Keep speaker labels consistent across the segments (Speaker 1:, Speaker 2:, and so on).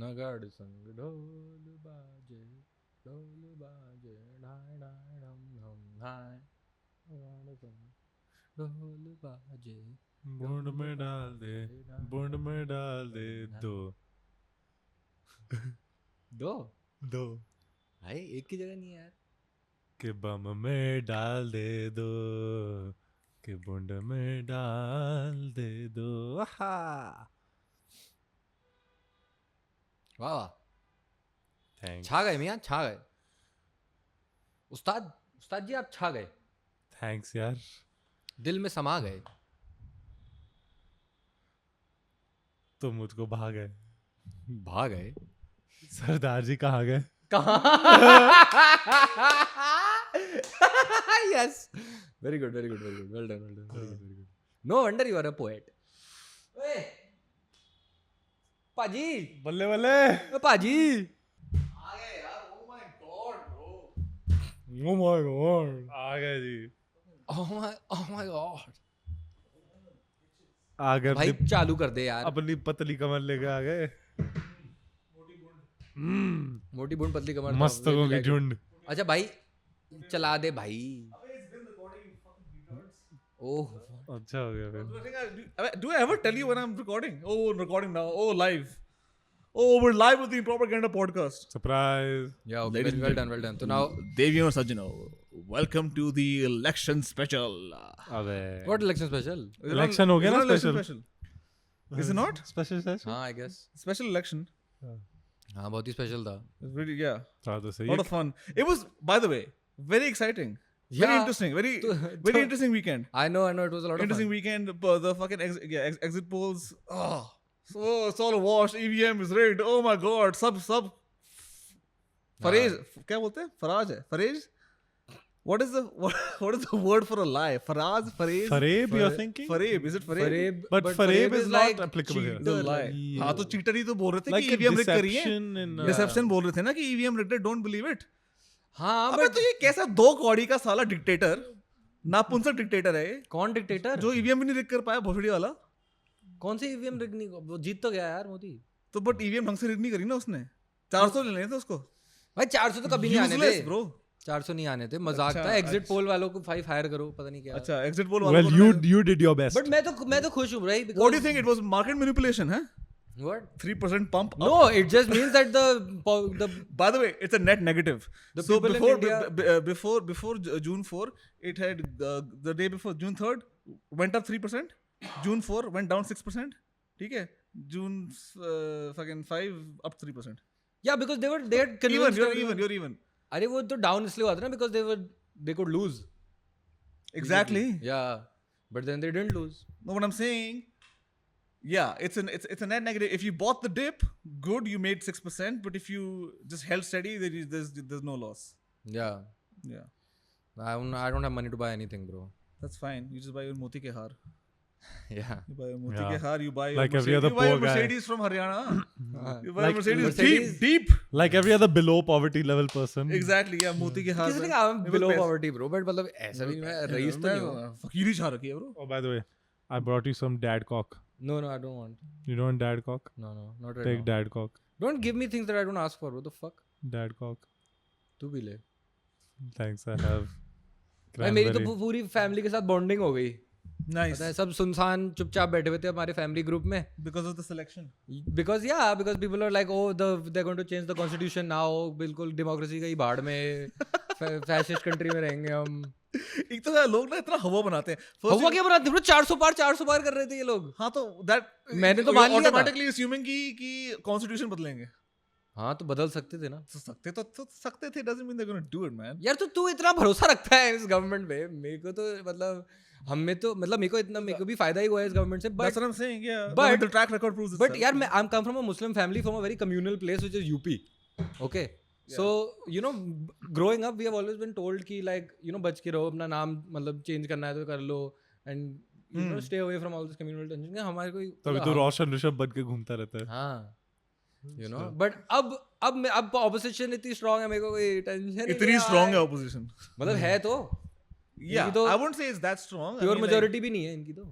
Speaker 1: नगाड़ संग ढोल बाजे ढाई ढाई ढम ढम ढाई नगाड़ संग ढोल बाजे
Speaker 2: बूंद में डाल दे दो
Speaker 1: दो भाई एक की जगह नहीं है यार
Speaker 2: कि बम में डाल दे दो कि बूंद में डाल दे दो आहा
Speaker 1: वाह वाह
Speaker 2: थैंक्स
Speaker 1: छा गए मियां छा गए उस्ताद जी आप छा गए
Speaker 2: थैंक्स यार
Speaker 1: दिल में समा गए
Speaker 2: तो मुझको भाग गए
Speaker 1: भाग गए
Speaker 2: सरदार जी कहाँ गए
Speaker 1: yes very good well done very good no wonder you are a poet ओए पाजी
Speaker 2: बल्ले बल्ले
Speaker 1: ओ पाजी
Speaker 2: Oh my god आ गए जी
Speaker 1: oh my god
Speaker 2: आ गए
Speaker 1: भाई चालू कर दे यार
Speaker 2: अपनी पतली कमर लेके आ गए
Speaker 1: मोटी बूंद पतली कमर
Speaker 2: मस्तकों की झुंड
Speaker 1: अच्छा भाई चला दे भाई ओह
Speaker 2: अच्छा हो गया फिर
Speaker 3: Do I ever tell you when I'm recording? Oh, recording now. Oh, live. Oh, we're live with the Propaganda Podcast.
Speaker 2: Surprise
Speaker 1: yeah okay
Speaker 3: Ladies and
Speaker 1: well done so now
Speaker 3: Devi and Sajjano, welcome to the election special.
Speaker 2: अबे
Speaker 1: what election special
Speaker 2: Election हो गया
Speaker 3: It's
Speaker 2: ना
Speaker 3: not election
Speaker 2: special?
Speaker 3: Is it not?
Speaker 2: Special session
Speaker 1: हाँ I guess
Speaker 3: Special election.
Speaker 1: हाँ बहुत ही special था
Speaker 3: It's really, yeah.
Speaker 2: था तो
Speaker 3: A
Speaker 2: सही
Speaker 3: lot of fun. It was, by the way, very exciting. Very
Speaker 1: Yeah.
Speaker 3: interesting. Very,
Speaker 1: तो-
Speaker 3: very interesting weekend.
Speaker 1: I know it was a lot of
Speaker 3: Interesting
Speaker 1: fun
Speaker 3: weekend. The fucking exit polls. Oh, so it's all washed. EVM is rigged. Oh my god. Sub. Farage. क्या बोलते हैं? Faraj है. Farage. What is the word for a lie? Faraz. Farage.
Speaker 2: फरेब you're thinking
Speaker 3: Farab. Is it Farab?
Speaker 1: Fareb
Speaker 2: but Fareb is not
Speaker 1: like
Speaker 2: applicable here.
Speaker 3: The
Speaker 1: cheater,
Speaker 3: lie.
Speaker 1: like-
Speaker 3: हाँ तो cheater ही तो बोल रहे थे
Speaker 2: like
Speaker 3: कि
Speaker 2: a
Speaker 3: EVM rigged करी है.
Speaker 2: deception in
Speaker 3: Deception बोल रहे थे ना कि EVM rigged. Don't believe it.
Speaker 1: हाँ
Speaker 3: अबे
Speaker 1: but
Speaker 3: तो ये कैसा दो कौड़ी का साला डिक्टेटर नापुंसक डिक्टेटर है ये,
Speaker 1: कौन डिक्टेटर
Speaker 3: जो ईवीएम भी नहीं रिग कर पाया भोसड़ी वाला.
Speaker 1: कौन से ईवीएम रिग नहीं वो जीत तो गया यार मोदी
Speaker 3: तो बट ईवीएम ढंग से रिग नहीं करी ना उसने. 400 ले लेने थे उसको.
Speaker 1: भाई 400 तो कभी नहीं आने
Speaker 3: Useless,
Speaker 1: थे
Speaker 3: bro.
Speaker 1: 400 नहीं आने थे मजाक
Speaker 3: अच्छा,
Speaker 1: था एग्जिट
Speaker 3: अच्छा।
Speaker 1: पोल वालों को 5 हायर करो पता नहीं क्या
Speaker 3: अच्छा एग्जिट पोल वाला.
Speaker 2: well you did your best
Speaker 1: but मैं तो खुश हूँ भाई
Speaker 3: What do you think it was market manipulation? Huh?
Speaker 1: what
Speaker 3: 3% pump up.
Speaker 1: no it just means that the
Speaker 3: By the way, it's a net negative.
Speaker 1: The
Speaker 3: So
Speaker 1: people in
Speaker 3: before
Speaker 1: India-
Speaker 3: before June 4, it had the day before June 3rd went up 3%. June 4 went down 6%. ठीक है. June fucking 5 up 3%.
Speaker 1: yeah because they had
Speaker 3: Even
Speaker 1: convinced
Speaker 3: you're
Speaker 1: everyone-
Speaker 3: even you're even.
Speaker 1: अरे वो तो down इसलिए हुआ था ना because they could lose
Speaker 3: Exactly.
Speaker 1: yeah but then they didn't lose
Speaker 3: No, what I'm saying, yeah, it's a net negative. If you bought the dip, good, you made 6%. But if you just held steady, there's no loss.
Speaker 1: yeah
Speaker 3: Yeah,
Speaker 1: I don't have money to buy anything bro
Speaker 3: that's fine. You just buy your moti ke har.
Speaker 1: yeah
Speaker 3: You buy your moti
Speaker 2: Yeah.
Speaker 3: ke har. You buy your
Speaker 2: Like every
Speaker 3: Mercedes,
Speaker 2: other
Speaker 3: you buy your
Speaker 2: poor guy.
Speaker 3: Mercedes from Haryana. You buy
Speaker 2: Like
Speaker 3: a Mercedes,
Speaker 1: Mercedes-
Speaker 3: deep.
Speaker 2: like every other below poverty level person
Speaker 3: Exactly. Yeah, moti ke har.
Speaker 1: किसी ने
Speaker 3: में-
Speaker 1: कहा I'm
Speaker 3: it was
Speaker 1: below
Speaker 3: best.
Speaker 1: poverty bro but मतलब ऐसा भी नहीं मैं rice तो नहीं हूँ
Speaker 3: फकीरी छा रखी है bro.
Speaker 2: oh by the way I brought you some dad cock
Speaker 1: no I don't want
Speaker 2: you don't want dad cock
Speaker 1: no not right
Speaker 2: take
Speaker 1: now
Speaker 2: dad cock
Speaker 1: don't give me things that I don't ask for what the fuck
Speaker 2: dad cock
Speaker 1: तू भी ले
Speaker 2: thanks I have
Speaker 1: भाई मेरी तो
Speaker 2: cranberry.
Speaker 1: पूरी family के साथ bonding हो गई
Speaker 3: Nice.
Speaker 1: पता है सब सुनसान चुपचाप बैठे हुए थे हमारे फैमिली ग्रुप में
Speaker 3: Because of the selection.
Speaker 1: because people are like oh they're going to change the constitution now बिल्कुल डेमोक्रेसी का ही भाड़ में फैसिस्ट कंट्री में रहेंगे हम
Speaker 3: एक तो यार लोग ना इतना हवा बनाते हैं. First
Speaker 1: हवा क्या बनाते हैं 400 पार कर रहे थे ये लोग
Speaker 3: हाँ तो that
Speaker 1: मैंने तो मान लिया था।
Speaker 3: automatically assuming कि constitution बदलेंगे.
Speaker 1: हाँ तो बदल सकते थे ना
Speaker 3: तो सकते थे doesn't mean they're gonna do it, man.
Speaker 1: यार तो तू इतना भरोसा रखता है इस गवर्नमेंट पे मेरे को तो मतलब हमें तो मतलब मेरे को भी फायदा ही हुआ है इस गवर्नमेंट से
Speaker 3: That's what I'm saying. Yeah.
Speaker 1: but-
Speaker 3: the track record proves
Speaker 1: But
Speaker 3: itself.
Speaker 1: यार मैं I'm come from a Muslim family from a very communal place which is UP. Okay. So you know growing up we have always been told कि like you know बच के रहो अपना नाम मतलब change करना है तो कर लो and you know stay away from all this communal tension. हमारे कोई
Speaker 2: तभी तो रोशन ऋषभ बन के घूमता रहता है
Speaker 1: हाँ you know but अब opposition इतनी strong है मेरे को कोई टेंशन
Speaker 3: इतनी strong है opposition.
Speaker 1: मतलब है तो
Speaker 3: Yeah.
Speaker 1: तो
Speaker 3: I wouldn't say it's that strong. I
Speaker 1: pure
Speaker 3: mean, like,
Speaker 1: majority भी नहीं है इनकी तो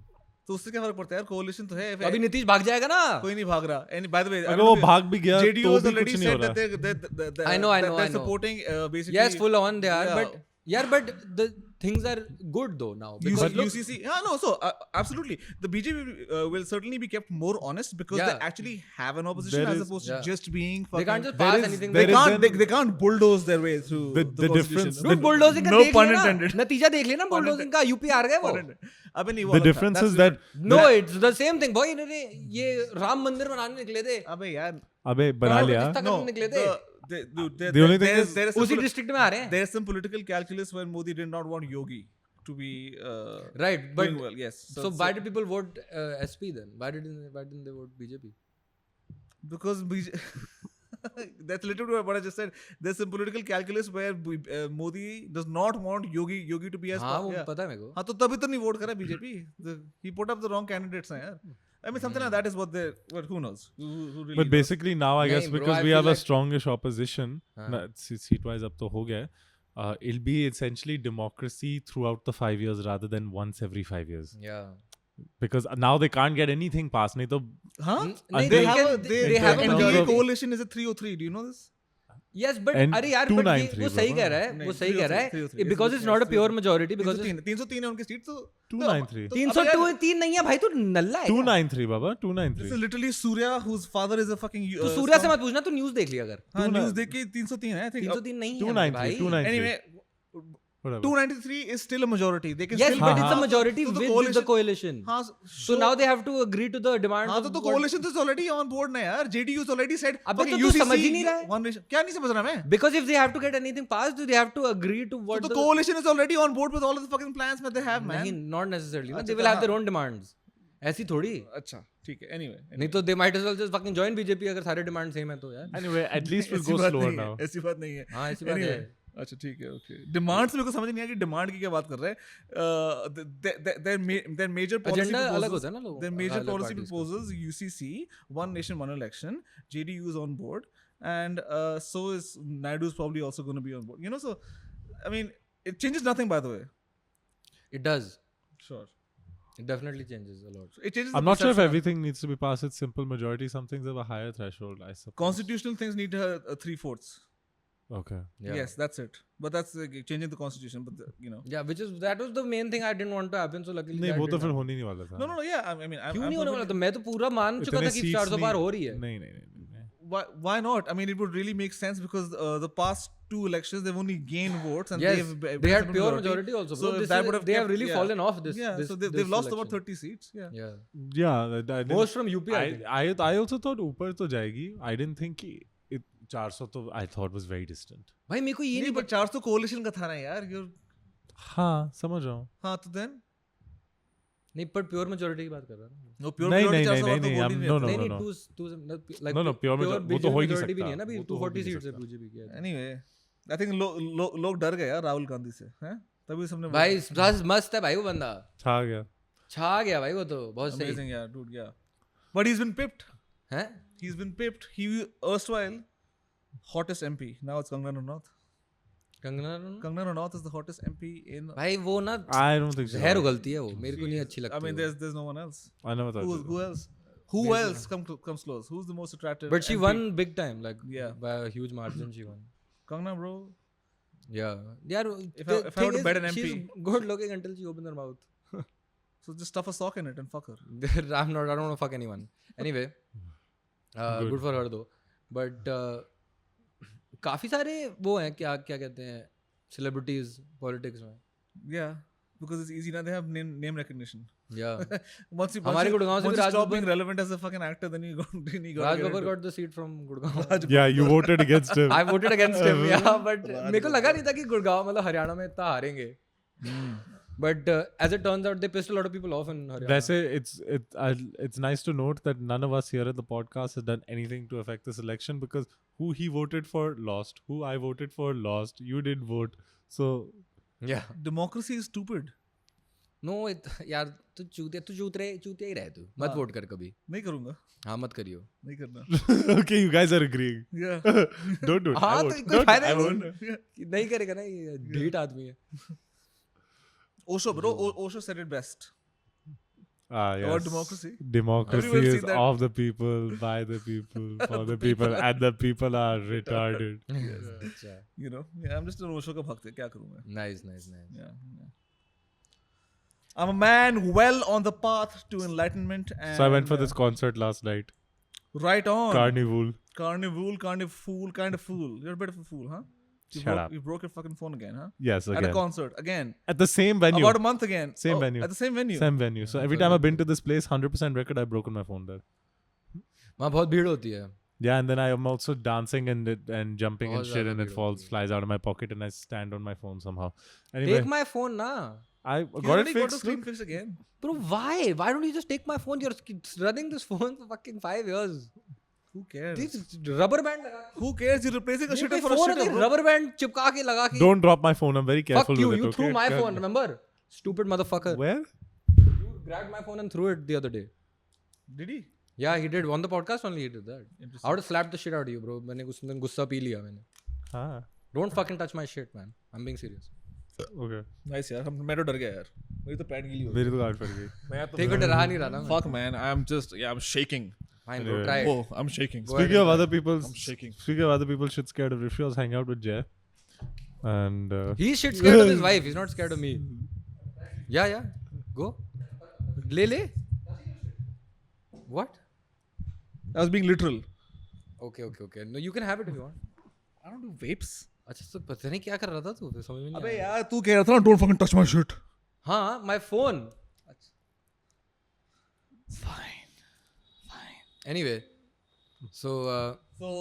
Speaker 3: तो उससे क्या फर्क पड़ता है यार, कोalition तो है.
Speaker 1: अभी नीतीश भाग जाएगा ना.
Speaker 3: कोई नहीं भाग रहा. And by the way,
Speaker 2: अगर वो भाग भी गया
Speaker 3: JDU
Speaker 2: तो
Speaker 3: has
Speaker 2: भी
Speaker 3: already
Speaker 2: कुछ नहीं हो
Speaker 3: said that
Speaker 2: रहा.
Speaker 3: they're
Speaker 1: I know.
Speaker 3: they're supporting basically.
Speaker 1: Yes, full on they are,
Speaker 3: Yeah.
Speaker 1: but the things are good though now because look,
Speaker 3: UCC, no, so absolutely, the BJP will certainly be kept more honest because they
Speaker 1: Yeah.
Speaker 3: actually have an opposition
Speaker 2: There
Speaker 3: as
Speaker 2: is-
Speaker 3: opposed
Speaker 1: Yeah.
Speaker 3: to just being.
Speaker 1: they can't just
Speaker 2: there
Speaker 1: pass
Speaker 2: is-
Speaker 1: anything.
Speaker 2: there
Speaker 3: They
Speaker 2: is
Speaker 3: can't.
Speaker 2: then-
Speaker 3: They can't bulldoze their way through
Speaker 2: The
Speaker 3: the
Speaker 2: difference-
Speaker 3: constitution.
Speaker 1: Dude, bulldozer का
Speaker 3: No
Speaker 1: देख
Speaker 3: pun
Speaker 1: लेना.
Speaker 3: intended.
Speaker 1: नतीजा देख लेना bulldozer का. UP हार गए वो.
Speaker 3: अबे नहीं वो
Speaker 2: The
Speaker 3: अलग था.
Speaker 2: difference
Speaker 3: That's
Speaker 2: is that
Speaker 1: No, it's the same thing. boy इन्होंने ये राम मंदिर बनाने निकले थे.
Speaker 3: अबे यार.
Speaker 2: अबे बना
Speaker 1: करोड़
Speaker 2: लिया.
Speaker 1: प्रतिष्ठा करने निकले थे.
Speaker 2: The only thing is-
Speaker 1: उसी डिस्ट्रिक्ट में आ रहे हैं.
Speaker 3: There is some political calculus when Modi did not want Yogi to be
Speaker 1: Right, but
Speaker 3: doing well. Yes.
Speaker 1: so why did people vote SP then? Why didn't they vote BJP?
Speaker 3: Because that's literally what I just said. There's some political calculus where Modi does not want Yogi to be as
Speaker 1: हाँ वो
Speaker 3: yeah.
Speaker 1: पता है मेरे को.
Speaker 3: हाँ तो तभी तो नहीं वोट करा BJP. He put up the wrong candidates हैं यार. I mean something like that is what they. But who knows? Who really
Speaker 2: But
Speaker 3: knows?
Speaker 2: basically now I guess
Speaker 1: नहीं, bro,
Speaker 2: because
Speaker 1: I
Speaker 2: we
Speaker 1: feel
Speaker 2: have a
Speaker 1: like-
Speaker 2: strongish opposition,
Speaker 1: हाँ.
Speaker 2: seat wise अब तो हो गया है. It'll be essentially democracy throughout the 5 years rather than once every 5 years.
Speaker 1: Yeah.
Speaker 2: Because now they can't get anything passed. नहीं तो
Speaker 3: Huh?
Speaker 1: नहीं,
Speaker 3: They
Speaker 1: they
Speaker 3: have
Speaker 1: can-
Speaker 3: a
Speaker 1: they
Speaker 3: they
Speaker 1: have a
Speaker 3: NDA
Speaker 1: majority.
Speaker 3: coalition is a 303. Do you know this?
Speaker 1: Yes, but
Speaker 2: And
Speaker 1: अरे यार but
Speaker 2: 293
Speaker 1: वो सही
Speaker 2: बाबा.
Speaker 1: कह रहा है.
Speaker 3: नहीं,
Speaker 1: वो सही कह रहा
Speaker 3: 303,
Speaker 1: है. Because it's not a pure majority. Because
Speaker 3: 303 है उनकी सीट तो
Speaker 2: 293.
Speaker 1: 303 नहीं है भाई. तू नल्ला है.
Speaker 2: 293 बाबा
Speaker 3: This
Speaker 2: 293.
Speaker 3: is literally Surya whose father is a fucking.
Speaker 1: तू सूर्या से मत पूछना. तू न्यूज़ देख लिया अगर.
Speaker 3: हाँ
Speaker 2: Two
Speaker 3: न्यूज़
Speaker 2: na-
Speaker 3: देख के 303 है I think.
Speaker 1: 303 नहीं है
Speaker 2: 293
Speaker 1: भाई.
Speaker 2: 293.
Speaker 3: Anyway,
Speaker 2: Whatever.
Speaker 3: 293 is still a majority. They can
Speaker 1: Yes,
Speaker 3: still.
Speaker 1: but
Speaker 2: हाँ,
Speaker 1: it's a
Speaker 2: हाँ.
Speaker 1: majority
Speaker 3: तो
Speaker 1: with the coalition.
Speaker 3: हाँ.
Speaker 1: So now they have to agree to the demands.
Speaker 3: हाँ
Speaker 1: of
Speaker 3: तो
Speaker 1: what-
Speaker 3: coalition is already on board ना यार. JDU's already said.
Speaker 1: अबे
Speaker 3: fucking
Speaker 1: तो तू
Speaker 3: UCC,
Speaker 1: समझ ही नहीं रहा है.
Speaker 3: One nation. क्या नहीं समझ रहा मैं?
Speaker 1: Because if they have to get anything passed, they have to agree to
Speaker 3: So
Speaker 1: what
Speaker 3: the coalition is already on board with all of the fucking plans that they have, man.
Speaker 1: नहीं, not necessarily.
Speaker 3: अच्छा,
Speaker 1: They will have
Speaker 3: हाँ.
Speaker 1: their own demands. ऐसी थोड़ी.
Speaker 3: अच्छा ठीक है. Anyway.
Speaker 1: नहीं तो they might as well just fucking join BJP अगर सारे demand same है तो यार.
Speaker 2: Anyway, at least we'll
Speaker 3: ऐसी
Speaker 2: go
Speaker 3: बात
Speaker 2: slower
Speaker 3: नहीं है,
Speaker 2: now.
Speaker 3: ऐसी बात नहीं है.
Speaker 1: हाँ ऐसी बात
Speaker 3: Anyway,
Speaker 1: है.
Speaker 3: अच्छा ठीक है ओके. डिमांड्स मेरे को समझ नहीं आया कि डिमांड की क्या बात कर रहे हैं. their major policy
Speaker 1: Agenda अलग
Speaker 3: proposals,
Speaker 1: होता है ना लोगों
Speaker 3: their
Speaker 1: का,
Speaker 3: major
Speaker 1: अलग
Speaker 3: policy
Speaker 1: parties का.
Speaker 3: proposals UCC, one nation one election, JDU is on board, and so is Naidu is probably also going to be on board. You know, so I mean it changes nothing by the way.
Speaker 1: It does.
Speaker 3: Sure.
Speaker 1: It definitely changes a lot.
Speaker 3: It changes.
Speaker 2: I'm
Speaker 3: the
Speaker 2: not sure if
Speaker 3: perception of-
Speaker 2: everything needs to be passed with simple majority. Some things have a higher threshold, I suppose.
Speaker 3: Constitutional things need a 3/4.
Speaker 2: Okay.
Speaker 1: Yeah.
Speaker 3: Yes, that's it. But that's changing the constitution. But you know.
Speaker 1: Yeah, that was the main thing I didn't want to happen. So luckily.
Speaker 2: नहीं
Speaker 1: that
Speaker 2: वो तो
Speaker 1: did
Speaker 2: फिर
Speaker 1: happen.
Speaker 2: होने ही नहीं वाला था.
Speaker 3: No, yeah. I mean,
Speaker 1: क्यों नहीं होने वाला था? मैं तो पूरा मान चुका
Speaker 2: इतने
Speaker 1: था कि
Speaker 2: seats
Speaker 1: 400 पार
Speaker 2: नहीं-
Speaker 1: हो रही है.
Speaker 2: नहीं.
Speaker 3: Why not? I mean, it would really make sense because the past 2 elections they've only gained votes and
Speaker 1: Yes,
Speaker 3: they've
Speaker 1: they had
Speaker 3: simple
Speaker 1: pure majority also.
Speaker 3: So
Speaker 1: bro.
Speaker 3: if
Speaker 1: This
Speaker 3: that
Speaker 1: is-
Speaker 3: would have
Speaker 1: they have
Speaker 3: kept-
Speaker 1: really
Speaker 3: yeah.
Speaker 1: fallen off this.
Speaker 3: Yeah,
Speaker 1: this
Speaker 3: so they've
Speaker 1: this
Speaker 3: lost about
Speaker 1: election.
Speaker 3: 30 seats. Yeah.
Speaker 1: Yeah.
Speaker 2: Yeah, I didn't-
Speaker 1: Most from UP. I think.
Speaker 2: I also thought ऊपर तो जाएगी. I didn't think कि 400 तो I thought was very distant.
Speaker 1: भाई मेरे को ये
Speaker 3: नहीं
Speaker 1: नहीं
Speaker 3: but 400 coalition का था ना यार.
Speaker 2: हाँ समझ रहा हूँ.
Speaker 3: हाँ तो then
Speaker 1: नहीं पर प्योर मेजोरिटी की बात कर रहा हूँ.
Speaker 3: no pure
Speaker 2: नहीं,
Speaker 3: majority
Speaker 2: नहीं,
Speaker 3: 400
Speaker 2: नहीं,
Speaker 3: तो
Speaker 2: नहीं,
Speaker 3: वोट ही
Speaker 2: I'm-
Speaker 3: नहीं
Speaker 2: no,
Speaker 3: रहता.
Speaker 2: no,
Speaker 1: नहीं
Speaker 2: no,
Speaker 1: नहीं
Speaker 2: no.
Speaker 1: like
Speaker 2: No, pure
Speaker 1: pure
Speaker 2: वो तो हो ही नहीं
Speaker 1: majority भी नहीं है ना
Speaker 2: सकता.
Speaker 1: अभी
Speaker 2: वो तो हो ही
Speaker 1: 240
Speaker 2: नहीं
Speaker 1: सीट्स है
Speaker 2: सकता.
Speaker 1: बीजेपी की.
Speaker 3: Anyway, I think लोग डर गए यार राहुल गांधी से हैं तभी सबने
Speaker 1: भाई बस मस्त है भाई वो बंदा.
Speaker 2: छा गया.
Speaker 1: छा गया भाई वो तो बहुत सही.
Speaker 3: amazing yeah dude yeah but he's been pipped.
Speaker 1: हैं?
Speaker 3: He's been pipped. He erstwhile hottest MP. Now it's Kangana Ranaut.
Speaker 1: Kangana Ranaut?
Speaker 3: Kangana Ranaut is the hottest MP in.
Speaker 1: भाई वो ना
Speaker 2: I don't think so.
Speaker 1: जहर उगलती है वो. मेरे को नहीं अच्छी
Speaker 3: I
Speaker 1: लगती.
Speaker 3: mean,
Speaker 1: वो.
Speaker 3: there's no one else.
Speaker 2: I never thought.
Speaker 3: Who else? Who else comes close? Who's the most attractive?
Speaker 1: But she
Speaker 3: MP?
Speaker 1: won big time, like
Speaker 3: Yeah.
Speaker 1: by a huge margin. She won.
Speaker 3: Kangana, bro.
Speaker 1: Yeah. Yeah.
Speaker 3: If I were to bet an MP.
Speaker 1: she's good looking until she opens her mouth.
Speaker 3: So just stuff a sock in it and fuck her.
Speaker 1: I don't want to fuck anyone. Anyway, good for her though. But काफी सारे वो हैं क्या कहते हैं celebrities politics में.
Speaker 3: Yeah, because it's easy now. They have name recognition.
Speaker 1: Yeah.
Speaker 3: Once you
Speaker 1: हमारे गुड़गांव से
Speaker 3: once
Speaker 1: भी
Speaker 3: you
Speaker 1: Raj
Speaker 3: stop
Speaker 1: Babbar
Speaker 3: being relevant as a fucking actor, then you got
Speaker 1: Raj Babbar got the seat from Gurgaon.
Speaker 2: Yeah, you voted against him.
Speaker 1: I voted against him. Yeah, but मेरे को लगा नहीं था कि गुड़गांव मतलब हरियाणा में इतना हारेंगे. But as it turns out, they pissed a lot of people off in Haryana.
Speaker 2: वैसे it's nice to note that none of us here at the podcast has done anything to affect this election because who he voted for lost, who I voted for lost, you didn't vote, so
Speaker 1: Yeah.
Speaker 3: Democracy is stupid.
Speaker 1: No, यार तू चूतिया ही रहे तू. मत vote कर कभी.
Speaker 3: नहीं करूँगा.
Speaker 1: हाँ मत करियो.
Speaker 3: नहीं करना.
Speaker 2: okay, you guys are agreeing.
Speaker 3: Yeah.
Speaker 2: Don't do it.
Speaker 1: हाँ
Speaker 2: I
Speaker 1: तो
Speaker 2: won't.
Speaker 1: कोई फायदा
Speaker 2: I
Speaker 1: नहीं.
Speaker 2: won't.
Speaker 1: कि नहीं करेगा ना ये ढीठ आदमी है.
Speaker 3: Osho, bro. Osho said it best.
Speaker 2: Yes.
Speaker 3: About democracy.
Speaker 2: Democracy
Speaker 3: Everyone's
Speaker 2: is
Speaker 3: seen that.
Speaker 2: of the people, by the people, for the people, and the people are retarded.
Speaker 1: अच्छा.
Speaker 3: You know, yeah, I'm just an Osho ka bhakt. क्या करूँ मैं?
Speaker 1: Nice.
Speaker 3: Yeah. I'm a man well on the path to enlightenment. And,
Speaker 2: So I went for this concert last night.
Speaker 3: Right on.
Speaker 2: Carnival.
Speaker 3: Carnival, kind of fool. You're a bit of a fool, huh?
Speaker 2: Shut up.
Speaker 3: You broke your fucking phone again, huh?
Speaker 2: Yes,
Speaker 3: At a
Speaker 2: again.
Speaker 3: concert again.
Speaker 2: At the same venue.
Speaker 3: About a month again.
Speaker 2: Same venue.
Speaker 3: At the same venue.
Speaker 2: Same venue. So every time I've been to this place, 100% record, I've broken my phone there.
Speaker 1: वहाँ बहुत भीड़ होती है.
Speaker 2: Yeah, and then I am also dancing and jumping and
Speaker 1: बहुत
Speaker 2: shit,
Speaker 1: ज़्यादा
Speaker 2: and it
Speaker 1: भीड़
Speaker 2: falls,
Speaker 1: होती है.
Speaker 2: flies out of my pocket, and I stand on my phone somehow. Anyway,
Speaker 1: Take my phone na.
Speaker 2: I
Speaker 3: You
Speaker 2: got it
Speaker 3: already got the
Speaker 2: fixed.
Speaker 3: screen
Speaker 2: Look.
Speaker 3: fixed again.
Speaker 1: Bro, why? Why don't you just take my phone? You're running this phone for fucking 5 years.
Speaker 3: Who cares?
Speaker 1: This rubber band लगा.
Speaker 3: Who cares? You're replacing a
Speaker 1: ये
Speaker 3: shitter
Speaker 1: कोई
Speaker 3: for a
Speaker 1: phone
Speaker 3: shitter,
Speaker 1: है,
Speaker 3: bro.
Speaker 1: rubber band चिपका के लगा के.
Speaker 2: Don't drop my phone. I'm very careful
Speaker 1: Fuck you.
Speaker 2: with it.
Speaker 1: You threw
Speaker 2: okay?
Speaker 1: my phone. Remember? Stupid motherfucker.
Speaker 2: Where?
Speaker 1: You grabbed my phone and threw it the other day.
Speaker 3: Did he?
Speaker 1: Yeah, he did. On the podcast only he did that.
Speaker 3: Interesting.
Speaker 1: I would have slapped the shit out of you, bro. मैंने उस दिन गुस्सा P लिया मैंने.
Speaker 2: Ah,
Speaker 1: Don't fucking touch my shit, man. I'm being serious.
Speaker 2: okay.
Speaker 3: Nice यार. मैं तो डर गया यार. मेरी तो पैंट गीली हो गई.
Speaker 2: मेरी तो गाड़ पड़ गई.
Speaker 1: तेरे को डरा नहीं रहा ना.
Speaker 3: Fuck man, I'm shaking.
Speaker 1: Fine, bro.
Speaker 2: Anyway.
Speaker 1: Try it.
Speaker 3: Oh, I'm shaking.
Speaker 1: Go ahead
Speaker 2: Speaking
Speaker 1: and
Speaker 2: of
Speaker 1: try
Speaker 2: other
Speaker 1: it.
Speaker 2: people's,
Speaker 3: I'm shaking.
Speaker 2: Speaking of other people, shit scared of Rishi. I was hanging out with Jay, and
Speaker 1: He's shit scared of his wife. He's not scared of me. Yeah. Go. Le. What?
Speaker 3: I was being literal.
Speaker 1: Okay. No, you can have it if you want.
Speaker 3: I don't do vapes.
Speaker 1: अच्छा तो पता नहीं क्या कर रहा था तू फिर समझ में नहीं
Speaker 3: अबे
Speaker 1: आया.
Speaker 3: यार तू कह रहा था ना don't fucking touch my shit.
Speaker 1: हाँ, my phone.
Speaker 3: Fine.
Speaker 1: Anyway, so
Speaker 3: So.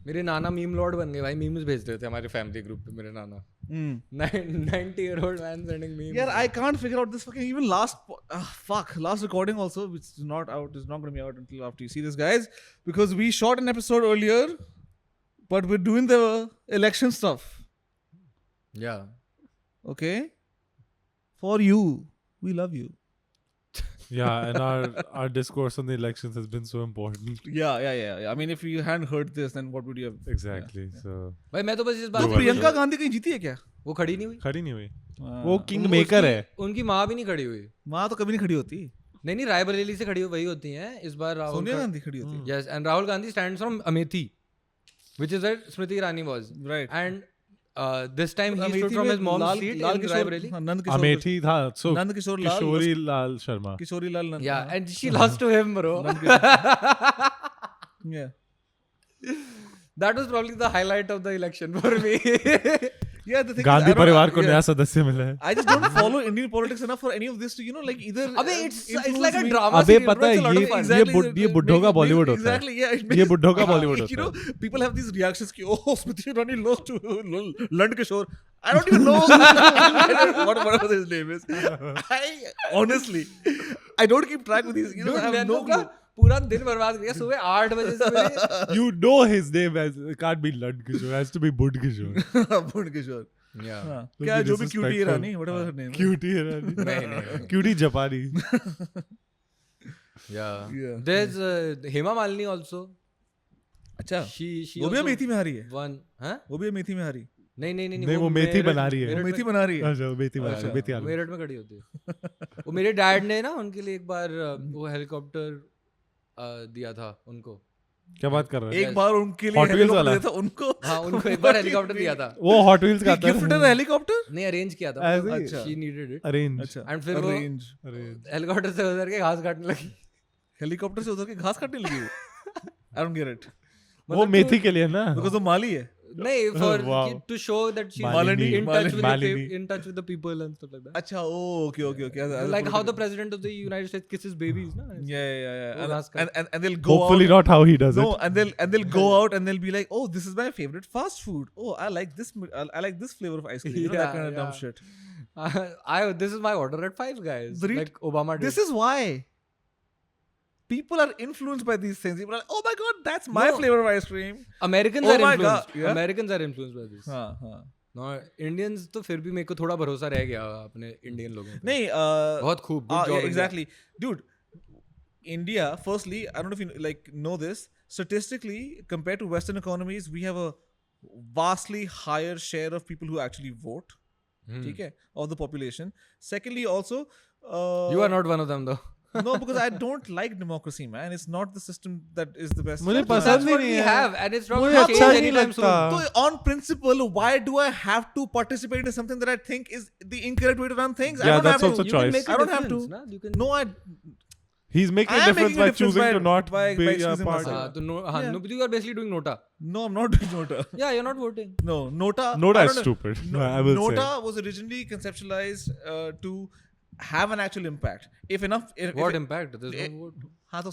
Speaker 1: मेरे नाना मीम लॉर्ड बन गए भाई. मीम्स भेज रहे थे हमारे फैमिली ग्रुप पे मेरे नाना. 90-year-old man sending memes.
Speaker 3: Yeah, I can't figure out this fucking even last recording also, which is not out, is not going to be out until after you see this, guys, because we shot an episode earlier, but we're doing the election stuff.
Speaker 1: Yeah.
Speaker 3: Okay, for you, we love you.
Speaker 2: yeah, and our discourse on the elections has been so important.
Speaker 3: Yeah. I mean, if you hadn't heard this, then what would you have?
Speaker 2: Exactly. So
Speaker 1: भाई मैं तो बस इस बात
Speaker 2: दो
Speaker 1: पे
Speaker 2: बार
Speaker 3: प्रियंका गांधी कहीं जीती है क्या?
Speaker 1: वो खड़ी नहीं हुई.
Speaker 2: खड़ी नहीं हुई.
Speaker 3: हाँ।
Speaker 2: वो किंग मेकर है.
Speaker 1: उनकी माँ भी नहीं खड़ी हुई.
Speaker 3: माँ तो कभी नहीं खड़ी होती.
Speaker 1: नहीं रायबरेली से खड़ी हुई वही होती हैं. इस बार राहुल
Speaker 3: सोनिया गांधी खड़ी होती है.
Speaker 1: Yes, and Rahul Gandhi stands from Amethi, which is where Smriti Irani was.
Speaker 3: Right.
Speaker 1: And this time he
Speaker 3: Amethi
Speaker 1: stood from
Speaker 3: में
Speaker 1: his mom's
Speaker 3: Lal-
Speaker 1: seat
Speaker 3: Lal
Speaker 1: in
Speaker 3: Kishore-
Speaker 1: Raebareli.
Speaker 3: हाँ, नंद किशोर-
Speaker 2: अमेठी था. So
Speaker 3: नंद किशोर लाल-
Speaker 2: किशोरी लाल शर्मा.
Speaker 3: किशोरी लाल नंद.
Speaker 1: Yeah,
Speaker 3: हाँ.
Speaker 1: and she lost to him, bro.
Speaker 3: Yeah.
Speaker 1: That was probably the highlight of the election for me.
Speaker 3: Yeah, the thing is,
Speaker 2: Gandhi
Speaker 3: I don't-
Speaker 2: परिवार को
Speaker 3: yeah.
Speaker 2: नया सदस्य मिला है.
Speaker 3: I just don't follow Indian politics enough for any of this to, like, either.
Speaker 1: अबे it's
Speaker 3: influence
Speaker 1: like a
Speaker 3: me.
Speaker 1: drama.
Speaker 2: अबे
Speaker 1: serial,
Speaker 2: पता
Speaker 1: bro.
Speaker 2: है
Speaker 1: It's a lot
Speaker 2: ये
Speaker 1: of fun.
Speaker 3: Exactly,
Speaker 2: ये बुड्ढों का Bollywood होता है.
Speaker 3: Exactly, yeah. it
Speaker 2: ये
Speaker 3: makes-
Speaker 2: बुड्ढों का Bollywood
Speaker 3: You
Speaker 2: होता
Speaker 3: know, people have these reactions ki, oh, Smriti Irani lost to Lund Kishore. I don't even know whatever his name is. Honestly, I don't keep track with these.
Speaker 1: Dude,
Speaker 3: I have
Speaker 1: मैंने
Speaker 3: no
Speaker 1: उसका
Speaker 3: clue.
Speaker 1: पूरा दिन बर्बाद किया. सुबह 8 बजे से मेरे.
Speaker 2: You know his name as it can't be Lund Kishore. It has to be Bud Kishore.
Speaker 3: Lund Kishore.
Speaker 1: Yeah.
Speaker 3: हाँ.
Speaker 2: Don't
Speaker 3: क्या
Speaker 2: be
Speaker 3: जो भी cutie
Speaker 2: disrespectful.
Speaker 3: Irani, whatever her name. is.
Speaker 2: Cutie Irani.
Speaker 1: नहीं.
Speaker 2: Cutie Japani.
Speaker 1: Yeah.
Speaker 3: Yeah.
Speaker 1: There's Hema Malini also.
Speaker 3: अच्छा.
Speaker 1: She
Speaker 3: वो भी
Speaker 1: also
Speaker 3: Amethi में हारी है.
Speaker 1: won. हाँ?
Speaker 3: वो भी अमेठी में हारी.
Speaker 1: नहीं
Speaker 2: वो मेथी बना रही है.
Speaker 3: वो
Speaker 1: मेरठ
Speaker 3: मेथी
Speaker 1: में-
Speaker 3: बना रही है.
Speaker 2: अच्छा मेथी वाला
Speaker 3: अच्छा,
Speaker 2: मेथी आलू.
Speaker 1: मेरठ में खड़ी होती है. वो मेरे डैड ने ना उनके लिए एक बार वो हेलीकॉप्टर दिया था उनको.
Speaker 2: क्या बात कर रहा है?
Speaker 3: एक बार उनके लिए
Speaker 2: Hot Wheels
Speaker 3: हेलीकॉप्टर
Speaker 2: वाला?
Speaker 3: दिया था उनको.
Speaker 1: हाँ उनको एक बार हेलीकॉप्टर दिया था.
Speaker 2: वो हॉट व्हील्स का आता
Speaker 3: गिफ्ट
Speaker 2: है.
Speaker 3: हेलीकॉप्टर.
Speaker 1: नहीं अरेंज किया था.
Speaker 2: ऐसे ही?
Speaker 3: अच्छा.
Speaker 1: She needed it.
Speaker 2: अरेंज.
Speaker 3: अच्छा.
Speaker 1: एंड फिर वो
Speaker 3: Arrange.
Speaker 1: हेलीकॉप्टर से उतर के घास काटने लगी.
Speaker 3: हेलीकॉप्टर से उतर के घास काटने लगी वो. I don't get it.
Speaker 2: वो मेथी के लिए ना.
Speaker 3: Because वो माली है.
Speaker 1: नहीं for
Speaker 2: Wow.
Speaker 1: to show that she's
Speaker 2: Malini.
Speaker 1: in touch with
Speaker 2: Malini.
Speaker 1: in touch with the people and stuff like that.
Speaker 3: अच्छा, oh, okay.
Speaker 1: Like how the president of the United States kisses babies, na?
Speaker 3: Yeah.
Speaker 1: वो घास काट-
Speaker 3: And they'll go
Speaker 2: Hopefully
Speaker 3: out.
Speaker 2: not how he does
Speaker 3: No,
Speaker 2: it.
Speaker 3: and they'll go out and they'll be like, oh, this is my favorite fast food. Oh, I like this. I like this flavor of ice cream. You know, that
Speaker 1: Yeah,
Speaker 3: kind of dumb
Speaker 1: yeah.
Speaker 3: shit.
Speaker 1: This is my order at Five Guys.
Speaker 3: The re-
Speaker 1: Like Obama did.
Speaker 3: This is why people are influenced by these things. People are like, oh my god, that's my
Speaker 1: No.
Speaker 3: flavor of ice cream.
Speaker 1: Americans
Speaker 3: Oh
Speaker 1: are
Speaker 3: my
Speaker 1: influenced.
Speaker 3: God, yeah?
Speaker 1: Americans are influenced by this.
Speaker 3: हाँ.
Speaker 1: No, Indians तो फिर भी मेरे को थोड़ा भरोसा रह गया अपने इंडियन लोगों पे.
Speaker 3: नहीं,
Speaker 1: बहुत खूब. Good job,
Speaker 3: yeah,
Speaker 1: India.
Speaker 3: exactly, dude. India, firstly, I don't know if you know this. Statistically, compared to Western economies, we have a vastly higher share of people who actually vote. ठीक है, of the population. Secondly, also,
Speaker 1: You are not one of them though.
Speaker 3: No, because I don't like democracy, man. It's not the system that is the best.
Speaker 2: मुझे
Speaker 3: system.
Speaker 2: पसंद
Speaker 1: That's
Speaker 2: he
Speaker 1: what
Speaker 2: नहीं
Speaker 1: we
Speaker 2: है.
Speaker 1: have, and it's not
Speaker 2: मुझे
Speaker 1: going to
Speaker 2: अच्छा
Speaker 1: change
Speaker 2: ही नहीं
Speaker 1: anytime soon.
Speaker 2: लगता.
Speaker 3: So on principle, why do I have to participate in something that I think is the incorrect way to run things? I
Speaker 2: Yeah,
Speaker 3: don't
Speaker 2: that's
Speaker 3: have
Speaker 2: also
Speaker 3: to.
Speaker 1: You can
Speaker 2: choice.
Speaker 1: make a
Speaker 3: I don't have
Speaker 1: difference,
Speaker 3: to.
Speaker 1: na? You can.
Speaker 3: No,
Speaker 2: He's making
Speaker 3: I
Speaker 2: a
Speaker 3: am
Speaker 2: difference
Speaker 3: making a
Speaker 2: by
Speaker 3: difference
Speaker 2: choosing
Speaker 3: by-
Speaker 2: to not
Speaker 3: by
Speaker 2: be a
Speaker 3: excusing
Speaker 2: part.
Speaker 3: myself.
Speaker 1: तो no, हाँ,
Speaker 3: Yeah.
Speaker 1: no, but you are basically doing nota.
Speaker 3: no, I'm not doing Nota.
Speaker 1: Yeah, you're not voting.
Speaker 3: No, Nota.
Speaker 2: Nota
Speaker 3: I
Speaker 2: is
Speaker 3: don't know.
Speaker 2: stupid.
Speaker 3: No,
Speaker 2: I will
Speaker 3: Nota
Speaker 2: say.
Speaker 3: was originally conceptualized to have an actual impact. If enough.
Speaker 1: What impact? There's no vote.
Speaker 3: हाँ तो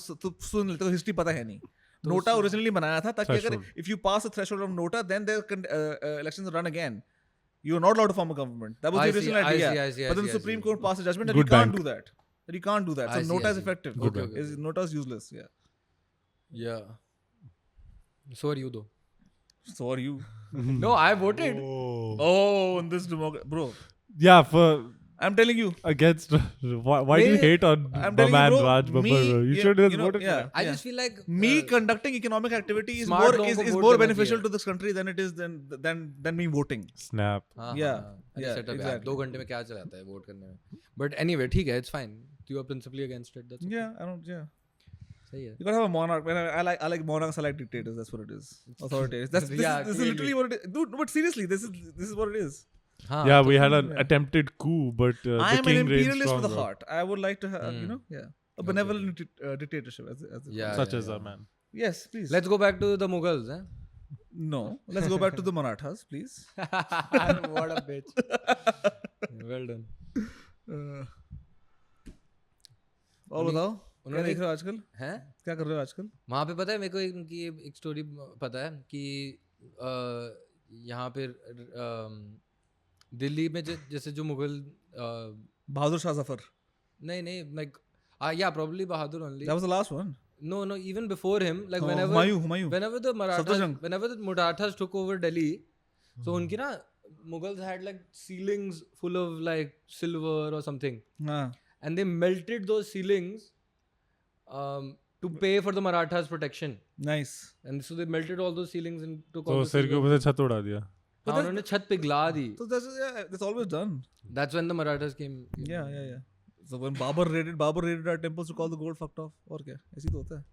Speaker 3: सुन ले तो history पता है नहीं. NOTA originally बनाया था ताकि अगर
Speaker 2: Threshold.
Speaker 3: if you pass the threshold of nota, then the elections run again. You are not allowed to form a government. That was
Speaker 1: I
Speaker 3: the
Speaker 1: see,
Speaker 3: original
Speaker 1: I
Speaker 3: idea.
Speaker 1: see, I see, I
Speaker 3: But then
Speaker 1: see,
Speaker 3: the
Speaker 1: I
Speaker 3: Supreme
Speaker 1: see.
Speaker 3: Court passed a judgment that
Speaker 2: Good
Speaker 3: you can't
Speaker 2: bank.
Speaker 3: do that. That you can't do that.
Speaker 1: I
Speaker 3: So
Speaker 1: see,
Speaker 3: nota
Speaker 1: I
Speaker 3: is
Speaker 1: see.
Speaker 3: effective.
Speaker 2: Good
Speaker 1: Okay,
Speaker 2: bank.
Speaker 1: okay.
Speaker 3: Nota is useless. Yeah.
Speaker 1: Yeah. So are you though.
Speaker 3: So are you.
Speaker 1: No, I voted.
Speaker 3: Oh, in this democracy, bro.
Speaker 2: Yeah, for
Speaker 3: I'm telling you.
Speaker 2: against. Why do you
Speaker 1: Me-
Speaker 2: hate on
Speaker 3: I'm
Speaker 2: my
Speaker 3: telling
Speaker 2: man
Speaker 3: you, bro.
Speaker 2: Raj Babbar?
Speaker 3: Me,
Speaker 2: You
Speaker 3: yeah,
Speaker 2: should have
Speaker 3: you know,
Speaker 2: voted
Speaker 3: yeah.
Speaker 2: for him.
Speaker 1: I just feel like
Speaker 3: Me conducting economic activity is
Speaker 1: smart
Speaker 3: more
Speaker 1: लोगों को
Speaker 3: is
Speaker 1: vote
Speaker 3: more
Speaker 1: देना
Speaker 3: beneficial
Speaker 1: चाहिए.
Speaker 3: to this country than it is than me voting.
Speaker 2: Snap.
Speaker 1: हाँ,
Speaker 3: Yeah,
Speaker 1: हाँ, हाँ.
Speaker 3: yeah,
Speaker 1: Setup है.
Speaker 3: exactly.
Speaker 1: 2 घंटे में क्या चलाता है वोट करने में. But anyway, ठीक है, it's fine. You are principally against it. That's okay.
Speaker 3: Yeah, I don't. Yeah.
Speaker 1: सही है.
Speaker 3: You gotta have a monarch. Man, I like monarchs. I like dictators. That's what it is. Authoritarians. This
Speaker 1: Yeah,
Speaker 3: is
Speaker 1: clearly.
Speaker 3: literally what it is. Dude, but seriously, this is what it is.
Speaker 1: हाँ,
Speaker 2: Yeah,
Speaker 1: तो-
Speaker 2: we had an
Speaker 3: yeah.
Speaker 2: attempted coup, but
Speaker 3: I
Speaker 2: the
Speaker 3: am an
Speaker 2: king reigned
Speaker 3: imperialist with a
Speaker 2: stronger.
Speaker 3: heart. I would like to have, you know, a benevolent dictatorship.
Speaker 1: Yeah,
Speaker 2: Such
Speaker 1: yeah,
Speaker 2: as a
Speaker 1: yeah.
Speaker 2: man.
Speaker 3: Yes, please.
Speaker 1: Let's go back to the Mughals. Eh?
Speaker 3: No, let's go back to the Marathas, please.
Speaker 1: What a bitch. Well done.
Speaker 3: और बताओ क्या
Speaker 1: उन्होंने
Speaker 3: देख रहे हो आजकल?
Speaker 1: हैं?
Speaker 3: क्या कर रहे हो आजकल?
Speaker 1: वहाँ पे पता है मेरे को इनकी एक स्टोरी पता है कि यहाँ पे दिल्ली में जैसे जो मुगल
Speaker 3: बहादुर शाह जफर.
Speaker 1: नहीं नहीं लाइक या probably Bahadur only.
Speaker 3: That was the last one.
Speaker 1: No, even before him, like
Speaker 3: Oh,
Speaker 1: whenever
Speaker 3: Humayun.
Speaker 1: the Marathas took over Delhi, so उनकी ना Mughals had like ceilings full of like silver or something,
Speaker 3: हाँ.
Speaker 1: and they melted those ceilings to pay for the Marathas' protection.
Speaker 3: Nice.
Speaker 1: And so they melted all those ceilings and took all
Speaker 2: तो
Speaker 1: the
Speaker 2: सिर के
Speaker 1: silver.
Speaker 2: ऊपर से छत उड़ा दिया.
Speaker 1: हाँ, उन्होंने छत पिघला दी.
Speaker 3: So that's always done.
Speaker 1: That's when the Marathas came.
Speaker 3: Yeah. So when Babur raided our temples to call the gold fucked off. और क्या? ऐसे ही तो होता है.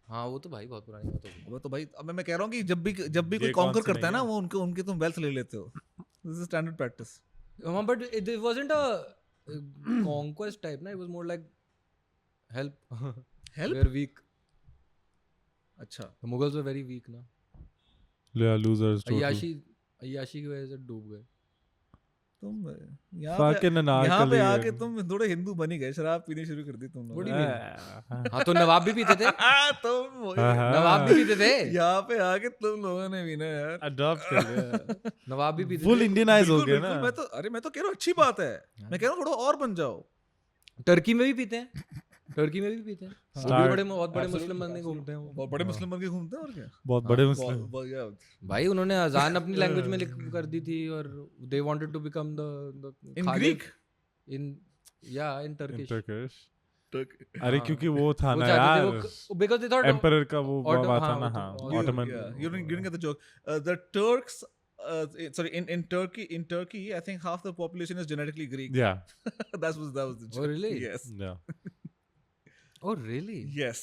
Speaker 1: हाँ वो तो भाई बहुत पुरानी बात हो गई.
Speaker 3: वो तो भाई अब मैं कह रहा हूँ कि जब भी कोई
Speaker 2: ये कौन
Speaker 3: कॉन्कर
Speaker 2: सी
Speaker 3: करता है
Speaker 2: नहीं
Speaker 3: ना
Speaker 2: है?
Speaker 3: वो उनके तुम वेल्थ ले लेते हो. This is standard practice.
Speaker 1: But it wasn't a conquest type, na? It was more like help.
Speaker 3: Help?
Speaker 1: We're weak.
Speaker 3: अच्छा.
Speaker 1: The Mughals were very weak, na?
Speaker 2: Yeah, losers. Total.
Speaker 1: अय्याशी की वजह से डूब गए.
Speaker 3: तुम यहाँ
Speaker 2: Fucking
Speaker 3: पे
Speaker 2: Anarkali.
Speaker 3: आके तुम थोड़े हिंदू बन ही गए. शराब पीनी शुरू कर दी तुम लोग.
Speaker 1: What do you mean? हाँ तो नवाब भी पीते थे.
Speaker 3: तुम
Speaker 1: नवाब भी पीते थे.
Speaker 3: यहाँ पे आके तुम लोगों ने भी ना यार.
Speaker 2: Adopt कर लिया.
Speaker 1: नवाब भी पीते
Speaker 2: Full
Speaker 1: थे.
Speaker 2: Indianize हो
Speaker 3: बिल्कुल,
Speaker 2: गया ना.
Speaker 3: बिल्कुल, मैं तो कह रहा हूँ अच्छी बात है. मैं कह रहा हूँ थोड़ा और बन जाओ.
Speaker 1: टर्की में भी पीते हैं. टर्की में भी पीते हैं. वो भी
Speaker 2: Start.
Speaker 1: बहुत बड़े मुस्लिम बन के घूमते हैं वो.
Speaker 3: बहुत बड़े मुस्लिम बन के घूमते हैं और क्या.
Speaker 2: बहुत बड़े मुस्लिम.
Speaker 1: भाई उन्होंने अजान अपनी लैंग्वेज में कर दी थी और they wanted to become the
Speaker 3: In
Speaker 1: Khalid
Speaker 3: Greek?
Speaker 1: in
Speaker 2: In
Speaker 1: Turkish.
Speaker 2: Turkish. अरे
Speaker 1: हाँ.
Speaker 2: क्योंकि वो था
Speaker 1: वो
Speaker 2: ना
Speaker 1: चाहते थे
Speaker 2: यार.
Speaker 1: वो because they thought
Speaker 2: एम्परर का वो
Speaker 1: Ottoman-
Speaker 2: बात था
Speaker 1: हाँ,
Speaker 2: ना.
Speaker 1: वो
Speaker 2: हाँ.
Speaker 1: तो-
Speaker 2: Ottoman.
Speaker 3: Yeah, you didn't get the joke. The Turks, sorry, in Turkey, I think half the population is genetically Greek.
Speaker 2: Yeah.
Speaker 3: that was the joke.
Speaker 1: Oh, really?
Speaker 3: Yes.
Speaker 2: Yeah.
Speaker 1: oh really
Speaker 3: Yes.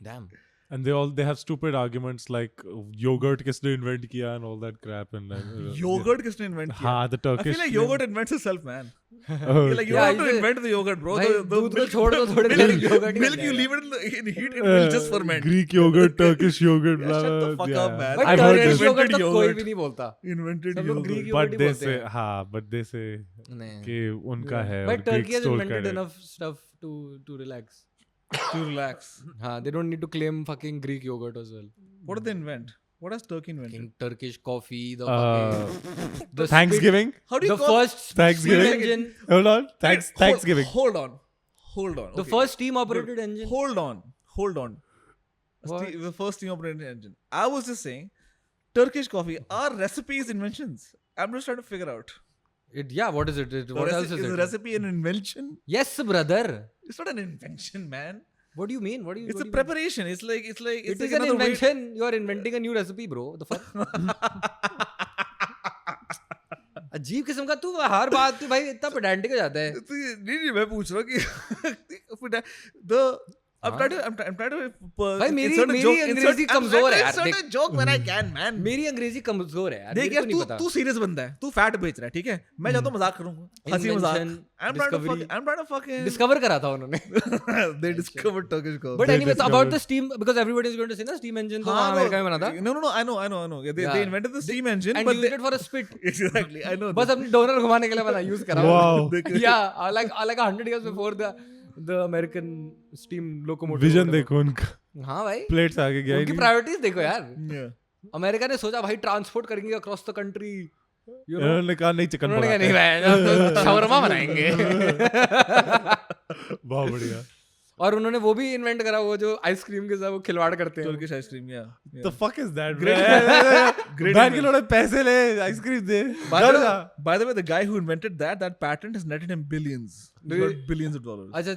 Speaker 1: damn
Speaker 2: And they have stupid arguments like yogurt किसने invent किया and all that crap and like,
Speaker 3: Yogurt किसने invent किया?
Speaker 2: हाँ, the
Speaker 3: I
Speaker 2: Turkish.
Speaker 3: feel like yogurt invents itself, man.
Speaker 2: Oh,
Speaker 3: You're like, you
Speaker 1: Yeah,
Speaker 3: don't have to
Speaker 1: इसे-
Speaker 3: invent the yogurt, bro.
Speaker 1: भाई,
Speaker 3: The
Speaker 1: दूध को
Speaker 3: milk-
Speaker 1: छोड़ दो थोड़ी देर, yogurt ही
Speaker 3: milk,
Speaker 1: बन
Speaker 3: you
Speaker 1: जाएगा.
Speaker 3: leave it in the heat, it will just ferment.
Speaker 2: Greek yogurt, Turkish yogurt.
Speaker 3: Yeah,
Speaker 2: blah,
Speaker 3: shut the
Speaker 2: blah,
Speaker 3: fuck
Speaker 2: yeah.
Speaker 3: up, man.
Speaker 1: But
Speaker 2: I've heard
Speaker 1: Turkish
Speaker 2: this.
Speaker 1: yogurt तो
Speaker 3: Invented
Speaker 1: कोई
Speaker 3: yogurt.
Speaker 1: भी नहीं बोलता.
Speaker 3: Invented
Speaker 1: सब लोग
Speaker 3: yogurt.
Speaker 1: Greek
Speaker 2: But
Speaker 1: yogurt he
Speaker 2: they
Speaker 1: बोलते
Speaker 2: say,
Speaker 1: हैं.
Speaker 2: हाँ, but they say
Speaker 1: नहीं.
Speaker 2: कि उनका है.
Speaker 1: But
Speaker 2: और
Speaker 1: Turkey
Speaker 2: Greeks
Speaker 1: has
Speaker 2: stole
Speaker 1: invented
Speaker 2: credit.
Speaker 1: enough stuff to relax.
Speaker 3: To relax.
Speaker 1: हाँ, they don't need to claim fucking Greek yogurt as well.
Speaker 3: What did they invent? What has Turkey invented?
Speaker 1: Fucking Turkish coffee, the
Speaker 2: Uh,
Speaker 1: fucking the
Speaker 2: Thanksgiving.
Speaker 3: How do you
Speaker 1: the
Speaker 3: call
Speaker 1: first
Speaker 2: Thanksgiving.
Speaker 1: steam engine,
Speaker 2: Hold on.
Speaker 3: Wait,
Speaker 2: Thanksgiving.
Speaker 3: Hold on.
Speaker 1: the
Speaker 3: Okay.
Speaker 1: first steam operated engine.
Speaker 3: Hold on.
Speaker 1: What?
Speaker 3: The first steam operated engine. I was just saying, Turkish coffee are recipes inventions. I'm just trying to figure out.
Speaker 1: What is it? What else is
Speaker 3: Is a
Speaker 1: it?
Speaker 3: recipe an invention?
Speaker 1: Yes, brother.
Speaker 3: It's not an invention, man.
Speaker 1: What do you mean? What do you?
Speaker 3: It's
Speaker 1: what
Speaker 3: a
Speaker 1: do you mean?
Speaker 3: preparation. It's like
Speaker 1: It
Speaker 3: like
Speaker 1: is an
Speaker 3: another way-
Speaker 1: invention. You are inventing a new recipe, bro. The fuck? अजीब किस्म का तू हर बात तू भाई इतना pedantic हो जाता है.
Speaker 3: तो नहीं मैं पूछ रहा हूँ कि the I'm trying to
Speaker 1: भाई मेरी अंग्रेजी कमजोर है यार. देख
Speaker 3: joke when I can man.
Speaker 1: मेरी अंग्रेजी कमजोर है यार.
Speaker 3: देख
Speaker 1: मेरे
Speaker 3: यार
Speaker 1: को नहीं पता.
Speaker 3: तू सीरियस बंदा है, तू फैट बेच रहा है, ठीक है, मैं चाहता हूँ मजाक करूंगा, हंसी मजाक. I'm trying to fucking
Speaker 1: discover करा था उन्होंने.
Speaker 3: they discovered Turkish girls.
Speaker 1: But anyway, so about the steam, because everybody is going to say na steam engine तो वहाँ अमेरिका में बना था.
Speaker 3: No, I know. Yeah, they invented the steam engine,
Speaker 1: and
Speaker 3: but
Speaker 1: used it for a spit.
Speaker 3: exactly, I know.
Speaker 1: बस अपनी donor घुमाने के लिए बना यूज करा.
Speaker 2: Wow.
Speaker 1: Yeah, like 100 years before the American steam locomotive.
Speaker 2: Vision देखो उनका.
Speaker 1: हाँ भाई.
Speaker 2: प्लेट्स आगे गया.
Speaker 1: उनकी प्रायोरिटीज देखो यार.
Speaker 3: Yeah.
Speaker 1: अमेरिका ने सोचा भाई ट्रांसपोर्ट करेंगे अक्रॉस द कंट्री.
Speaker 2: उन्होंने कहा नहीं चिकन
Speaker 1: उन्होंने कहा नहीं भाई शवरमा बनाएंगे.
Speaker 2: बहुत बढ़िया.
Speaker 1: और उन्होंने वो भी इन्वेंट करा वो जो आइसक्रीम के साथ वो खिलवाड़ करते हैं.
Speaker 3: Turkish ice cream, yeah.
Speaker 2: The fuck is that?
Speaker 3: Great
Speaker 2: ban के लोड़े पैसे ले ice cream they.
Speaker 3: By the way, the guy who invented that patent has netted him billions. He's got billions of dollars.
Speaker 1: अच्छा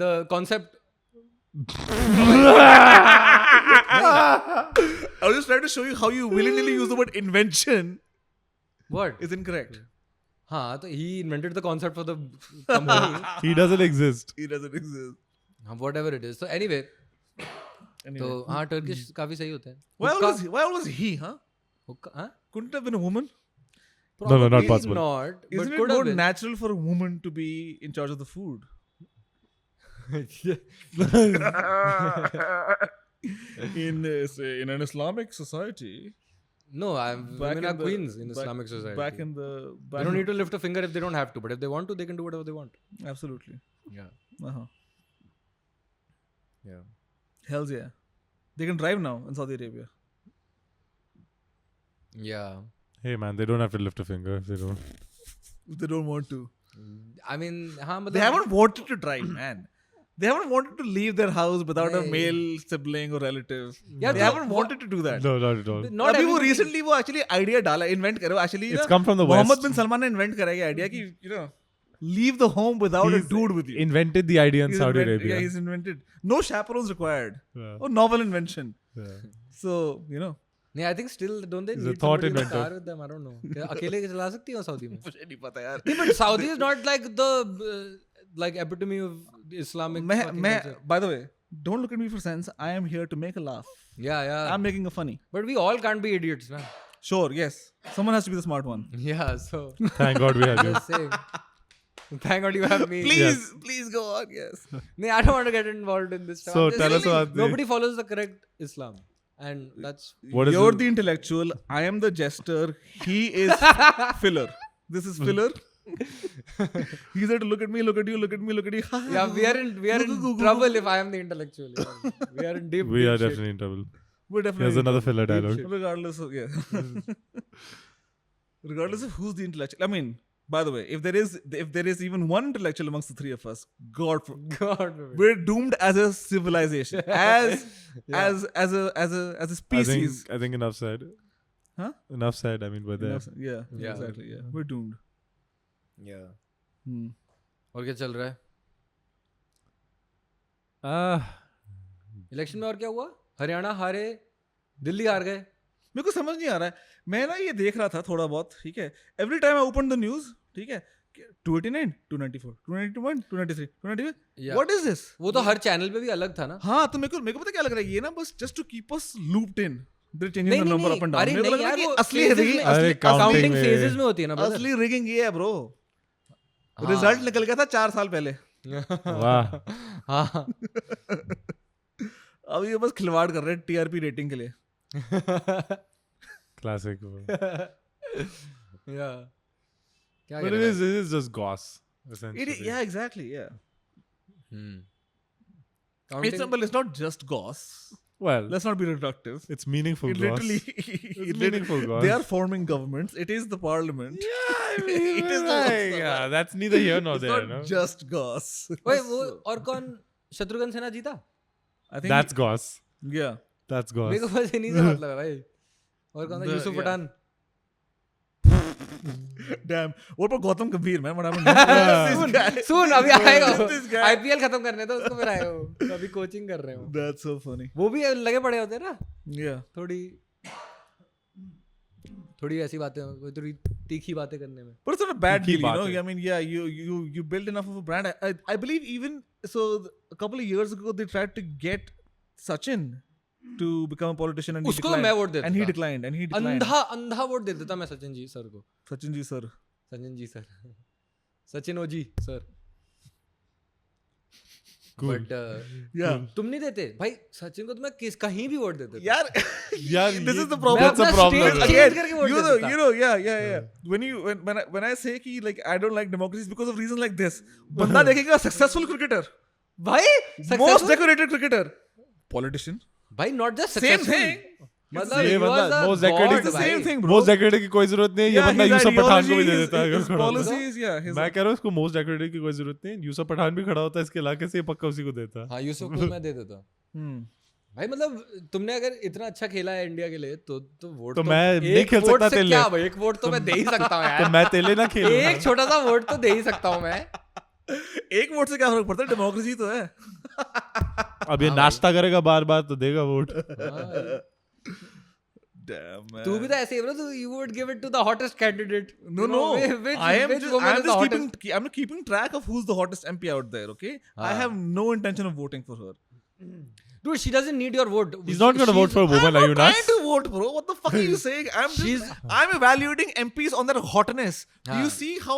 Speaker 1: the concept.
Speaker 3: I was just trying to show you how you willy-nilly use the word invention.
Speaker 1: What?
Speaker 3: Is incorrect.
Speaker 1: हाँ तो he invented the concept for the company.
Speaker 2: He doesn't exist.
Speaker 3: He doesn't exist.
Speaker 1: हाँ whatever it is. So anyway.
Speaker 3: Anyway.
Speaker 1: तो हाँ Turkish काफी सही होते हैं.
Speaker 3: Why always he, huh?
Speaker 1: हाँ?
Speaker 3: Couldn't have been a woman?
Speaker 2: No, not
Speaker 1: Probably
Speaker 2: possible.
Speaker 1: Not. But
Speaker 3: Isn't it
Speaker 1: could
Speaker 3: more
Speaker 1: have been.
Speaker 3: natural for a woman to be in charge of the food? in an Islamic society.
Speaker 1: No, women are queens in Islamic society.
Speaker 3: Back in the.
Speaker 1: They don't need to lift a finger if they don't have to, but if they want to, they can do whatever they want.
Speaker 3: Absolutely.
Speaker 1: Yeah.
Speaker 3: Uh-huh.
Speaker 1: Yeah.
Speaker 3: Hells yeah. They can drive now in Saudi Arabia.
Speaker 1: Yeah.
Speaker 2: Hey man, they don't have to lift a finger if they don't.
Speaker 3: If they don't want to.
Speaker 1: I mean, हाँ मतलब.
Speaker 3: They haven't wanted to drive, man. They haven't wanted to leave their house without a
Speaker 1: Hey.
Speaker 3: male sibling or relative.
Speaker 1: Yeah,
Speaker 3: they
Speaker 1: so
Speaker 3: haven't wanted to do that.
Speaker 2: No, not at all.
Speaker 1: Not
Speaker 3: अभी वो
Speaker 1: everybody-
Speaker 3: recently वो actually idea डाला invent करे वो actually
Speaker 2: It's
Speaker 3: ना
Speaker 2: come from the
Speaker 3: Mohammad
Speaker 2: West.
Speaker 3: बिन सलमान ने invent करा ये idea कि you know leave the home without
Speaker 2: He's
Speaker 3: a dude with you.
Speaker 2: Invented the idea in
Speaker 3: He's
Speaker 2: Saudi
Speaker 3: invent-
Speaker 2: Arabia.
Speaker 3: Yeah, he's invented. No chaperones required.
Speaker 2: Yeah.
Speaker 3: Oh, novel invention.
Speaker 2: Yeah.
Speaker 3: So you know.
Speaker 1: नहीं, I think still don't they
Speaker 2: He's a
Speaker 1: need
Speaker 2: thought
Speaker 1: somebody in the
Speaker 2: inventor.
Speaker 1: car with them? I don't know. क्या अकेले चला सकती हो Saudi में?
Speaker 3: मुझे नहीं पता यार.
Speaker 1: नहीं, but Saudi is not like the like epitome of Islamic. fucking
Speaker 3: मैं
Speaker 1: culture.
Speaker 3: by the way, don't look at me for sense. I am here to make a laugh.
Speaker 1: Yeah.
Speaker 3: I'm making a funny.
Speaker 1: But we all can't be idiots, man.
Speaker 3: Sure, yes. Someone has to be the smart one.
Speaker 1: Yeah, so
Speaker 2: Thank God we had you.
Speaker 1: just saying. Thank God you have me.
Speaker 3: Please go on. Yes.
Speaker 1: No, I don't want to get involved in this stuff.
Speaker 2: So
Speaker 1: I'm just
Speaker 2: tell us
Speaker 1: saying,
Speaker 2: about the-
Speaker 1: nobody follows the correct Islam, and that's
Speaker 2: What is
Speaker 3: You're
Speaker 2: the-
Speaker 3: the intellectual. I am the jester. He is filler. This is filler. He's there to look at me, look at you, look at me, look at you.
Speaker 1: yeah. We are in trouble if I am the intellectual. Yeah. We are in deep.
Speaker 2: We
Speaker 1: deep
Speaker 2: are
Speaker 1: shit.
Speaker 2: definitely in trouble.
Speaker 3: We're definitely
Speaker 2: Here's another filler dialogue.
Speaker 1: shit.
Speaker 3: regardless of regardless of who's the intellectual. I mean, by the way, if there is even one intellectual amongst the three of us, God,
Speaker 1: God forbid.
Speaker 3: we're doomed as a civilization, as a species.
Speaker 2: I think enough said.
Speaker 3: Huh?
Speaker 2: Enough said. I mean, we're there.
Speaker 3: Yeah,
Speaker 1: Yeah.
Speaker 3: exactly. Yeah, we're doomed.
Speaker 1: Yeah.
Speaker 3: Hmm.
Speaker 1: और क्या चल रहा है? Election में और क्या हुआ? हरियाणा हारे, दिल्ली हार गए.
Speaker 3: मेरे को समझ नहीं आ रहा है. मैं ना ये देख रहा था थोड़ा बहुत, ठीक है. Every time I open the news, ठीक है, 289, 294, 291, 293, 295.
Speaker 1: Yeah.
Speaker 3: What is this?
Speaker 1: वो तो हर चैनल पे भी अलग था ना.
Speaker 3: हाँ, तो मेरे को पता क्या लग रहा है, ये ना बस just to keep us looped in. They're changing the number up and down.
Speaker 1: अरे
Speaker 3: मेरे को
Speaker 1: नहीं
Speaker 3: लग रहा है
Speaker 1: यार,
Speaker 3: कि
Speaker 1: वो
Speaker 3: असली
Speaker 1: phases
Speaker 3: rigging-
Speaker 1: में-
Speaker 2: अरे
Speaker 1: असली
Speaker 2: counting
Speaker 1: counting
Speaker 2: में-
Speaker 1: phases में होती है ना brother.
Speaker 3: असली rigging ये है ब्रो.
Speaker 1: हाँ.
Speaker 3: रिजल्ट निकल गया था 4 साल पहले.
Speaker 2: वाह.
Speaker 1: हाँ.
Speaker 3: अब ये बस खिलवाड़ कर रहे हैं टीआरपी रेटिंग के लिए.
Speaker 2: Classic.
Speaker 1: Yeah. क्या
Speaker 2: But
Speaker 1: करें
Speaker 2: it is just goss. Essentially.
Speaker 3: Yeah, exactly. Yeah.
Speaker 1: Hmm.
Speaker 3: It's
Speaker 1: Counting.
Speaker 3: not, but it's not just goss.
Speaker 2: Well,
Speaker 3: Let's not be reductive.
Speaker 2: it's meaningful
Speaker 3: It
Speaker 2: goss.
Speaker 3: literally,
Speaker 2: meaningful goss.
Speaker 3: they are forming governments. It is the parliament.
Speaker 2: Yeah, I mean,
Speaker 3: It is
Speaker 2: like,
Speaker 3: the-
Speaker 2: that's neither here nor
Speaker 3: It's
Speaker 2: there.
Speaker 3: not
Speaker 2: No?
Speaker 3: just goss.
Speaker 1: ओए वो और कौन शत्रुघ्न सिन्हा जीता?
Speaker 3: I think
Speaker 2: That's goss.
Speaker 3: yeah.
Speaker 2: That's goss.
Speaker 1: मेरे को बस इन्हीं से मतलब है भाई. और कौन था?
Speaker 3: The-
Speaker 1: Yusuf
Speaker 3: yeah.
Speaker 1: Pathan.
Speaker 3: Damn. What about Gautam Gambhir, man? What happened?
Speaker 1: सुन अभी आएगा वो.
Speaker 3: This guy.
Speaker 1: आईपीएल खत्म करने दो उसको, फिर आएगा वो. तो अभी कोचिंग कर रहे हो.
Speaker 3: That's so funny.
Speaker 1: वो भी लगे पड़े होते हैं ना.
Speaker 3: Yeah.
Speaker 1: थोड़ी ऐसी बातें, थोड़ी तीखी बातें करने में.
Speaker 3: But it's not a bad
Speaker 2: Ki
Speaker 3: deal, you
Speaker 2: baat
Speaker 3: know.
Speaker 2: hai.
Speaker 3: I mean, yeah, you build enough of a brand. I believe even so. A couple of years ago, they tried to get Sachin to become a politician, and he
Speaker 1: उसको
Speaker 3: declined.
Speaker 1: मैं vote देता
Speaker 3: And he
Speaker 1: था.
Speaker 3: declined. And he declined.
Speaker 1: अंधा vote दे देता मैं Sachin ji sir को.
Speaker 3: Sachin ji, sir.
Speaker 1: Sachin ji sir. सचिन ओजी सर.
Speaker 2: Cool.
Speaker 1: But
Speaker 3: Yeah.
Speaker 1: तुम नहीं देते भाई सचिन को. तो मैं कहीं भी वोट देते.
Speaker 3: यार, this is the
Speaker 1: मैं
Speaker 3: problem.
Speaker 2: That's a
Speaker 1: अपना
Speaker 2: problem.
Speaker 1: state
Speaker 3: Again,
Speaker 1: change करके वोट
Speaker 3: you
Speaker 1: दे
Speaker 3: know,
Speaker 1: देता.
Speaker 3: yeah. When I say कि like I don't like democracy because of reasons like this, बंदा देखेगा successful cricketer,
Speaker 1: भाई
Speaker 3: most
Speaker 1: successful-
Speaker 3: decorated cricketer, politician.
Speaker 1: भाई not just
Speaker 3: Same
Speaker 1: successful.
Speaker 3: thing.
Speaker 1: मतलब
Speaker 2: ये
Speaker 1: he was
Speaker 2: बंदा
Speaker 1: a
Speaker 2: most decorated
Speaker 1: god,
Speaker 3: It's the
Speaker 1: भाई.
Speaker 3: same thing, bro.
Speaker 2: Most decorated की कोई जरूरत नहीं है. ये
Speaker 3: Yeah,
Speaker 2: बंदा
Speaker 3: his
Speaker 2: यूसुफ पठान को भी
Speaker 3: ideology,
Speaker 2: दे
Speaker 3: his-
Speaker 2: देता है अगर
Speaker 3: his
Speaker 2: खड़ा होता है.
Speaker 3: policies, yeah. his-
Speaker 2: मैं कह रहा हूँ उसको मोस्ट डेकोरेटेड की कोई जरूरत नहीं. यूसुफ पठान भी खड़ा होता है इसके इलाके से, ये पक्का उसी को देता है.
Speaker 1: हाँ यूसुफ को मैं दे देता.
Speaker 3: Hmm.
Speaker 1: भाई मतलब तुमने अगर इतना अच्छा खेला है इंडिया के लिए तो वोट
Speaker 2: तो मैं नहीं
Speaker 1: एक
Speaker 2: खेल
Speaker 1: वोट
Speaker 2: सकता
Speaker 1: से
Speaker 2: तेरे
Speaker 1: क्या
Speaker 2: लिए.
Speaker 1: भाई. एक वोट तो मैं दे ही सकता हूँ
Speaker 2: तो
Speaker 1: यार.
Speaker 2: मैं तेले ना खेलूं.
Speaker 1: एक छोटा सा वोट तो दे ही सकता हूँ मैं.
Speaker 3: एक वोट से क्या फर्क पड़ता है? डेमोक्रेसी तो है.
Speaker 2: अब ये नाश्ता करेगा बार बार तो देगा वोट.
Speaker 1: हाँ,
Speaker 3: Damn, man.
Speaker 1: तू भी तो ऐसे ही bro. You would give it to the hottest candidate.
Speaker 3: No,
Speaker 1: You know,
Speaker 3: no.
Speaker 1: which
Speaker 3: I am
Speaker 1: which
Speaker 3: just,
Speaker 1: woman
Speaker 3: I am
Speaker 1: is the
Speaker 3: just
Speaker 1: hottest?
Speaker 3: I'm keeping track of who's the hottest MP out there. Okay, I
Speaker 1: Ah.
Speaker 3: have no intention of voting for her.
Speaker 1: Dude, she doesn't need your vote.
Speaker 2: He's not going to vote for a woman. Are you
Speaker 3: I'm not
Speaker 2: nuts?
Speaker 3: trying to vote, bro. What the fuck are you saying? I'm evaluating MPs on their hotness. Do you
Speaker 1: Ah.
Speaker 3: see how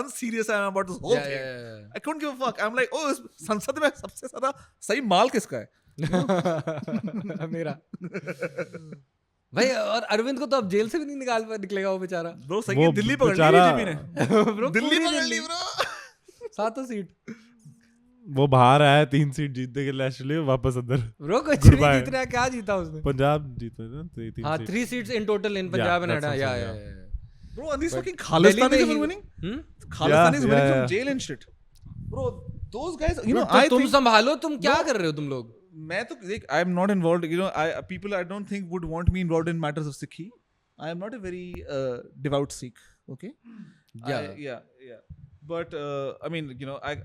Speaker 3: unserious I am about this whole
Speaker 1: Yeah,
Speaker 3: thing?
Speaker 1: yeah,
Speaker 3: I couldn't give a fuck. I'm like, oh, इस संसद में सबसे ज्यादा सही माल किसका है?
Speaker 1: yeah. मेरा. भाई और अरविंद को तो अब जेल से भी नहीं निकलेगा वो बेचारा.
Speaker 3: Bro, सही
Speaker 2: वो
Speaker 3: है, दिल्ली पकड़ ली
Speaker 2: बेचारा-
Speaker 3: बीजेपी ने.
Speaker 1: Bro,
Speaker 3: दिल्ली
Speaker 1: पूरी
Speaker 3: पकड़ ली, bro.
Speaker 1: 7 सीट.
Speaker 2: वो बाहर आया है 3 सीट जीतने के लिए एक्चुअली, वापस अंदर.
Speaker 1: ब्रो कुछ नहीं
Speaker 2: Goodbye.
Speaker 1: जीतना है. क्या जीता उसने?
Speaker 2: पंजाब जीते ना 3
Speaker 1: हाँ
Speaker 2: seat.
Speaker 1: 3 seats in total in Punjab and
Speaker 2: that's
Speaker 1: Haryana.
Speaker 2: also,
Speaker 1: या
Speaker 2: yeah.
Speaker 3: Bro, and these fucking
Speaker 1: Delhi
Speaker 3: Khalistanis
Speaker 1: में
Speaker 3: have been
Speaker 1: he-
Speaker 3: winning.
Speaker 1: Hmm?
Speaker 3: Khalistanis
Speaker 2: Yeah,
Speaker 3: winning
Speaker 2: yeah,
Speaker 3: from
Speaker 2: yeah.
Speaker 3: jail and shit. Bro, those guys, you know,
Speaker 1: तो
Speaker 3: I
Speaker 1: तुम
Speaker 3: think
Speaker 1: संभालो. तुम क्या
Speaker 3: No.
Speaker 1: कर रहे हो तुम लोग?
Speaker 3: मैं तो देख, I am not involved. You know, people I don't think would want me involved in matters of Sikhi. I am not a very devout Sikh. Okay.
Speaker 1: Yeah.
Speaker 3: Yeah. But I mean, you know, I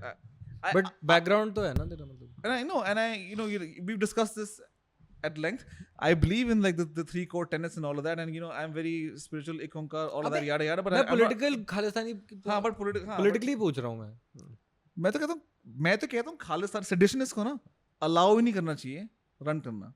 Speaker 1: but background तो है ना तेरा मतलब.
Speaker 3: and I know, and we've discussed this at length. I believe in like the 3 core tenets and all of that, and you know, I'm very spiritual, ik onkar, all of that, yada yada. But
Speaker 1: मैं
Speaker 3: I'm not-
Speaker 1: political Khalistani
Speaker 3: हाँ, but political.
Speaker 1: Politically पूछ रहा हूँ मैं.
Speaker 3: मैं तो कहता हूँ खालिस्तान सेडिशनिस्ट को ना अलाउ ही नहीं करना चाहिए रन करना.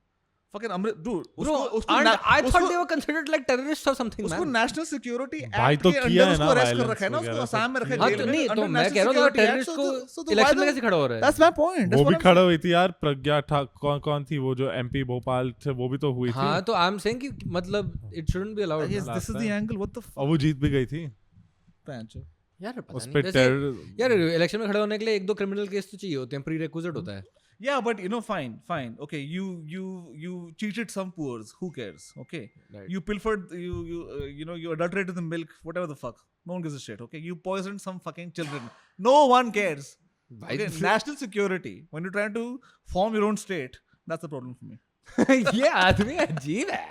Speaker 3: Fucking अमृत dude,
Speaker 1: Bro,
Speaker 3: उसको
Speaker 1: and I thought
Speaker 3: उसको-
Speaker 1: they were considered like terrorists or something,
Speaker 3: उसको
Speaker 1: man.
Speaker 3: नेशनल सिक्योरिटी
Speaker 2: भाई
Speaker 3: एक्ट
Speaker 2: तो
Speaker 3: के
Speaker 2: किया
Speaker 3: अंडर
Speaker 2: है
Speaker 3: उसको
Speaker 2: ना
Speaker 3: अरेस्ट कर
Speaker 2: violence
Speaker 3: रखा है ना, उसको
Speaker 2: वगैरह
Speaker 3: असम में
Speaker 2: सब
Speaker 3: रखा है
Speaker 1: हाँ
Speaker 3: जेल
Speaker 1: तो
Speaker 3: में.
Speaker 1: नहीं
Speaker 3: under
Speaker 1: तो मैं
Speaker 3: National
Speaker 1: कह रहा हूँ
Speaker 3: Security Act,
Speaker 1: टेररिस्ट को
Speaker 3: so why
Speaker 1: इलेक्शन में
Speaker 3: the-
Speaker 1: कैसे खड़ा हो रहा है?
Speaker 3: That's my point. That's
Speaker 2: वो भी
Speaker 3: what I'm
Speaker 2: खड़ा हुई थी यार. प्रज्ञा ठाकुर कौन थी वो जो MP भोपाल थे, वो भी तो हुई थी.
Speaker 1: हाँ तो आई एम सेइंग कि मतलब it shouldn't be allowed.
Speaker 3: saying. Yes, this is the angle. What the
Speaker 2: और वो जीत भी गई थी.
Speaker 3: fuck?
Speaker 1: यार पता
Speaker 2: उस
Speaker 1: नहीं
Speaker 2: पे
Speaker 1: जैसे
Speaker 2: टेरर
Speaker 1: यार इलेक्शन में खड़े होने के लिए 1-2 क्रिमिनल केस तो चाहिए होते हैं. प्री रिक्विजिट होता है.
Speaker 3: Yeah, but you know, fine. Okay, you cheated some poors. Who cares? Okay,
Speaker 1: Right.
Speaker 3: you pilfered, you adulterated the milk. Whatever the fuck. No one gives a shit. Okay, you poisoned some fucking children. No one cares.
Speaker 1: भाई
Speaker 3: Okay, national security. When you're trying to form your own state, that's the problem for me.
Speaker 1: ये आदमी अजीब है.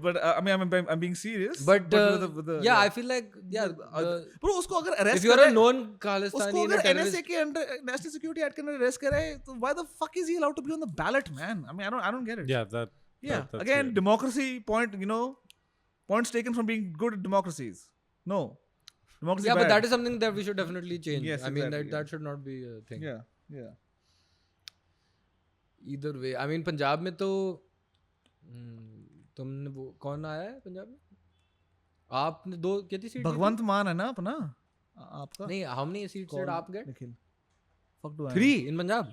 Speaker 3: But I mean, I'm being serious.
Speaker 1: But
Speaker 3: with the
Speaker 1: yeah, I feel like yeah.
Speaker 3: bro, उसको अगर arrest
Speaker 1: If you are a
Speaker 3: करे,
Speaker 1: known
Speaker 3: उसको
Speaker 1: खालिस्तानी
Speaker 3: अगर
Speaker 1: terrorist,
Speaker 3: NSA के अंडर National Security Act के अंदर arrest करे, तो why the fuck is he allowed to be on the ballot, man? I mean, I don't get it.
Speaker 2: Yeah, that.
Speaker 3: Yeah,
Speaker 2: that's
Speaker 3: again,
Speaker 2: weird.
Speaker 3: democracy points taken from being good at democracies. No, democracy.
Speaker 1: yeah, but
Speaker 3: bad.
Speaker 1: that is something that we should definitely change.
Speaker 3: Yes,
Speaker 1: I mean
Speaker 3: exactly,
Speaker 1: that should not be a thing.
Speaker 3: Yeah.
Speaker 1: Either way, I mean Punjab में तो तुमने वो कौन आया है पंजाब में? आपने 2 कितनी सीट?
Speaker 3: भगवंत मान है ना अपना आपका.
Speaker 1: नहीं how many seats did आप get?
Speaker 3: Nikhil. Fuck do I
Speaker 1: 3 in Punjab.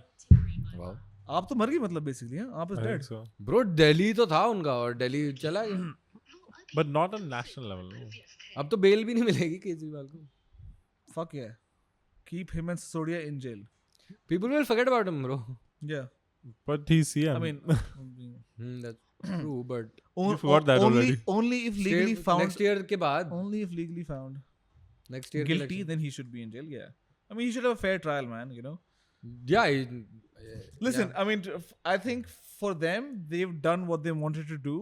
Speaker 1: Wow.
Speaker 3: आप तो मर गई मतलब बेसिकली. आप is
Speaker 2: I think
Speaker 3: dead.
Speaker 2: so.
Speaker 1: Bro Delhi तो था उनका और दिल्ली चला गया.
Speaker 2: But not on national level. No.
Speaker 1: अब तो बेल भी नहीं मिलेगी केजरीवाल को.
Speaker 3: Fuck yeah. Keep him and Sisodia in jail.
Speaker 1: People will forget about him, bro.
Speaker 3: Yeah.
Speaker 2: But he's CM.
Speaker 3: I mean,
Speaker 1: That's true, but
Speaker 2: You forgot that already.
Speaker 3: Only if legally
Speaker 1: State-
Speaker 3: found.
Speaker 1: next year के बाद
Speaker 3: Only if legally found
Speaker 1: next year
Speaker 3: guilty, then he should be in jail. Yeah. I mean, he should have a fair trial, man. You know.
Speaker 1: yeah.
Speaker 3: Listen,
Speaker 1: yeah.
Speaker 3: I mean, I think for them, they've done what they wanted to do.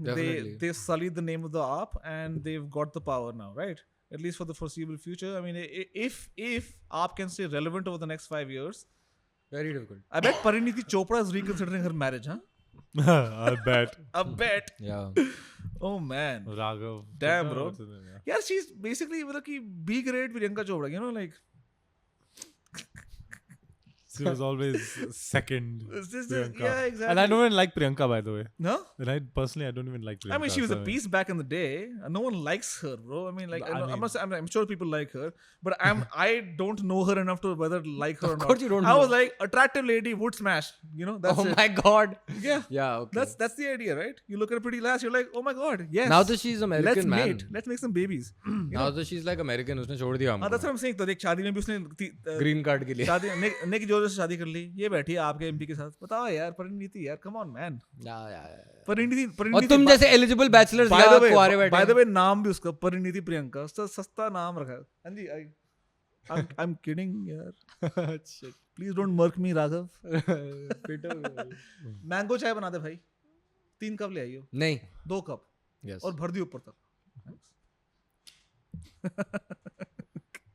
Speaker 1: Definitely.
Speaker 3: they sullied the name of the AAP, and they've got the power now, right? At least for the foreseeable future. I mean, if AAP can stay relevant over the next 5 years,
Speaker 1: very difficult.
Speaker 3: I bet Pariniti Chopra is reconsidering her marriage, huh?
Speaker 2: I bet.
Speaker 3: I bet.
Speaker 1: Yeah.
Speaker 3: Oh man.
Speaker 2: Raghav.
Speaker 3: Damn,
Speaker 2: Chopra,
Speaker 3: bro.
Speaker 2: what's his name, yeah.
Speaker 3: Yeah, she's basically मतलब कि B grade Priyanka Chopra, you know, like
Speaker 2: She was always second.
Speaker 3: it's just
Speaker 2: Priyanka.
Speaker 3: yeah, exactly.
Speaker 2: And I don't even like Priyanka, by the way.
Speaker 3: No?
Speaker 2: And I personally, I don't even like Priyanka.
Speaker 3: I mean, she was a
Speaker 2: so-
Speaker 3: piece back in the day. No one likes her, bro. I mean, like,
Speaker 2: I
Speaker 3: I'm,
Speaker 2: mean-
Speaker 3: not, I'm sure people like her, but I don't know her enough to whether like her or not.
Speaker 1: course you don't
Speaker 3: I was
Speaker 1: know.
Speaker 3: like, attractive lady would smash. You know, that's
Speaker 1: Oh
Speaker 3: it.
Speaker 1: my god.
Speaker 3: Yeah,
Speaker 1: Yeah. Okay.
Speaker 3: that's the idea, right? You look at a pretty lass, you're like, oh my god, yes.
Speaker 1: Now that she's American,
Speaker 3: let's
Speaker 1: man.
Speaker 3: mate, let's make some babies. You
Speaker 1: Now
Speaker 3: know?
Speaker 1: that she's like American, उसने छोड़ दिया
Speaker 3: हाँ, that's
Speaker 1: हमको
Speaker 3: what I'm saying. तो देख शादी में भी उसने
Speaker 1: ग्रीन कार्ड के लिए.
Speaker 3: शादी निक जोनस से शादी कर ली. ये बैठी है आपके एमपी के साथ. बताओ यार परिणीति यार, come on man. परिणीति
Speaker 1: और तुम जैसे एलिजिबल बैचलर्स
Speaker 3: by
Speaker 1: या
Speaker 3: the way,
Speaker 1: कुआरे बैठे
Speaker 3: by
Speaker 1: हैं.
Speaker 3: the way, नाम भी उसका परिणीति प्रियंका. उसका सस्ता नाम रखा है. हाँ जी, I'm kidding यार. Please don't murk me, Raghav. Mango चाय बना दे भाई. 3 कप ले आइयो.
Speaker 1: नहीं.
Speaker 3: 2 कप.
Speaker 1: Yes.
Speaker 3: और भर दी ऊपर तक.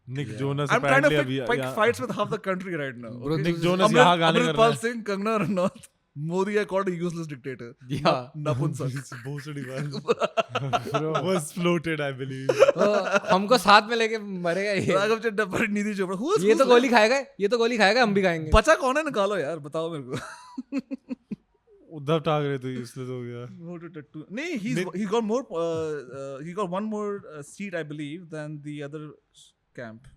Speaker 2: Nick Jonas
Speaker 3: I'm trying to
Speaker 2: apparently
Speaker 3: pick
Speaker 2: अभी yeah.
Speaker 3: fights with half the country right now.
Speaker 1: Bro,
Speaker 3: okay?
Speaker 2: Nick Jonas यहाँ गाने कर रहा
Speaker 3: Amritpal
Speaker 2: है.
Speaker 3: Singh, Kangana Ranaut, Modi I called a useless dictator.
Speaker 1: Yeah.
Speaker 3: Napunsak.
Speaker 2: It's भोसड़ी वाला. Was floated, I believe.
Speaker 1: हमको साथ में लेके मरेगा ये.
Speaker 3: राघव चड्ढा परिणीति चोपड़ा.
Speaker 1: ये तो गोली खाएगा. ये तो गोली खाएगा. हम भी खाएंगे.
Speaker 3: बचा कौन है निकालो यार, बताओ मेरे को.
Speaker 2: उद्धव ठाकरे तो useless हो गया.
Speaker 3: Voter tattoo. नहीं, he got more. He got one more seat, I believe, than the other camp.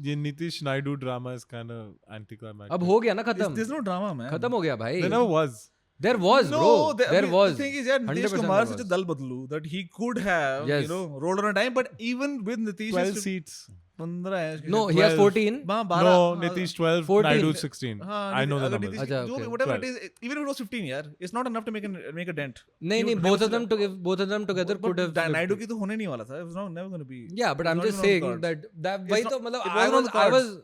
Speaker 2: ये Nitish Naidu drama is kind of anticlimactic.
Speaker 1: अब हो गया ना खत्म.
Speaker 3: There's no drama, man.
Speaker 1: खत्म हो गया भाई.
Speaker 2: There never was.
Speaker 1: There was,
Speaker 3: No,
Speaker 1: bro. There was.
Speaker 3: The thing is, yeah, Nitish
Speaker 1: 100%
Speaker 3: Kumar
Speaker 1: there
Speaker 3: such a
Speaker 1: was.
Speaker 3: dal badlu that he could have,
Speaker 1: Yes.
Speaker 3: you know, rolled on a dime. But even with Nitish,
Speaker 2: 12 seats.
Speaker 3: 15 है.
Speaker 1: No, he has
Speaker 2: 12.
Speaker 1: 14.
Speaker 3: हाँ,
Speaker 2: No,
Speaker 3: 12.
Speaker 2: Nitish 12,
Speaker 1: 14.
Speaker 2: Naidu 16.
Speaker 3: हाँ,
Speaker 2: I know the
Speaker 3: अगर
Speaker 2: numbers.
Speaker 3: Nitish-
Speaker 1: अच्छा,
Speaker 3: जो
Speaker 1: okay.
Speaker 3: भी- whatever
Speaker 2: 12.
Speaker 3: it is, even if it was 15, यार, it's not enough to make a dent.
Speaker 1: नहीं नहीं. Both of them together
Speaker 3: But
Speaker 1: could have.
Speaker 3: Naidoo की तो होने नहीं वाला था. It was never going to be.
Speaker 1: Yeah, but I'm
Speaker 3: not
Speaker 1: just
Speaker 3: even on the
Speaker 1: saying
Speaker 3: cards.
Speaker 1: that
Speaker 3: It's
Speaker 1: वही
Speaker 3: not-
Speaker 1: तो मतलब
Speaker 3: it
Speaker 1: I
Speaker 3: wasn't on
Speaker 1: was
Speaker 3: the
Speaker 1: I
Speaker 3: cards.
Speaker 1: was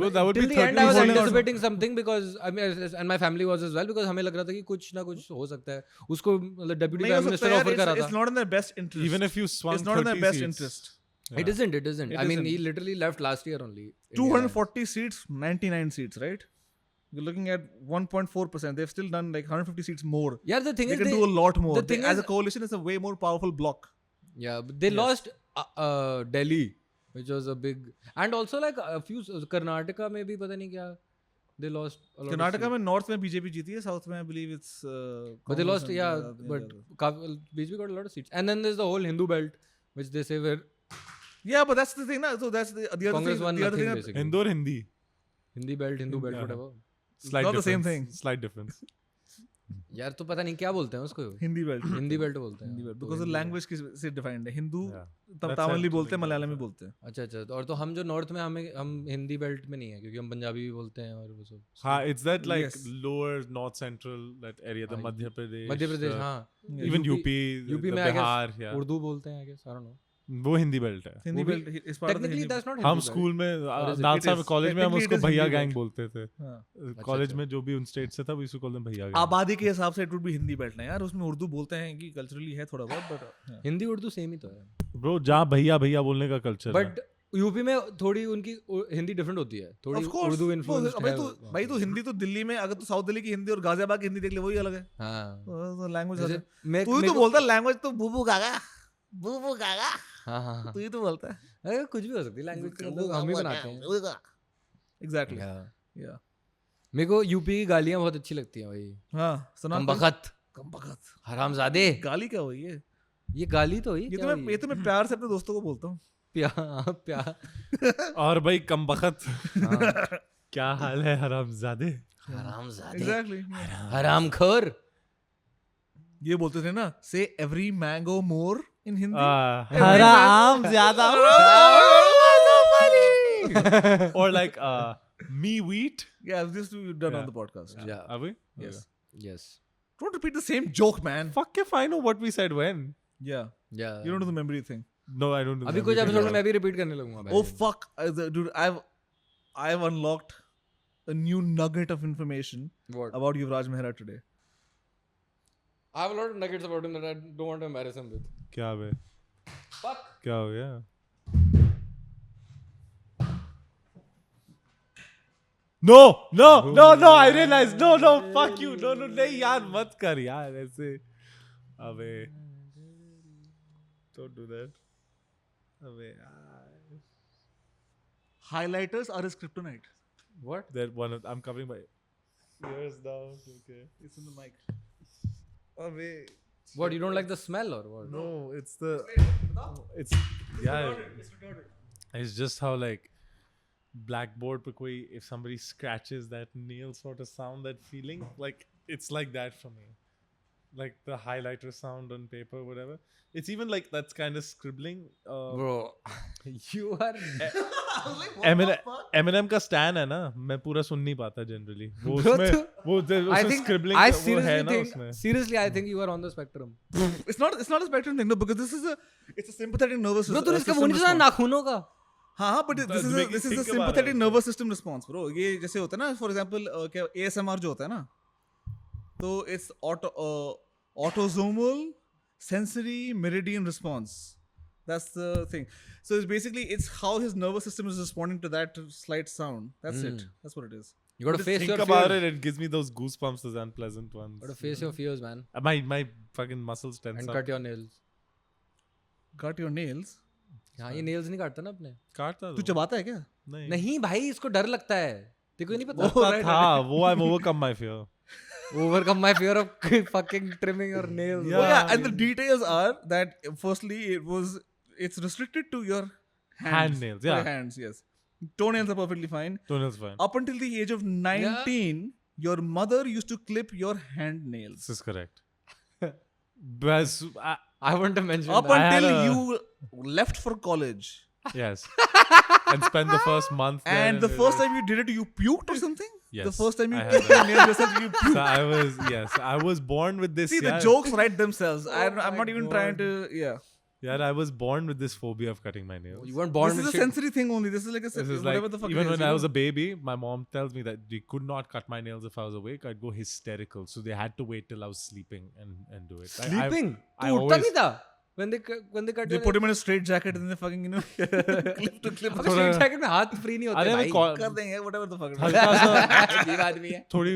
Speaker 2: No, that would
Speaker 1: till
Speaker 2: be
Speaker 1: the end I
Speaker 2: 30
Speaker 1: was
Speaker 2: holding on.
Speaker 1: anticipating something because I mean and my family was as well because हमें लग रहा था कि कुछ ना कुछ हो सकता है. उसको मतलब deputy
Speaker 3: नहीं हो
Speaker 1: prime
Speaker 3: सकता
Speaker 1: minister
Speaker 3: यार,
Speaker 1: offer करा
Speaker 3: it's
Speaker 1: था.
Speaker 3: not in their best interest.
Speaker 2: Even if you swung
Speaker 3: It's not in their
Speaker 2: 30
Speaker 3: best
Speaker 2: seats.
Speaker 3: interest.
Speaker 2: Yeah.
Speaker 1: It isn't. It isn't.
Speaker 3: It
Speaker 1: I mean,
Speaker 3: isn't.
Speaker 1: he literally left last year only. India.
Speaker 3: 240 seats, 99 seats, right? You're looking at 1.4%. They've still done like 150 seats more.
Speaker 1: Yeah, the thing
Speaker 3: They
Speaker 1: is,
Speaker 3: can do a lot more.
Speaker 1: the thing
Speaker 3: As
Speaker 1: is-
Speaker 3: a coalition, it's a way more powerful bloc.
Speaker 1: yeah, but they lost Delhi, which was a big, and also like a few Karnataka में भी पता नहीं क्या. They lost a lot.
Speaker 3: Karnataka
Speaker 1: of
Speaker 3: में north में BJP जीती है, south में I believe it's.
Speaker 1: but they
Speaker 3: Congress
Speaker 1: lost,
Speaker 3: and
Speaker 1: yeah.
Speaker 3: the
Speaker 1: But
Speaker 3: other.
Speaker 1: BJP got a lot of seats, and then there's the whole Hindu belt, which they say where
Speaker 3: Yeah, but that's the thing, na. So that's the other
Speaker 1: Congress
Speaker 3: thing.
Speaker 1: won
Speaker 3: The other
Speaker 1: nothing
Speaker 3: thing.
Speaker 1: basically.
Speaker 2: Hindi or Hindi?
Speaker 1: Hindi belt, Hindu belt,
Speaker 2: Yeah.
Speaker 1: whatever.
Speaker 2: Slight
Speaker 3: not the same
Speaker 2: difference. Slight difference.
Speaker 1: यार तो पता नहीं क्या बोलते हैं उसको.
Speaker 3: Hindi belt.
Speaker 1: Hindi belt बोलते हैं.
Speaker 3: Hindi belt.
Speaker 1: तो
Speaker 3: Because the
Speaker 1: हिंदी
Speaker 3: language से defined है. Hindu
Speaker 2: Yeah.
Speaker 3: तमिल
Speaker 2: That's
Speaker 3: भी
Speaker 2: it.
Speaker 3: बोलते हैं, मलयालम भी बोलते हैं.
Speaker 1: अच्छा अच्छा. और तो हम जो नॉर्थ में हम हिंदी बेल्ट में नहीं है क्योंकि हम पंजाबी भी बोलते हैं और वो सब.
Speaker 2: हाँ, it's that like
Speaker 3: Yes.
Speaker 2: lower north central that area, the
Speaker 1: हाँ,
Speaker 2: Madhya Pradesh.
Speaker 1: मध्य प्रदेश हाँ.
Speaker 2: Even
Speaker 1: UP
Speaker 2: UP,
Speaker 1: में
Speaker 2: the
Speaker 1: I guess
Speaker 2: Bihar, yeah.
Speaker 1: Urdu बोलते हैं I guess. I don't know.
Speaker 2: वो हिंदी बेल्ट है.
Speaker 3: Hindi
Speaker 1: वो भी-
Speaker 3: belt is part of the
Speaker 1: Technically
Speaker 3: Hindi.
Speaker 1: that's not
Speaker 2: हम
Speaker 1: Hindi
Speaker 2: स्कूल में
Speaker 1: is it?
Speaker 2: नाथ
Speaker 3: It
Speaker 2: साहब
Speaker 3: is.
Speaker 2: कॉलेज में हम
Speaker 3: Technically
Speaker 2: उसको
Speaker 3: it is
Speaker 2: भैया
Speaker 3: Hindi
Speaker 2: गैंग
Speaker 3: belt.
Speaker 2: बोलते थे.
Speaker 3: हाँ.
Speaker 2: कॉलेज
Speaker 1: अच्छा।
Speaker 2: में जो भी उन स्टेट से था वो इसको कॉल them भैया गैंग.
Speaker 3: आबादी के हिसाब से it would be Hindi belt ना यार, उसमें उर्दू बोलते हैं कि कल्चरली है थोड़ा बहुत, बट
Speaker 1: हिंदी उर्दू सेम ही तो है.
Speaker 2: ब्रो जहाँ भैया भैया बोलने का कल्चर है.
Speaker 1: बट यूपी में थोड़ी उनकी हिंदी डिफरेंट होती है. थोड़ी
Speaker 3: ऑफ कोर्स
Speaker 1: उर्दू इन्फ्लुएंस है.
Speaker 3: भाई तू हिंदी तो दिल्ली में, अगर तू साउथ दिल्ली की हिंदी और गाजियाबाद की हिंदी देख ले वही अलग है.
Speaker 1: हाँ.
Speaker 3: लैंग्वेज
Speaker 1: जैसे
Speaker 3: तू ही तो बोलता है लैंग्वेज तो बूबू गागा
Speaker 1: हाँ हाँ हाँ.
Speaker 3: तू ही तो बोलता है.
Speaker 1: अरे कुछ भी हो सकती है लैंग्वेज के मतलब हम ही बनाते हैं.
Speaker 3: एग्जैक्टली.
Speaker 1: Yeah.
Speaker 3: या
Speaker 1: मेरे को यूपी की गालियाँ बहुत अच्छी लगती हैं भाई.
Speaker 3: हाँ सुना.
Speaker 1: कमबख्त, हरामजादे.
Speaker 3: गाली क्या हुई है?
Speaker 1: ये गाली तो हुई.
Speaker 3: ये तो मैं प्यार से अपने दोस्तों को बोलता हूँ.
Speaker 1: प्यार.
Speaker 2: और भाई कम बखत
Speaker 1: हाँ.
Speaker 2: क्या हाल है हरामजादे.
Speaker 1: हरामजादे.
Speaker 3: एग्जैक्टली.
Speaker 1: हरामखोर.
Speaker 3: ये बोलते थे ना, से एवरी मैंगो मोर इन हिंदी.
Speaker 2: हराम ज्यादा. Or like me wheat.
Speaker 3: Yeah, this we've done
Speaker 2: Yeah.
Speaker 3: on the podcast.
Speaker 1: Yeah.
Speaker 2: Are we?
Speaker 3: Yes.
Speaker 1: Yes.
Speaker 3: Don't repeat the same joke, man.
Speaker 2: Fuck if I know what we said when.
Speaker 3: Yeah.
Speaker 1: Yeah.
Speaker 3: You don't do the memory thing.
Speaker 2: No, I don't.
Speaker 1: अभी कुछ episode में मैं भी repeat करने लगूंगा भाई.
Speaker 3: Oh fuck, dude! I've unlocked a new nugget of information
Speaker 1: What?
Speaker 3: about Yuvraj Mehra today.
Speaker 1: I have a lot of nuggets about him that I don't want to embarrass him with.
Speaker 2: क्या बे?
Speaker 1: Fuck.
Speaker 2: क्या हो गया? No, I realized. No, fuck you. No, नहीं यार मत कर यार ऐसे. अबे. Don't do that. अबे यार.
Speaker 3: Highlighters are his kryptonite.
Speaker 1: What?
Speaker 2: That one. I'm covering my ears now. Okay.
Speaker 3: It's in the mic.
Speaker 2: अबे.
Speaker 1: What? You don't like the smell or what?
Speaker 2: No, it's the. It's yeah. It's just how like blackboard पे कोई if somebody scratches that nail sort of sound, that feeling, like it's like that for me, like the highlighter sound on paper, whatever. It's even like that's kind of scribbling.
Speaker 1: Bro, you are.
Speaker 2: Eminem का stan है ना, मैं पूरा सुन नहीं पाता generally. वो
Speaker 1: Bro,
Speaker 2: उसमें वो
Speaker 1: I
Speaker 2: उसमें
Speaker 1: think
Speaker 2: scribbling
Speaker 1: I
Speaker 2: वो है
Speaker 1: seriously
Speaker 2: ना
Speaker 1: think
Speaker 2: उसमें.
Speaker 1: seriously I think you are on the spectrum.
Speaker 3: It's not a spectrum thing, no, because it's a sympathetic nervous
Speaker 1: Bro,
Speaker 3: system.
Speaker 1: तूने इसका वो नहीं सुना नाखूनों का?
Speaker 3: हाँ, but this is
Speaker 2: making
Speaker 3: a
Speaker 2: think about
Speaker 3: sympathetic
Speaker 2: it.
Speaker 3: nervous system response, bro. ये जैसे होता है ना, for example, क्या ASMR जो होता है ना, तो it's autosomal sensory meridian response. That's the thing. So it's basically how his nervous system is responding to that slight sound. That's it. That's what it is.
Speaker 1: You gotta face
Speaker 2: Think
Speaker 1: your
Speaker 2: about
Speaker 1: fears.
Speaker 2: it gives me those goosebumps, those unpleasant ones.
Speaker 1: You gotta face your fears, man,
Speaker 2: My fucking muscles tense
Speaker 1: and
Speaker 2: up.
Speaker 1: cut your nails.
Speaker 3: Cut your nails.
Speaker 1: हाँ, ये nails नहीं काटता ना अपने.
Speaker 2: काटता
Speaker 3: तू चबाता है क्या?
Speaker 1: नहीं भाई, इसको डर लगता है. तेरे को नहीं पता?
Speaker 2: वो था वो I've overcome my fear.
Speaker 1: Overcome my fear of fucking trimming your nails.
Speaker 3: Oh, yeah, and the details are that firstly it's restricted to your
Speaker 2: Hand nails, yeah.
Speaker 3: Your hands, yes. Toenails are perfectly fine.
Speaker 2: Toenails fine.
Speaker 3: Up until the age of 19, your mother used to clip your hand nails.
Speaker 2: This is correct. But
Speaker 1: I want to mention
Speaker 3: Up
Speaker 1: that.
Speaker 3: until you left for college.
Speaker 2: yes. And spend the first month there
Speaker 3: And the first time you did it, you puked or something?
Speaker 2: Yes,
Speaker 3: The first time you
Speaker 2: I had
Speaker 3: clipped
Speaker 2: that.
Speaker 3: your nails yourself, you puked.
Speaker 2: I was born with this.
Speaker 3: See, the jokes write themselves. I'm
Speaker 1: my
Speaker 3: not even trying to, yeah.
Speaker 2: Yeah, I was born with this phobia of cutting my nails.
Speaker 1: You weren't born
Speaker 3: This is
Speaker 1: with
Speaker 3: a
Speaker 1: shit.
Speaker 3: sensory thing only. This is like a
Speaker 2: This is
Speaker 3: whatever
Speaker 2: like,
Speaker 3: the fuck
Speaker 2: even
Speaker 3: it is.
Speaker 2: when
Speaker 3: you
Speaker 2: I
Speaker 3: know?
Speaker 2: was a baby, my mom tells me that they could not cut my nails if I was awake. I'd go hysterical. So they had to wait till I was sleeping and do it.
Speaker 1: Sleeping?
Speaker 2: I
Speaker 1: तू उठता
Speaker 2: always-
Speaker 1: नहीं था? When they cut
Speaker 3: They
Speaker 1: your
Speaker 3: put him in a straight jacket and they fucking, clip to clip.
Speaker 1: अबे straight jacket में हाथ free नहीं होते
Speaker 2: अरे
Speaker 1: भाई.
Speaker 2: मैं
Speaker 3: कर देंगे, whatever the fuck.
Speaker 2: हल्का सा
Speaker 1: अजीब आदमी है.
Speaker 2: थोड़ी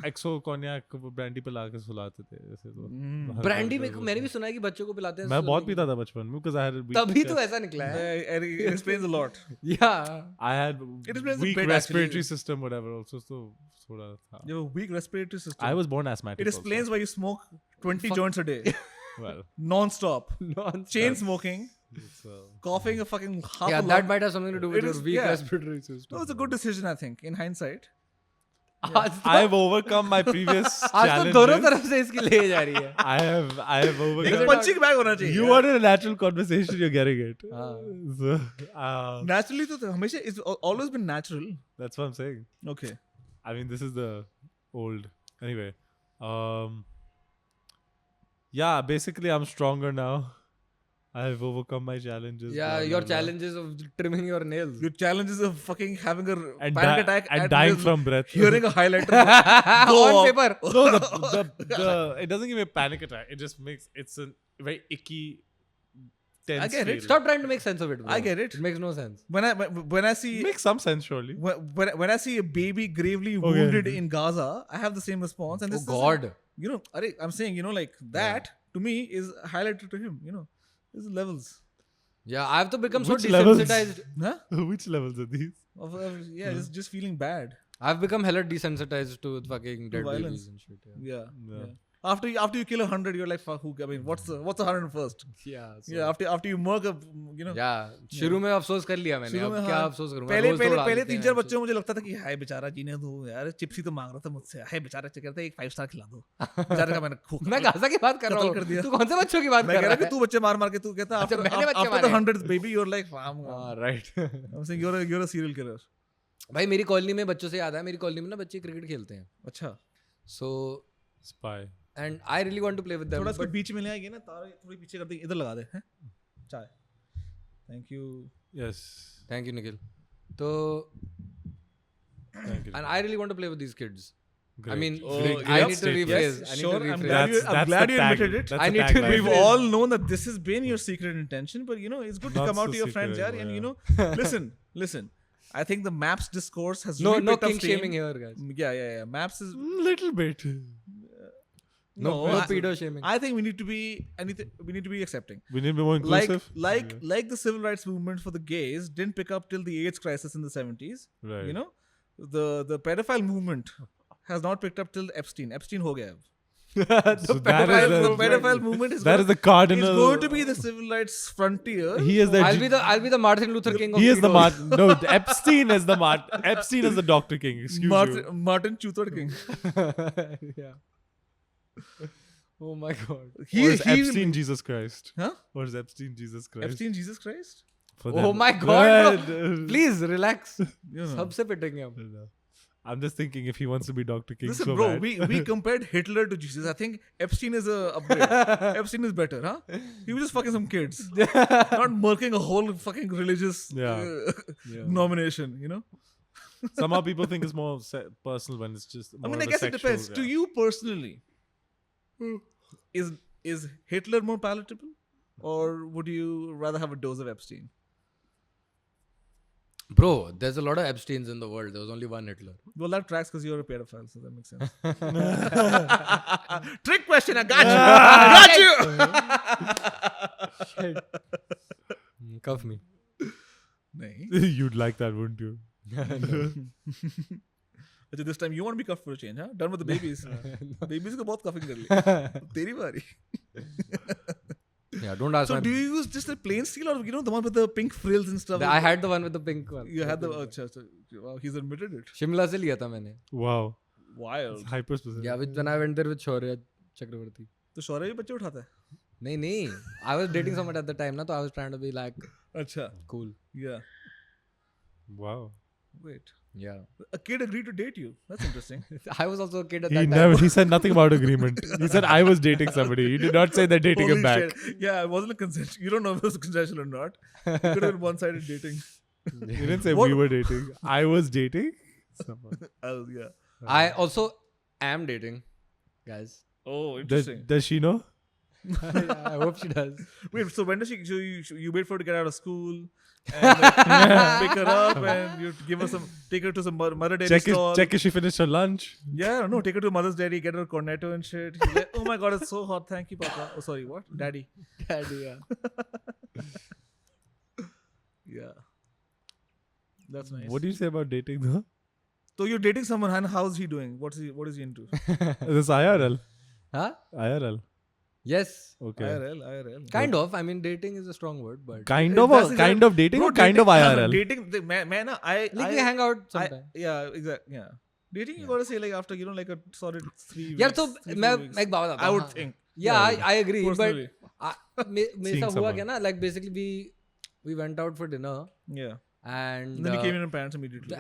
Speaker 2: एक्सो कॉन्याक ब्रांडी पे लाके सुलाते थे ऐसे तो हल्का
Speaker 1: ब्रांडी
Speaker 2: हल्का
Speaker 1: मैंने भी सुना है कि बच्चों को पिलाते हैं.
Speaker 2: मैं बहुत पीता था बचपन में because I had a weak
Speaker 1: तभी तो
Speaker 2: chest.
Speaker 1: ऐसा निकला है.
Speaker 3: It explains a lot.
Speaker 1: Yeah.
Speaker 2: I had
Speaker 3: It explains a
Speaker 2: weak
Speaker 3: bit,
Speaker 2: respiratory
Speaker 3: actually.
Speaker 2: system whatever also so थोड़ा था.
Speaker 3: You have a weak respiratory system.
Speaker 2: I was born asthmatic.
Speaker 3: It explains why you smoke 20
Speaker 1: Fuck.
Speaker 3: joints a day.
Speaker 2: also. Well,
Speaker 3: Non-stop.
Speaker 1: Non-stop.
Speaker 3: Chain smoking.
Speaker 2: it's,
Speaker 3: Coughing a fucking half
Speaker 1: Yeah,
Speaker 3: a
Speaker 1: that
Speaker 3: lung.
Speaker 1: might have something to do with
Speaker 3: It
Speaker 1: your
Speaker 3: is-
Speaker 1: weak
Speaker 3: yeah.
Speaker 1: respiratory system.
Speaker 3: No, it's a good decision, I think, in hindsight.
Speaker 1: आज तो
Speaker 2: I've overcome my previous
Speaker 1: आज तो दोनों
Speaker 2: challenges.
Speaker 1: तरफ से इसकी ले जा रही है.
Speaker 2: I have
Speaker 3: It's
Speaker 2: overcome.
Speaker 3: punching bag होना चाहिए.
Speaker 2: You wanted a natural conversation, you're getting it.
Speaker 1: हाँ.
Speaker 2: So,
Speaker 3: Naturally तो हमेशा it's always been natural.
Speaker 2: that's what I'm saying.
Speaker 3: Okay.
Speaker 2: I mean, this is the old. Anyway, yeah, basically, I'm stronger now. I've overcome my challenges.
Speaker 1: Yeah,
Speaker 2: blah,
Speaker 1: your
Speaker 2: blah, blah.
Speaker 1: challenges of trimming your nails.
Speaker 3: Your challenge is of fucking having a
Speaker 2: And,
Speaker 3: panic attack
Speaker 2: and
Speaker 3: at
Speaker 2: dying
Speaker 3: the-
Speaker 2: from breath.
Speaker 3: hearing a highlighter.
Speaker 1: On
Speaker 3: up.
Speaker 1: paper.
Speaker 2: No, it doesn't give me a panic attack. It just makes it's a very icky, tense.
Speaker 3: I get it.
Speaker 2: feel.
Speaker 1: Stop trying to make sense of it. Bro.
Speaker 3: I get it.
Speaker 1: It makes no sense.
Speaker 3: When I see
Speaker 2: It makes some sense, surely.
Speaker 3: when I see a baby gravely wounded in Gaza, I have the same response. And
Speaker 1: Oh
Speaker 3: this
Speaker 1: God.
Speaker 3: is, I'm saying, like that to me is highlighted to him. There's levels.
Speaker 1: Yeah, I've to become so
Speaker 2: Which levels?
Speaker 1: desensitized.
Speaker 3: Huh?
Speaker 2: Which levels are these?
Speaker 3: Just feeling bad.
Speaker 1: I've become hella desensitized to fucking dead
Speaker 3: violence.
Speaker 1: babies and shit.
Speaker 3: Yeah.
Speaker 2: Yeah.
Speaker 3: After you kill 100, you're like, fuck, who? I mean, what's the 101st?
Speaker 1: Yeah. So,
Speaker 3: Yeah. After you murk a,
Speaker 1: Yeah. शुरू में अफसोस कर लिया मैंने.
Speaker 3: शुरू
Speaker 1: अब
Speaker 3: में
Speaker 1: क्या
Speaker 3: हाँ.
Speaker 1: अफसोस करूंगा?
Speaker 3: पहले
Speaker 1: रोज तो
Speaker 3: पहले
Speaker 1: उड़ा
Speaker 3: पहले
Speaker 1: देते हैं
Speaker 3: 3-4
Speaker 1: and
Speaker 3: बच्चों मुझे लगता था कि हाय बेचारा जीने दो यार, चिप्सी तो मांग रहा था मुझसे, हाय बेचारा कहता है एक 5 स्टार खिला दो, बेचारे का मैंने
Speaker 1: shit. मैं गाजा की बात कर रहा
Speaker 3: कत्ल कर दिया.
Speaker 1: हूँ. तू कौन से बच्चों की बात
Speaker 3: मैं
Speaker 1: कर
Speaker 3: कह
Speaker 1: रहा
Speaker 3: रहा कि
Speaker 1: है?
Speaker 3: तू बच्चे मार के तू कहता
Speaker 1: अच्छा, मैंने बच्चे
Speaker 3: after the
Speaker 1: मारे.
Speaker 3: 100th baby you're like
Speaker 1: हाँ, right.
Speaker 3: I'm saying you're a serial killer.
Speaker 1: भाई मेरी कॉलोनी में बच्चों से याद है, मेरी कॉलोनी में ना बच्चे क्रिकेट खेलते हैं.
Speaker 3: अच्छा.
Speaker 1: So
Speaker 2: Spy.
Speaker 1: and I really want to play with them.
Speaker 3: थोड़ा इसको
Speaker 1: But
Speaker 3: बीच में ले आएगी ना, तारे थोड़ी पीछे कर दे, इधर लगा दे, हैं? चाय. Thank you.
Speaker 2: Yes.
Speaker 1: thank you Nikhil. So
Speaker 2: Thank you.
Speaker 1: and I really want to play with these kids. I
Speaker 2: Great.
Speaker 1: mean,
Speaker 2: Great
Speaker 1: I
Speaker 2: great
Speaker 1: need to
Speaker 2: statement.
Speaker 1: rephrase.
Speaker 3: Yes,
Speaker 1: I need
Speaker 3: sure,
Speaker 1: to
Speaker 3: I'm
Speaker 1: rephrase.
Speaker 3: glad you-
Speaker 2: That's
Speaker 3: glad
Speaker 2: the
Speaker 3: you
Speaker 2: tag-
Speaker 3: admitted it.
Speaker 2: that's
Speaker 1: I
Speaker 2: the
Speaker 1: need to
Speaker 2: tagline.
Speaker 3: We've
Speaker 1: Rephrase.
Speaker 3: all known that this has been your secret intention, but it's good to
Speaker 2: Not
Speaker 3: come out
Speaker 2: so
Speaker 3: to your friends,
Speaker 2: secret
Speaker 3: yaar,
Speaker 2: anymore,
Speaker 3: and listen. I think the Maps discourse has
Speaker 1: No,
Speaker 3: really
Speaker 1: no
Speaker 3: picked up
Speaker 1: king
Speaker 3: steam.
Speaker 1: shaming here, guys.
Speaker 3: Yeah. Maps is
Speaker 2: Little bit.
Speaker 1: No
Speaker 3: I-
Speaker 1: pedo shaming.
Speaker 3: I think we need to be we need to be accepting.
Speaker 2: We need to be more inclusive.
Speaker 3: Like the civil rights movement for the gays didn't pick up till the AIDS crisis in the 70s.
Speaker 2: Right.
Speaker 3: You know, the pedophile movement has not picked up till Epstein. Epstein ho gaya.
Speaker 2: So that is
Speaker 3: The pedophile movement is
Speaker 2: that is the cardinal.
Speaker 3: It's going to be the civil rights frontier.
Speaker 2: He is the.
Speaker 1: I'll be the Martin Luther King of
Speaker 2: He is the
Speaker 1: pedos.
Speaker 2: No, Epstein is the Epstein is the Dr. King. Excuse you.
Speaker 3: Martin Luther King.
Speaker 1: Yeah. Oh my god.
Speaker 2: Or is Epstein Jesus Christ?
Speaker 3: Huh?
Speaker 2: Or is Epstein Jesus Christ?
Speaker 3: Epstein Jesus Christ?
Speaker 2: For
Speaker 1: Oh
Speaker 2: them.
Speaker 1: my god, bro.
Speaker 2: Right.
Speaker 1: Please relax.
Speaker 3: You know.
Speaker 1: सबसे पिटेंगे हम.
Speaker 2: No. I'm just thinking if he wants to be Dr. King
Speaker 3: Listen,
Speaker 2: so
Speaker 3: bro,
Speaker 2: bad.
Speaker 3: we compared Hitler to Jesus. I think Epstein is a upgrade. Epstein is better, huh? He was just fucking some kids, not murking a whole fucking religious nomination. You know.
Speaker 2: Somehow people think it's more personal when it's just. More
Speaker 3: I mean,
Speaker 2: of
Speaker 3: I
Speaker 2: a
Speaker 3: guess it
Speaker 2: sexual,
Speaker 3: depends. To you personally, is Hitler more palatable, or would you rather have a dose of Epstein?
Speaker 1: Bro, there's a lot of Epsteins in the world. There was only one Hitler.
Speaker 3: Well, that tracks because you're a pedophile, so that makes sense. Trick question, I got you. Got you.
Speaker 1: Cuff me.
Speaker 3: Nahi.
Speaker 2: You'd like that, wouldn't you?
Speaker 3: अच्छा, this time you want to be cuffed for a change, huh? Done with the babies. Babies को बहुत cuffing कर लिया. तेरी बारी.
Speaker 1: Yeah, don't ask
Speaker 3: So
Speaker 1: my...
Speaker 3: do you use just a plain steel or the one with the pink frills and stuff?
Speaker 1: I had the one with the pink one.
Speaker 3: You had the अच्छा, wow, he's admitted it.
Speaker 1: Shimla से लिया था मैंने.
Speaker 2: Wow.
Speaker 3: Wild.
Speaker 2: It's hyper specific.
Speaker 1: Yeah, when I went there with Shaurya Chakravarti.
Speaker 3: तो शौर्य भी बच्चे उठाता है.
Speaker 1: नहीं. I was dating someone at the time ना, तो I was trying to be like
Speaker 3: अच्छा.
Speaker 1: cool.
Speaker 3: Yeah.
Speaker 2: Wow.
Speaker 3: Wait.
Speaker 1: Yeah.
Speaker 3: A kid agreed to date you. That's interesting.
Speaker 1: I was also a kid at
Speaker 2: He
Speaker 1: that
Speaker 2: never.
Speaker 1: time.
Speaker 2: He said nothing about agreement. He said I was dating somebody. He did not say they're dating
Speaker 3: Holy
Speaker 2: him back.
Speaker 3: shit. Yeah, it wasn't a consent. You don't know if it was consensual or not. It could have been one-sided dating.
Speaker 2: He didn't say
Speaker 3: What-
Speaker 2: we were dating. I was dating someone.
Speaker 3: Yeah.
Speaker 1: I also am dating, guys.
Speaker 3: Oh,
Speaker 2: Does,
Speaker 3: interesting.
Speaker 2: does she know?
Speaker 1: I hope she does.
Speaker 3: Wait, so when does she? So you wait for her to get out of school, and pick her up, and you give her some, take her to some mother dairy stall.
Speaker 2: Check if she finished her lunch.
Speaker 3: Yeah, no, take her to mother's dairy, get her a cornetto and shit. She's like, oh my god, it's so hot. Thank you, Papa. Oh, sorry, what? Daddy.
Speaker 1: Daddy, yeah.
Speaker 3: Yeah. That's nice.
Speaker 2: What do you say about dating though?
Speaker 3: So you're dating someone, and how's he doing? What is he into?
Speaker 2: This IRL.
Speaker 1: Huh?
Speaker 2: IRL.
Speaker 1: Yes.
Speaker 2: Okay.
Speaker 3: IRL.
Speaker 1: Kind of. I mean, dating is a strong word, but...
Speaker 2: Kind
Speaker 3: That's
Speaker 2: of kind of dating
Speaker 3: Bro,
Speaker 2: or kind of IRL?
Speaker 3: Dating, man,
Speaker 1: Like we hang out sometime.
Speaker 3: yeah, exactly. Yeah. Dating, you gotta say like after like a solid 3 weeks.
Speaker 1: यार तो
Speaker 3: 3-4
Speaker 1: मैं
Speaker 3: weeks.
Speaker 1: एक बात बताता
Speaker 3: I
Speaker 1: हूँ,
Speaker 3: would
Speaker 1: हाँ.
Speaker 3: think.
Speaker 1: Yeah, I agree.
Speaker 3: Personally.
Speaker 1: But मेरे
Speaker 2: Seeing
Speaker 1: साथ हुआ
Speaker 2: someone.
Speaker 1: क्या ना? Like basically we went out for dinner
Speaker 3: Yeah.
Speaker 1: and
Speaker 3: And then you came in in pants immediately.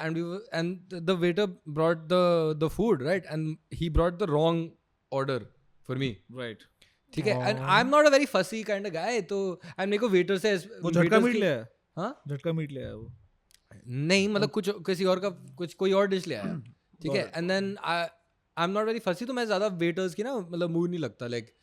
Speaker 1: and the waiter brought the food, right? And he brought the wrong order for me.
Speaker 3: Right.
Speaker 1: ठीक है? And I'm not a very fussy kind of guy. तो and मेरे को waiter से
Speaker 3: वो झटका meet ले आया.
Speaker 1: हाँ?
Speaker 3: झटका मीट ले आया वो.
Speaker 1: नहीं मतलब कुछ किसी और का कुछ कोई और डिश ले आया. ठीक है? And then I'm not very fussy, तो मैं ज़्यादा waiters की ना मतलब मुंह नहीं लगता. Like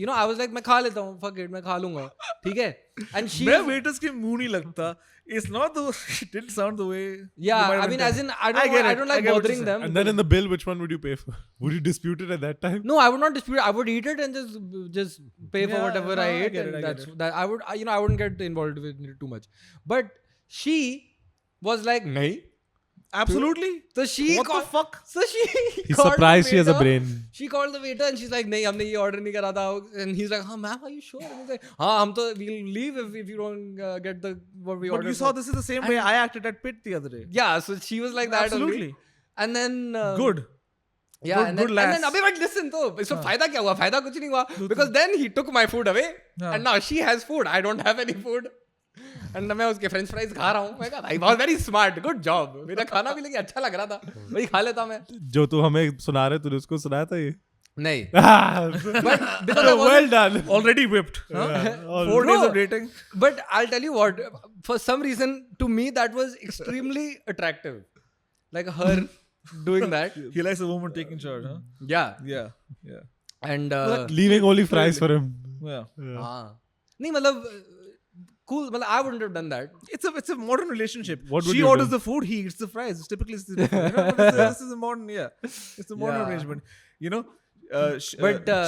Speaker 1: you know, I was like मैं खा लेता हूँ, fuck it, मैं खा लूँगा. ठीक है? And she
Speaker 3: मैं waiters के मुंह नहीं लगता. It's not the. It didn't sound the way.
Speaker 1: yeah,
Speaker 3: you might have
Speaker 1: I mean
Speaker 3: done.
Speaker 1: as in I
Speaker 3: get it.
Speaker 1: don't
Speaker 3: I
Speaker 1: like
Speaker 3: get what you're
Speaker 1: bothering
Speaker 3: saying.
Speaker 1: them.
Speaker 2: And then in the bill, which one would you pay for? Would you dispute it at that time?
Speaker 1: No, I would not dispute. I would eat it and just pay for
Speaker 3: Yeah,
Speaker 1: whatever
Speaker 3: no,
Speaker 1: I
Speaker 3: I
Speaker 1: ate,
Speaker 3: get it,
Speaker 1: and
Speaker 3: I get
Speaker 1: that's
Speaker 3: it.
Speaker 1: that. I would, I wouldn't get involved with it too much. But she was like, "Nahi."
Speaker 3: Absolutely.
Speaker 1: So she
Speaker 3: What the
Speaker 1: called,
Speaker 3: fuck?
Speaker 1: So she.
Speaker 2: He's
Speaker 1: called the
Speaker 2: surprised she has a
Speaker 1: waiter.
Speaker 2: brain.
Speaker 1: She called the waiter and she's like, "नहीं, हमने ये order नहीं करा था." And he's like, "हाँ, ma'am, are you sure?" And he's like, "हाँ, हम तो we'll leave if you don't get the what we
Speaker 3: But
Speaker 1: ordered."
Speaker 3: you saw
Speaker 1: for."
Speaker 3: this is the same way I acted at Pit the other day.
Speaker 1: Yeah, so she was like that
Speaker 3: Absolutely.
Speaker 1: only. And then
Speaker 3: Good.
Speaker 1: Yeah,
Speaker 3: Good-
Speaker 1: and then,
Speaker 3: good
Speaker 1: and then
Speaker 3: lass.
Speaker 1: अबे but listen तो इसमें फायदा क्या हुआ? फायदा कुछ नहीं हुआ because then he took my food away
Speaker 3: हाँ.
Speaker 1: and now she has food. I don't have any food. And मैं उसके फ्रेंच फ्राइज खा रहा हूँ. मैं कहा भाई बहुत very smart, good job. मेरा खाना भी लेकिन अच्छा लग रहा था. वही खा लेता मैं.
Speaker 2: जो तू हमें सुना रहे तूने उसको सुनाया था ये?
Speaker 1: नहीं.
Speaker 2: But
Speaker 1: because I
Speaker 2: well
Speaker 1: wasn't-
Speaker 2: done.
Speaker 3: Already whipped. Huh?
Speaker 2: All
Speaker 3: 4 days
Speaker 1: Bro.
Speaker 3: of dating.
Speaker 1: But I'll tell you what. For some reason, to me that was extremely attractive. Like her doing that.
Speaker 3: He likes a woman taking charge, huh?
Speaker 1: Yeah.
Speaker 3: Yeah. Yeah.
Speaker 1: And
Speaker 2: Leaving only fries for him.
Speaker 3: Yeah.
Speaker 1: हाँ. नहीं मतलब cool. But I wouldn't have done that.
Speaker 3: It's a modern relationship.
Speaker 2: What would
Speaker 3: She
Speaker 2: you
Speaker 3: orders
Speaker 2: do?
Speaker 3: the food, he eats the fries. It's typically it's different, you know? But this is a modern, it's a modern
Speaker 1: Yeah.
Speaker 3: arrangement. You know,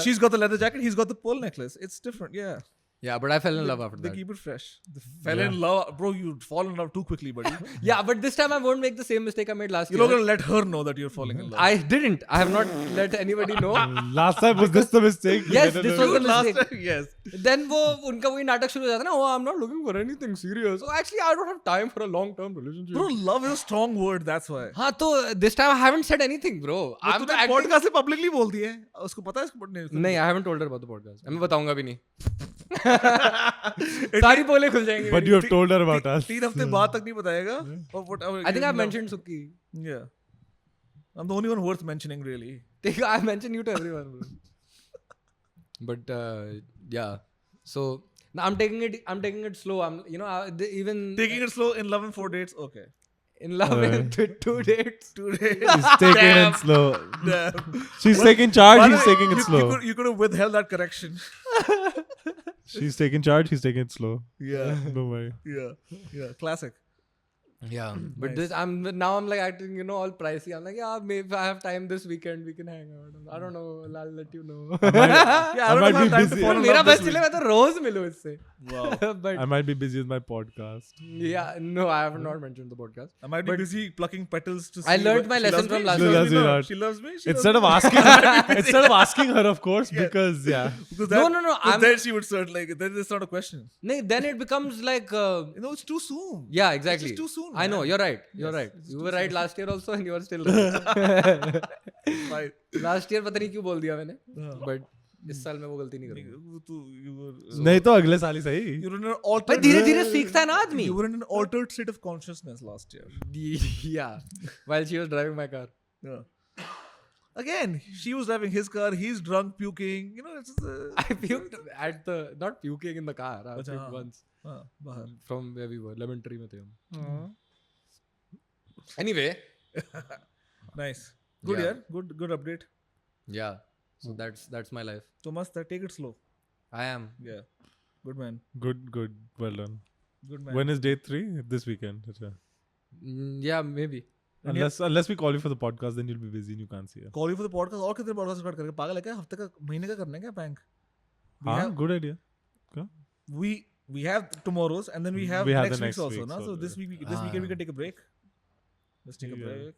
Speaker 3: she's got the leather jacket, he's got the pearl necklace. It's different, yeah.
Speaker 1: Yeah, but I fell in love after
Speaker 3: They
Speaker 1: that.
Speaker 3: keep it fresh. They fell in love, bro. You fall in love too quickly, buddy.
Speaker 1: Yeah, but this time I won't make the same mistake I made last
Speaker 3: You're
Speaker 1: year.
Speaker 3: not gonna let her know that you're falling in love.
Speaker 1: I didn't. I have not let anybody know.
Speaker 2: Last time was this the mistake? You
Speaker 1: Yes,
Speaker 2: didn't
Speaker 1: this
Speaker 2: know.
Speaker 1: was the
Speaker 3: Last
Speaker 1: mistake.
Speaker 3: time, yes.
Speaker 1: Then वो उनका वही नाटक शुरू हो जाता है ना. Oh, I'm not looking for anything serious. Oh, actually, I don't have time for a long-term relationship.
Speaker 3: Bro, love is a strong word. That's why.
Speaker 1: हाँ तो this time I haven't said anything, bro. I'm
Speaker 3: तूने
Speaker 1: acting.
Speaker 3: podcast से publicly बोल दिया है. उसको पता है इसको नहीं.
Speaker 1: नहीं, I haven't told her about the podcast. मैं बताऊंगा भी नहीं. सारी पोले खुल जाएंगी.
Speaker 2: But you have told her about us.
Speaker 3: 3 हफ्ते बाद तक नहीं बताएगा.
Speaker 1: I think I've mentioned Suki.
Speaker 3: Yeah. I'm the only one worth mentioning, really.
Speaker 1: I mentioned you to everyone, bro. But yeah, so now I'm taking it slow. I'm even
Speaker 3: Taking it slow in love and 4 dates. Okay.
Speaker 1: in love with 2 dates.
Speaker 3: 2 days.
Speaker 2: She's taking it slow.
Speaker 3: Damn.
Speaker 2: She's taking charge.
Speaker 3: By the
Speaker 2: He's
Speaker 3: way,
Speaker 2: taking it slow.
Speaker 3: You could have withheld that correction.
Speaker 2: She's taking charge. He's taking it slow.
Speaker 3: Yeah.
Speaker 2: Don't worry.
Speaker 3: Yeah. Classic.
Speaker 1: Yeah, but
Speaker 3: Nice.
Speaker 1: I'm like acting, all pricey. I'm like, yeah, maybe if I have time this weekend, we can hang out. I don't know. I'll let you know.
Speaker 3: Yeah, I don't
Speaker 2: might
Speaker 3: have
Speaker 2: be
Speaker 3: time to
Speaker 2: busy.
Speaker 3: fall in
Speaker 1: मेरा
Speaker 3: love
Speaker 1: बस
Speaker 3: this
Speaker 1: चले
Speaker 3: week.
Speaker 1: मैं तो रोज मिलूं इससे.
Speaker 3: Wow.
Speaker 1: But
Speaker 2: I might be busy with my podcast.
Speaker 1: yeah, no, I have not mentioned the podcast.
Speaker 3: I might be
Speaker 1: But-
Speaker 3: busy plucking petals to see.
Speaker 1: I learned
Speaker 3: what-
Speaker 1: my
Speaker 3: she
Speaker 1: lesson
Speaker 3: loves
Speaker 1: from
Speaker 3: me?
Speaker 1: last
Speaker 3: She
Speaker 2: week.
Speaker 3: loves me.
Speaker 2: She
Speaker 3: No,
Speaker 2: loves
Speaker 3: She loves me. She
Speaker 2: Instead
Speaker 3: loves
Speaker 2: of
Speaker 3: me.
Speaker 2: asking her, of course,
Speaker 3: Yeah.
Speaker 2: because yeah.
Speaker 3: Because
Speaker 1: No,
Speaker 3: that-
Speaker 1: no.
Speaker 3: because then she would start like then it's not a question.
Speaker 1: No, then it becomes like.
Speaker 3: It's too soon.
Speaker 1: Yeah, exactly.
Speaker 3: It's just too soon.
Speaker 1: I know.
Speaker 3: man.
Speaker 1: You're right. You're
Speaker 3: Yes,
Speaker 1: right.
Speaker 3: it's
Speaker 1: You
Speaker 3: too
Speaker 1: were right
Speaker 3: soon.
Speaker 1: last year also, and you are still right.
Speaker 3: Right.
Speaker 1: Last year पता नहीं क्यों बोल दिया मैंने.
Speaker 3: हाँ.
Speaker 1: But इस साल मैं वो गलती नहीं करूँगा.
Speaker 3: You were.
Speaker 2: नहीं तो अगले साल ही सही.
Speaker 3: You were in an
Speaker 1: भाई
Speaker 3: altered.
Speaker 1: धीरे-धीरे सीखता है ना आदमी.
Speaker 3: You were in an altered state of consciousness last year.
Speaker 1: Yeah. While she was driving my car.
Speaker 3: Yeah. Again, she was driving his car. He's drunk, puking. It's just.
Speaker 1: I puked at not puking in the car. I
Speaker 3: अच्छा,
Speaker 1: puked
Speaker 3: हाँ.
Speaker 1: once
Speaker 3: बाहर.
Speaker 1: from where we were. Lemon Tree में थे हम. Anyway.
Speaker 3: Nice. Good,
Speaker 1: Yeah.
Speaker 3: yeah. Good update.
Speaker 1: Yeah. So that's my life.
Speaker 3: So must take it slow.
Speaker 1: I am.
Speaker 3: Yeah. Good man.
Speaker 2: Good. Well done.
Speaker 3: Good man.
Speaker 2: When is day 3? This weekend. अच्छा.
Speaker 1: Yeah, maybe.
Speaker 2: Unless we call you for the podcast, then you'll be busy and you can't see us.
Speaker 3: Call you for the podcast और कितने podcast record करके पागल है क्या हफ्ते का महीने का करना है क्या बैंक
Speaker 2: हाँ, good idea.
Speaker 3: we have tomorrows and then we have
Speaker 2: We have
Speaker 3: next
Speaker 2: the
Speaker 3: week's
Speaker 2: next
Speaker 3: also
Speaker 2: week's
Speaker 3: ना so
Speaker 2: also.
Speaker 3: this weekend we can take a break. Let's take a
Speaker 2: Yeah.
Speaker 3: break.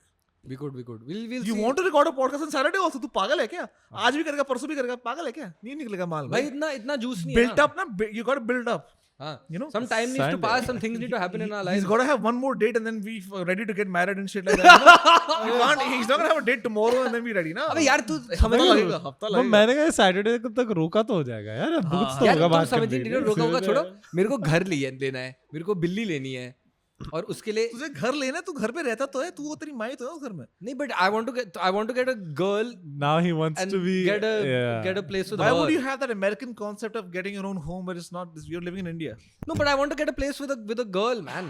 Speaker 1: We could. We'll
Speaker 3: You
Speaker 1: see.
Speaker 3: want to record a podcast on Saturday also? तू पागल है क्या? आज भी करेगा परसों भी करेगा पागल है क्या? नहीं निकलेगा माल
Speaker 1: भाई इतना juice नहीं है
Speaker 3: built
Speaker 1: ना.
Speaker 3: up ना you got to build up.
Speaker 1: हाँ.
Speaker 3: You know?
Speaker 1: Some time needs to
Speaker 2: Sunday.
Speaker 1: pass. Some things need to happen in our lives.
Speaker 3: He's got to have one more date and then we ready to get married and shit like that. You can't. He's not gonna have a date tomorrow and then be ready ना.
Speaker 1: अबे यार तू
Speaker 3: हफ्ता
Speaker 1: समझ
Speaker 3: लगेगा हफ्ता
Speaker 2: वो
Speaker 3: लगेगा.
Speaker 2: मैंने कहा सैटरडे तक रोका तो हो जाएगा यार. अब कुछ तो
Speaker 1: यार
Speaker 2: होगा
Speaker 1: तुम
Speaker 2: बात
Speaker 1: समझ
Speaker 2: करने
Speaker 1: नहीं
Speaker 2: के लिए.
Speaker 1: रोका होगा छोड़ो. मेरे को घर लेना है. मेरे को बिल्ली लेनी है. और उसके लिए
Speaker 3: तुझे घर लेना तू घर पे रहता तो है तू वो तेरी माई तो है उस घर में.
Speaker 1: नहीं but I want to get a girl
Speaker 2: Now he wants
Speaker 1: and
Speaker 2: to be
Speaker 1: get a place with
Speaker 3: Why
Speaker 1: her.
Speaker 3: would you have that American concept of getting your own home where it's not you're living in India?
Speaker 1: No, but I want to get a place with a girl, man.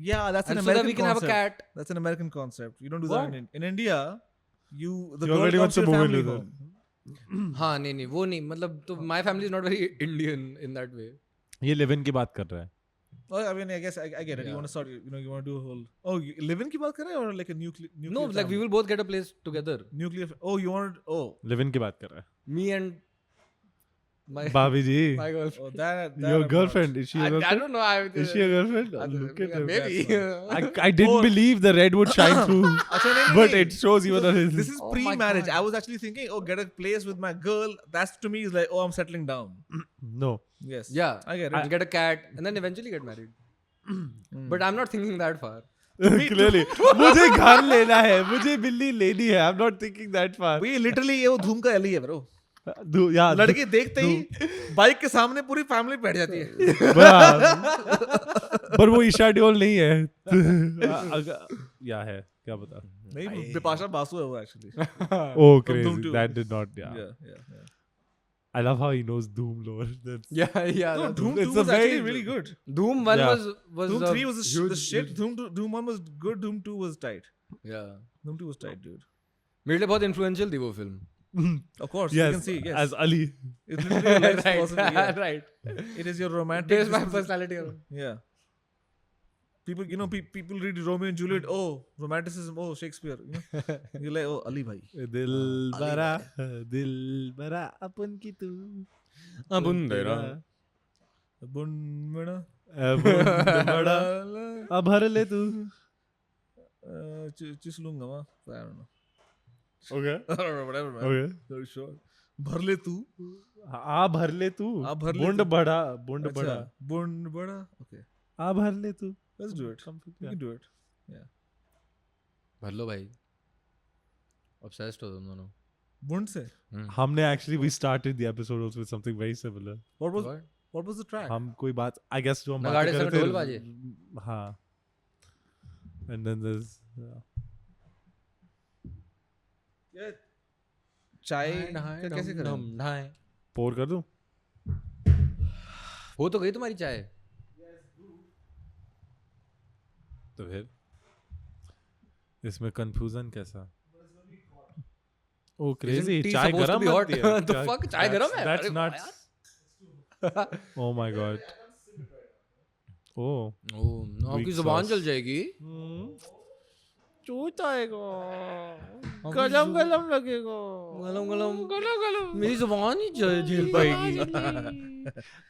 Speaker 3: Yeah, that's
Speaker 1: And
Speaker 3: an
Speaker 1: so that
Speaker 3: American
Speaker 1: we can
Speaker 3: concept.
Speaker 1: have a cat.
Speaker 3: That's an American concept. You don't do
Speaker 1: What?
Speaker 3: that in India. The
Speaker 2: You
Speaker 3: girl
Speaker 2: already
Speaker 3: comes
Speaker 2: want
Speaker 3: to
Speaker 2: to
Speaker 3: your
Speaker 2: move
Speaker 3: family
Speaker 2: into
Speaker 3: home.
Speaker 1: हाँ नहीं वो नहीं मतलब तो my family is not very Indian in that way.
Speaker 2: ये live in की बात कर रहा है.
Speaker 3: Oh, I mean, I guess I get it. You
Speaker 1: Yeah.
Speaker 3: want to start, you want to do a whole. Oh, live in की बात कर रहे हैं or like a nuclear?
Speaker 1: No, like we will both get a place together.
Speaker 3: Nuclear. Oh, you want? Oh,
Speaker 2: live in की बात कर रहा है.
Speaker 1: Me and my
Speaker 2: भाभी जी.
Speaker 1: my girlfriend.
Speaker 3: oh, that.
Speaker 2: Your
Speaker 3: I'm
Speaker 2: girlfriend.
Speaker 3: not.
Speaker 2: Is she your
Speaker 1: I
Speaker 2: girlfriend?
Speaker 1: don't know.
Speaker 2: Is she your girlfriend?
Speaker 1: I don't
Speaker 2: Look
Speaker 1: know.
Speaker 2: at him.
Speaker 1: Maybe.
Speaker 2: I didn't believe the red would shine through.
Speaker 3: अच्छा, नहीं,
Speaker 2: But
Speaker 3: नहीं.
Speaker 2: it shows even on his.
Speaker 3: This is
Speaker 1: Oh my
Speaker 3: pre-marriage.
Speaker 1: God.
Speaker 3: I was actually thinking, oh, get a place with my girl. That's to me is like, oh, I'm settling down.
Speaker 2: No.
Speaker 3: Yes.
Speaker 1: Yeah.
Speaker 3: I get it.
Speaker 1: And get a cat and then eventually get married. But I'm not thinking that far.
Speaker 2: Clearly. मुझे घर लेना है. मुझे बिल्ली लेनी है. I'm not thinking that far.
Speaker 3: We literally ये वो धूम का एली है bro.
Speaker 2: Yeah.
Speaker 3: लड़की देखते ही बाइक के सामने पूरी फैमिली बैठ जाती है.
Speaker 2: पर वो ईशा डियोल नहीं है. या है. क्या बता.
Speaker 3: नहीं बिपाशा बासु है वो actually.
Speaker 2: Oh
Speaker 3: Doom
Speaker 2: crazy.
Speaker 3: 2.
Speaker 2: That did not. Yeah.
Speaker 3: Yeah.
Speaker 2: I love how he knows Doom lore. That's
Speaker 1: Yeah.
Speaker 3: No,
Speaker 1: that's-
Speaker 3: Doom 2
Speaker 2: It's a
Speaker 3: was actually
Speaker 2: very-
Speaker 3: really good.
Speaker 1: Doom 1
Speaker 2: Yeah.
Speaker 1: was
Speaker 3: Doom 3 was
Speaker 1: huge,
Speaker 3: the shit. Doom 1 was good. Doom 2 was tight.
Speaker 1: Yeah.
Speaker 3: Doom 2 was tight, dude.
Speaker 1: मेरे लिए बहुत influential थी वो film.
Speaker 3: Of course,
Speaker 2: yes,
Speaker 3: you can see. Yes,
Speaker 2: as Ali.
Speaker 3: it's literally your life's
Speaker 1: right,
Speaker 3: philosophy. Yeah.
Speaker 1: right.
Speaker 3: It is your romantic.
Speaker 1: Based my
Speaker 3: disposition.
Speaker 1: personality. on-
Speaker 3: Yeah. People, people read Romeo and Juliet. Oh, romanticism. Oh, Shakespeare. You're like, oh, Ali bhai.
Speaker 2: दिल बरा अपन की तू
Speaker 1: Abundera.
Speaker 3: Bun bada.
Speaker 2: बड़ा अब भर ले तू.
Speaker 3: Chislunga, ma. I don't know.
Speaker 2: Okay.
Speaker 3: I don't know. Whatever, man.
Speaker 2: Okay.
Speaker 3: Very sure. भर ले तू.
Speaker 2: आ भर ले तू.
Speaker 3: आ भर ले
Speaker 2: बुंड
Speaker 3: तू.
Speaker 2: बड़ा बुंड
Speaker 3: अच्छा,
Speaker 2: बड़ा.
Speaker 3: Bun bada. Okay.
Speaker 2: आ भर ले तू.
Speaker 3: Let's do it. We can do it.
Speaker 1: भर लो भाई. Obsessed हो तुम दोनों.
Speaker 3: Bund se.
Speaker 2: हमने actually we started the episode also with something very similar.
Speaker 3: What was
Speaker 1: What?
Speaker 3: what was the track?
Speaker 2: हम कोई बात I guess जो हम
Speaker 1: नगाड़े
Speaker 2: बातें कर
Speaker 1: संग
Speaker 2: रहे
Speaker 1: ढोल
Speaker 2: थे.
Speaker 1: बाजे.
Speaker 2: हाँ. And then there's
Speaker 3: चाय का कैसे करें?
Speaker 1: ढाई.
Speaker 2: pour कर दूं.
Speaker 1: हो तो गई तुम्हारी चाय.
Speaker 2: तो फिर इसमें confusion कैसा? Oh crazy!
Speaker 1: tea
Speaker 2: चाय
Speaker 1: supposed to
Speaker 2: गरम
Speaker 1: be hot?
Speaker 2: बनती है.
Speaker 1: The fuck? चाय गरम है?
Speaker 2: That's
Speaker 1: अरे
Speaker 2: nuts. Oh my god. Oh.
Speaker 1: आपकी
Speaker 2: Weak
Speaker 1: जुबान
Speaker 2: sauce.
Speaker 1: जल जाएगी.
Speaker 2: चूत आएगा.
Speaker 1: गलम
Speaker 2: गलम लगेगा.
Speaker 1: गलम गलम. मेरी जुबान ही झेल पाएगी.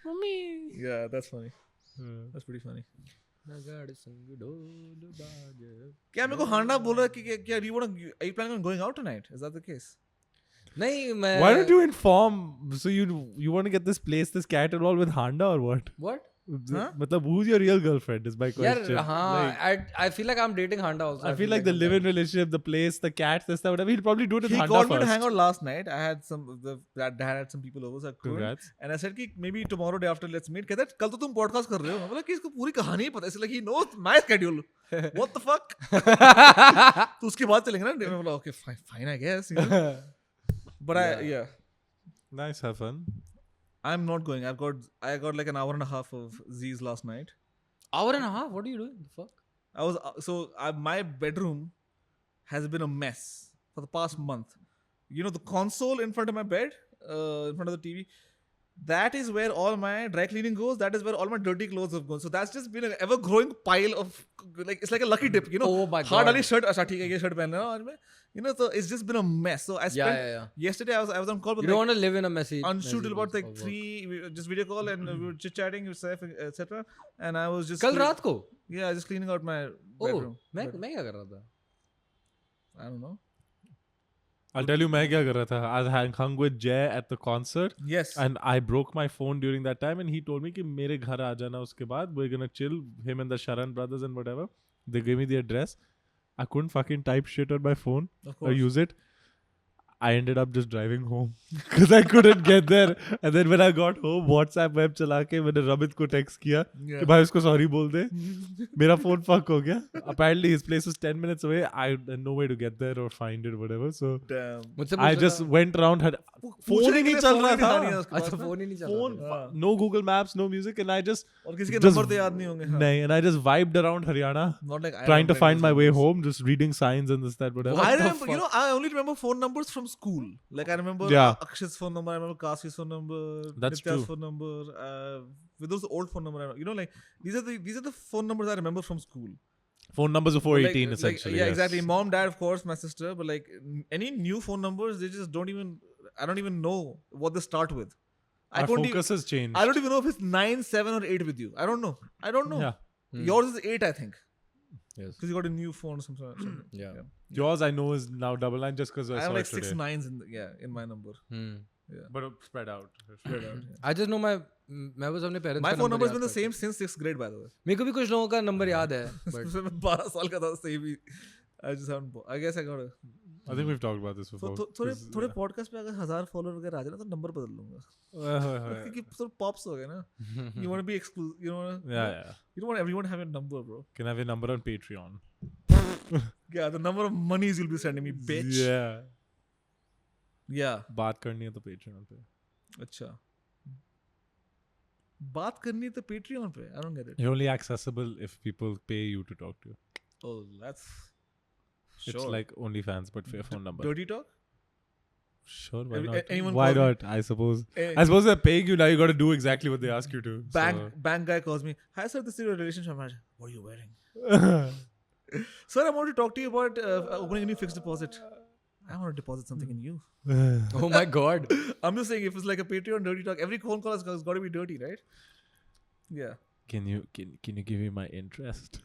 Speaker 2: Mummy.
Speaker 3: Yeah, that's funny. That's pretty funny.
Speaker 1: नगाड़े संग ढोल बाजे.
Speaker 3: क्या मेरे को हांडा बोल रहा है कि क्या are you planning on going out tonight? Is that the case?
Speaker 1: नहीं मैं.
Speaker 2: Why don't you inform? So you want to get this cat involved with Handa or what?
Speaker 1: What?
Speaker 3: Huh?
Speaker 2: मतलब who's your real girlfriend is my
Speaker 1: यार
Speaker 2: question.
Speaker 1: हाँ.
Speaker 2: Like,
Speaker 1: I feel like I'm dating Handa also.
Speaker 2: I feel like the live-in relationship, the place, the cats, this, that, whatever. He'll probably do it with
Speaker 3: He
Speaker 2: Handa
Speaker 3: called me
Speaker 2: first.
Speaker 3: to hang out last night. I had dad had some people over, so I couldn't.
Speaker 2: Congrats.
Speaker 3: And I said कि maybe tomorrow day after let's meet. कहता है कल तो तुम podcast कर रहे हो. मैं बोला कि इसको पूरी कहानी ही पता है. It's like he knows my schedule. What the fuck? तो उसके बाद चलेंगे ना. मैं बोला okay fine I guess. But yeah.
Speaker 2: Nice, have fun.
Speaker 3: I'm not going. I got like an hour and a half of Z's last night.
Speaker 1: Hour and a half? What are you doing? The fuck?
Speaker 3: I was my bedroom has been a mess for the past month. You know the console in front of my bed, in front of the TV. That is where all my dry cleaning goes. That is where all my dirty clothes have gone. So that's just been an ever-growing pile of like it's like a lucky dip, you know.
Speaker 1: Oh my
Speaker 3: Hard
Speaker 1: God.
Speaker 3: Ali shirt. अच्छा ठीक है ये shirt पहन लेना आज मैं. You know, so it's just been a mess. So I spent
Speaker 1: Yeah.
Speaker 3: yesterday I was on call with
Speaker 1: You don't want to live in a messy.
Speaker 3: unshoot till about
Speaker 1: messy
Speaker 3: like
Speaker 1: place of work.
Speaker 3: just video call and we were chit chatting with Saif etc. And I was just
Speaker 1: कल रात को.
Speaker 3: yeah just cleaning out my
Speaker 1: Oh,
Speaker 3: bedroom.
Speaker 1: मैं क्या कर रहा था?
Speaker 3: I don't know.
Speaker 2: I'll tell you मैं क्या कर रहा था. I hung with Jay at the concert.
Speaker 3: Yes.
Speaker 2: And I broke my phone during that time and he told me कि मेरे घर आ जाना उसके बाद. We're gonna chill, him and the Sharan brothers and whatever. They gave me the address. I couldn't fucking type shit on my phone
Speaker 3: Of
Speaker 2: or
Speaker 3: course.
Speaker 2: use it. I ended up just driving home because I couldn't get there. And then when I got home, WhatsApp web चला के मैंने रमित को text किया
Speaker 3: Yeah.
Speaker 2: कि भाई उसको sorry बोल दे. मेरा phone fuck हो गया. Apparently his place was 10 minutes away. I had no way to get there or find it, whatever. So
Speaker 3: Damn.
Speaker 1: मुझसे
Speaker 2: I
Speaker 1: पूछना
Speaker 2: just
Speaker 1: था.
Speaker 2: went around. Phone ही नहीं चल रहा था.
Speaker 1: अच्छा फोन ही नहीं चल रहा
Speaker 2: Phone,
Speaker 1: था.
Speaker 2: no Google Maps, no music, and I just
Speaker 3: और किसी के
Speaker 2: just-
Speaker 3: नंबर तो याद नहीं होंगे. हाँ.
Speaker 2: नहीं, and I just vibed around Haryana,
Speaker 3: Not like I
Speaker 2: trying to
Speaker 3: remember
Speaker 2: find my
Speaker 3: these
Speaker 2: way
Speaker 3: numbers.
Speaker 2: home, just reading signs and this, that, whatever.
Speaker 3: I
Speaker 1: the
Speaker 3: remember, you
Speaker 1: fuck?
Speaker 3: know, I only remember phone numbers from school. Like I remember
Speaker 2: Yeah.
Speaker 3: Akshit's phone number, I remember Kasi's phone number,
Speaker 2: That's
Speaker 3: Nitya's
Speaker 2: true.
Speaker 3: phone number. With those old phone number, you know, like these are the phone numbers I remember from school.
Speaker 2: Phone numbers before
Speaker 3: Like-
Speaker 2: 18,
Speaker 3: like,
Speaker 2: essentially.
Speaker 3: yeah,
Speaker 2: yes.
Speaker 3: exactly. Mom, dad, of course, my sister, but like any new phone numbers, they just don't even. I don't even know what they start with. I
Speaker 2: Our
Speaker 3: couldn't.
Speaker 2: focus has changed.
Speaker 3: I don't even know if it's 9, 7, or 8 with you. I don't know.
Speaker 2: Yeah.
Speaker 3: Yours is 8, I think,
Speaker 1: Yes.
Speaker 3: because you got a new phone or something.
Speaker 1: Yeah.
Speaker 2: Yours, I know, is now double line just because I
Speaker 3: I have
Speaker 2: saw
Speaker 3: like
Speaker 2: it
Speaker 3: 6
Speaker 2: today.
Speaker 3: 9s in my number.
Speaker 2: But spread out.
Speaker 3: Spread out, yeah.
Speaker 1: I just know मैं बस अपने parents
Speaker 3: My
Speaker 1: का
Speaker 3: phone number has
Speaker 1: याद
Speaker 3: been the
Speaker 1: करता
Speaker 3: same since 6th grade, by the way.
Speaker 1: हूँ. मेरे को भी कुछ लोगों का नंबर याद है. But
Speaker 3: उसमें मैं 12 साल का था सही भी. I just haven't. I guess I got it.
Speaker 2: I think we've talked about this before.
Speaker 3: थोड़े
Speaker 2: 'cause,
Speaker 3: थोड़े podcast पे अगर 1000 फॉलोअर वगैरह आ जाए ना तो नंबर बदल लूंगा. क्योंकि थोड़ा पॉप्स हो गए ना. You want to be exclusive. You know.
Speaker 2: Yeah.
Speaker 3: You don't want everyone to have your number, bro.
Speaker 2: Can I have your number on Patreon?
Speaker 3: Yeah, the number of monies you'll be sending me, bitch.
Speaker 2: Yeah.
Speaker 3: Yeah.
Speaker 2: बात करनी है तो Patreon पे.
Speaker 3: अच्छा. बात करनी है तो Patreon पे. I don't get it.
Speaker 2: You're only accessible if people pay you to talk to you.
Speaker 3: Oh, that's.
Speaker 2: It's like OnlyFans, but for your phone number.
Speaker 3: Dirty talk.
Speaker 2: Sure, why
Speaker 3: Every-
Speaker 2: not?
Speaker 3: anyone
Speaker 2: Why
Speaker 3: calls me-
Speaker 2: not? I suppose.
Speaker 3: Eh,
Speaker 2: I suppose they're paying you now. You got to do exactly what they ask you to.
Speaker 3: bank guy calls me. Hi sir, this is your relationship. I'm like, what are you wearing?
Speaker 2: So.
Speaker 3: Sir, I want to talk to you about opening a new fixed deposit. I want to deposit something in you.
Speaker 1: Oh my god.
Speaker 3: I'm just saying, if it's like a Patreon dirty talk, every phone call has got to be dirty, right? Yeah.
Speaker 2: Can you give me my interest?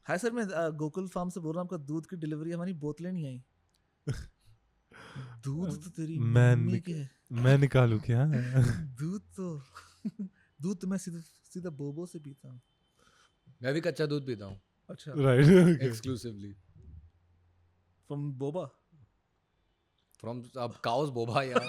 Speaker 3: Hi sir मैं Gokul farm से बोल रहा हूँ आपका दूध की delivery हमारी बोतलें नहीं आई दूध तो तेरी मम्मी के है
Speaker 2: मैं निकालू क्या?
Speaker 3: दूध तो मैं सीधा बोबो से पीता हूँ
Speaker 1: मैं भी कच्चा दूध पीता हूँ
Speaker 3: अच्छा
Speaker 2: Right. Okay.
Speaker 1: exclusively
Speaker 3: from Boba
Speaker 1: from cows boba यार.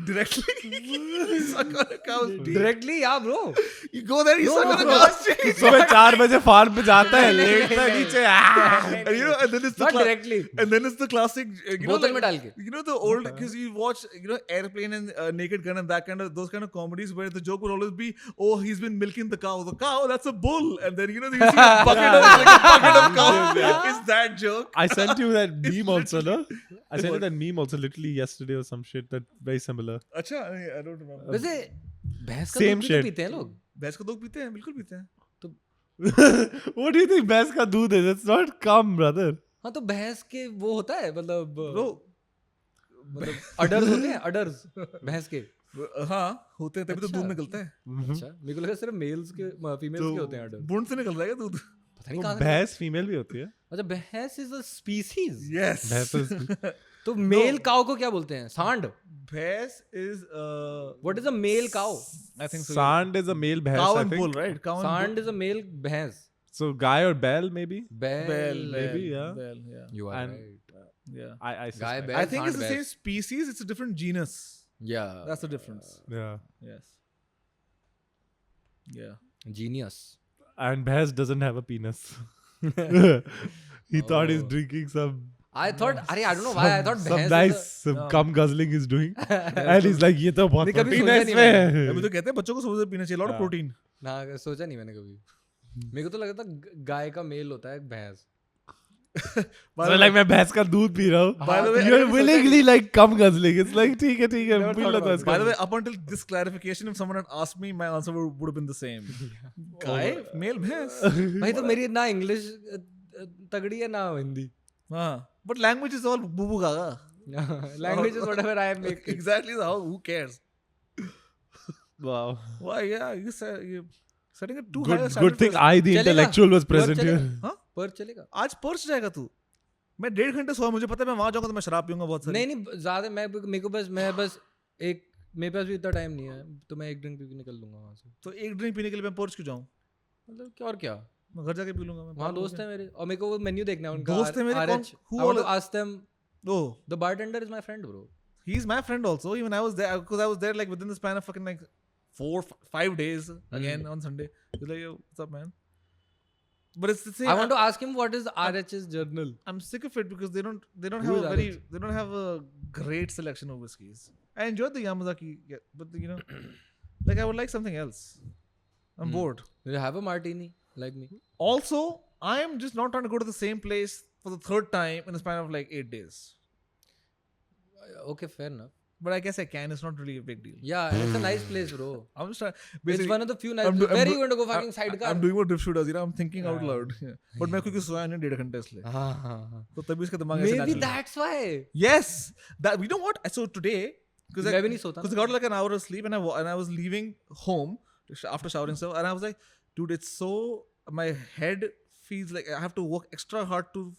Speaker 3: directly you suck on a cow's dick.
Speaker 1: Directly, yeah, bro.
Speaker 3: You go there, you suck on a
Speaker 1: bro.
Speaker 3: cow's dick.
Speaker 2: सुबह 4 बजे फार्म पे जाता है लेटता है नीचे
Speaker 3: And you know, and then it's the
Speaker 1: Not directly.
Speaker 3: and then it's the classic, you know,
Speaker 1: बोतल में डाल के.
Speaker 3: you know the old, because you watch, you know, Airplane and Naked Gun and that kind of, those kind of comedies where the joke would always be, oh, he's been milking the cow, that's a bull, and then you know you see a bucket of like a bucket of cow. It's that joke.
Speaker 2: I sent you that meme also, no? I sent you
Speaker 3: What?
Speaker 2: that meme also literally yesterday or some shit that very similar.
Speaker 3: अच्छा, I don't remember.
Speaker 1: वैसे भैंस का
Speaker 2: Same
Speaker 1: दूध भी
Speaker 2: shit.
Speaker 1: तो पीते हैं लोग.
Speaker 3: भैंस का दूध पीते हैं, बिल्कुल पीते हैं.
Speaker 2: What do you think भैंस का दूध is? It's not cum, brother.
Speaker 1: हाँ तो भैंस के वो होता है मतलब
Speaker 3: Bro,
Speaker 1: मतलब अडर्स होते हैं अडर्स भैंस के.
Speaker 3: हाँ होते हैं तभी तो
Speaker 1: अच्छा.
Speaker 3: दूध निकलता है.
Speaker 1: अच्छा मेरे को लगा सिर्फ मेल्स के फीमेल्स के होते हैं अडर्स.
Speaker 3: बूंद से निकल रहा है दूध.
Speaker 1: पता नहीं कहाँ से.
Speaker 2: भैंस फीमेल भी होती है.
Speaker 1: अच्छा भैंस इज अ स्पीसीज.
Speaker 3: Yes.
Speaker 2: भैंस
Speaker 1: तो मेल काउ को क्या बोलते हैं? सांड.
Speaker 3: भैंस is
Speaker 1: what is a male cow?
Speaker 3: I think so.
Speaker 2: Sand is a male भैंस,
Speaker 3: Cow
Speaker 2: I
Speaker 3: and
Speaker 2: think.
Speaker 3: bull, right? Cow and
Speaker 1: सांड इज अ मेल भैंस.
Speaker 2: So guy or bell maybe?
Speaker 3: Bell,
Speaker 2: maybe, yeah.
Speaker 3: Bell, yeah.
Speaker 1: You are
Speaker 2: And-
Speaker 1: right.
Speaker 3: Yeah.
Speaker 2: I
Speaker 1: Guy,
Speaker 2: suspect.
Speaker 1: bell.
Speaker 3: I think it's
Speaker 1: Sand
Speaker 3: the same
Speaker 1: bears.
Speaker 3: species, it's a different genus.
Speaker 1: Yeah.
Speaker 3: That's the difference.
Speaker 2: Yeah.
Speaker 3: Yes. Yeah.
Speaker 1: Genius.
Speaker 2: And भैंस doesn't have a penis. He thought he's
Speaker 1: Oh.
Speaker 2: drinking some
Speaker 1: I thought अरे I don't know why I thought
Speaker 2: some
Speaker 1: भैंस
Speaker 2: nice
Speaker 1: is
Speaker 2: some
Speaker 3: No.
Speaker 2: cum guzzling he's doing. And he's like ये तो बहुत
Speaker 1: नहीं, कभी
Speaker 2: protein
Speaker 1: सोचा
Speaker 2: है
Speaker 1: नहीं मैंने।
Speaker 3: अभी
Speaker 2: इसमें.
Speaker 3: तो कहते हैं बच्चों को सुबह से पीना चाहिए, lot of
Speaker 2: हाँ।
Speaker 3: protein.
Speaker 1: ना सोचा नहीं मैंने कभी. मेरे को तो लगा था गाय का मेल होता है भैंस.
Speaker 3: By
Speaker 2: So
Speaker 3: the
Speaker 2: like
Speaker 3: way,
Speaker 2: मैं भैंस का दूध पी रहा हूँ.
Speaker 3: by the way,
Speaker 2: You're
Speaker 3: मैंने सोचा
Speaker 2: willingly like cum guzzling. It's like ठीक है
Speaker 1: Never
Speaker 2: पी
Speaker 1: thought
Speaker 2: लेता
Speaker 1: about
Speaker 2: इसका.
Speaker 3: by the way, up until this clarification, if someone had asked me, my answer would have been the same. Guy, male भैंस.
Speaker 1: भाई तो मेरी ना English तगड़ी है ना हिंदी.
Speaker 3: हाँ. But language is all boo boo gaga.
Speaker 1: Language is whatever I am making.
Speaker 3: Exactly how, who cares?
Speaker 2: Wow.
Speaker 3: Why, yeah, you're setting it too high a
Speaker 2: Good
Speaker 3: standard
Speaker 2: thing
Speaker 3: for-
Speaker 2: I the
Speaker 1: चलेगा?
Speaker 2: intellectual was
Speaker 1: Work
Speaker 2: present
Speaker 1: चलेगा?
Speaker 2: here.
Speaker 3: हाँ?
Speaker 1: पर चलेगा.
Speaker 3: आज purse जाएगा तू. मैं 1.5 घंटे सोया, मुझे पता है मैं वहां जाऊंगा तो मैं शराब पीऊंगा बहुत सारी.
Speaker 1: नहीं ज्यादा मेरे को बस मैं बस एक मेरे पास भी इतना टाइम नहीं है तो मैं एक ड्रिंक पी के निकल लूंगा वहां से.
Speaker 3: तो एक ड्रिंक पीने के लिए मैं पर्स क्यों जाऊं?
Speaker 1: मतलब क्या और क्या.
Speaker 3: मैं घर जाके पी लूंगा. मैं
Speaker 1: वहाँ दोस्त है मेरे और मेरे को वो मेन्यू देखना है उनका.
Speaker 3: दोस्त है मेरे, कौन?
Speaker 1: RH.
Speaker 3: Who
Speaker 1: I want
Speaker 3: all-
Speaker 1: to ask them.
Speaker 3: Oh,
Speaker 1: The bartender is my friend, bro.
Speaker 3: he's my friend also. Even I was there because I was there like within the span of fucking like 4-5 days again on Sunday. He's like, yo, what's up, man? But it's the same.
Speaker 1: I want to ask him what is RH's journal.
Speaker 3: I'm sick of it because they don't
Speaker 1: Who
Speaker 3: have
Speaker 1: is
Speaker 3: they don't have a great selection of whiskeys. I enjoyed the Yamazaki, yeah, but you know, like I would like something else. I'm bored.
Speaker 1: You have a martini like me.
Speaker 3: Also, I am just not trying to go to the same place for the 3rd time in a span of like 8 days.
Speaker 1: Okay, fair enough.
Speaker 3: But I guess I can. It's not really a big deal.
Speaker 1: Yeah, it's a nice place, bro.
Speaker 3: I'm just trying.
Speaker 1: It's
Speaker 3: Basically,
Speaker 1: one of the few nice
Speaker 3: I'm
Speaker 1: places.
Speaker 3: do-
Speaker 1: Where
Speaker 3: I'm
Speaker 1: are you
Speaker 3: do-
Speaker 1: going to go fucking sidecar?
Speaker 3: I'm doing what Dripshoe does. You know, I'm thinking out
Speaker 1: Yeah.
Speaker 3: loud. Yeah. But मैं क्योंकि सोया नहीं 1.5 घंटे इसलिए.
Speaker 1: हाँ.
Speaker 3: तो तभी इसका दिमाग ऐसे
Speaker 1: Maybe
Speaker 3: natural है.
Speaker 1: that's why.
Speaker 3: Yes, that you know what? So today, because
Speaker 1: मैं भी नहीं सोता
Speaker 3: I got like an hour of sleep and I was leaving home after showering stuff and I was like, dude, it's so my head feels like I have to work extra hard to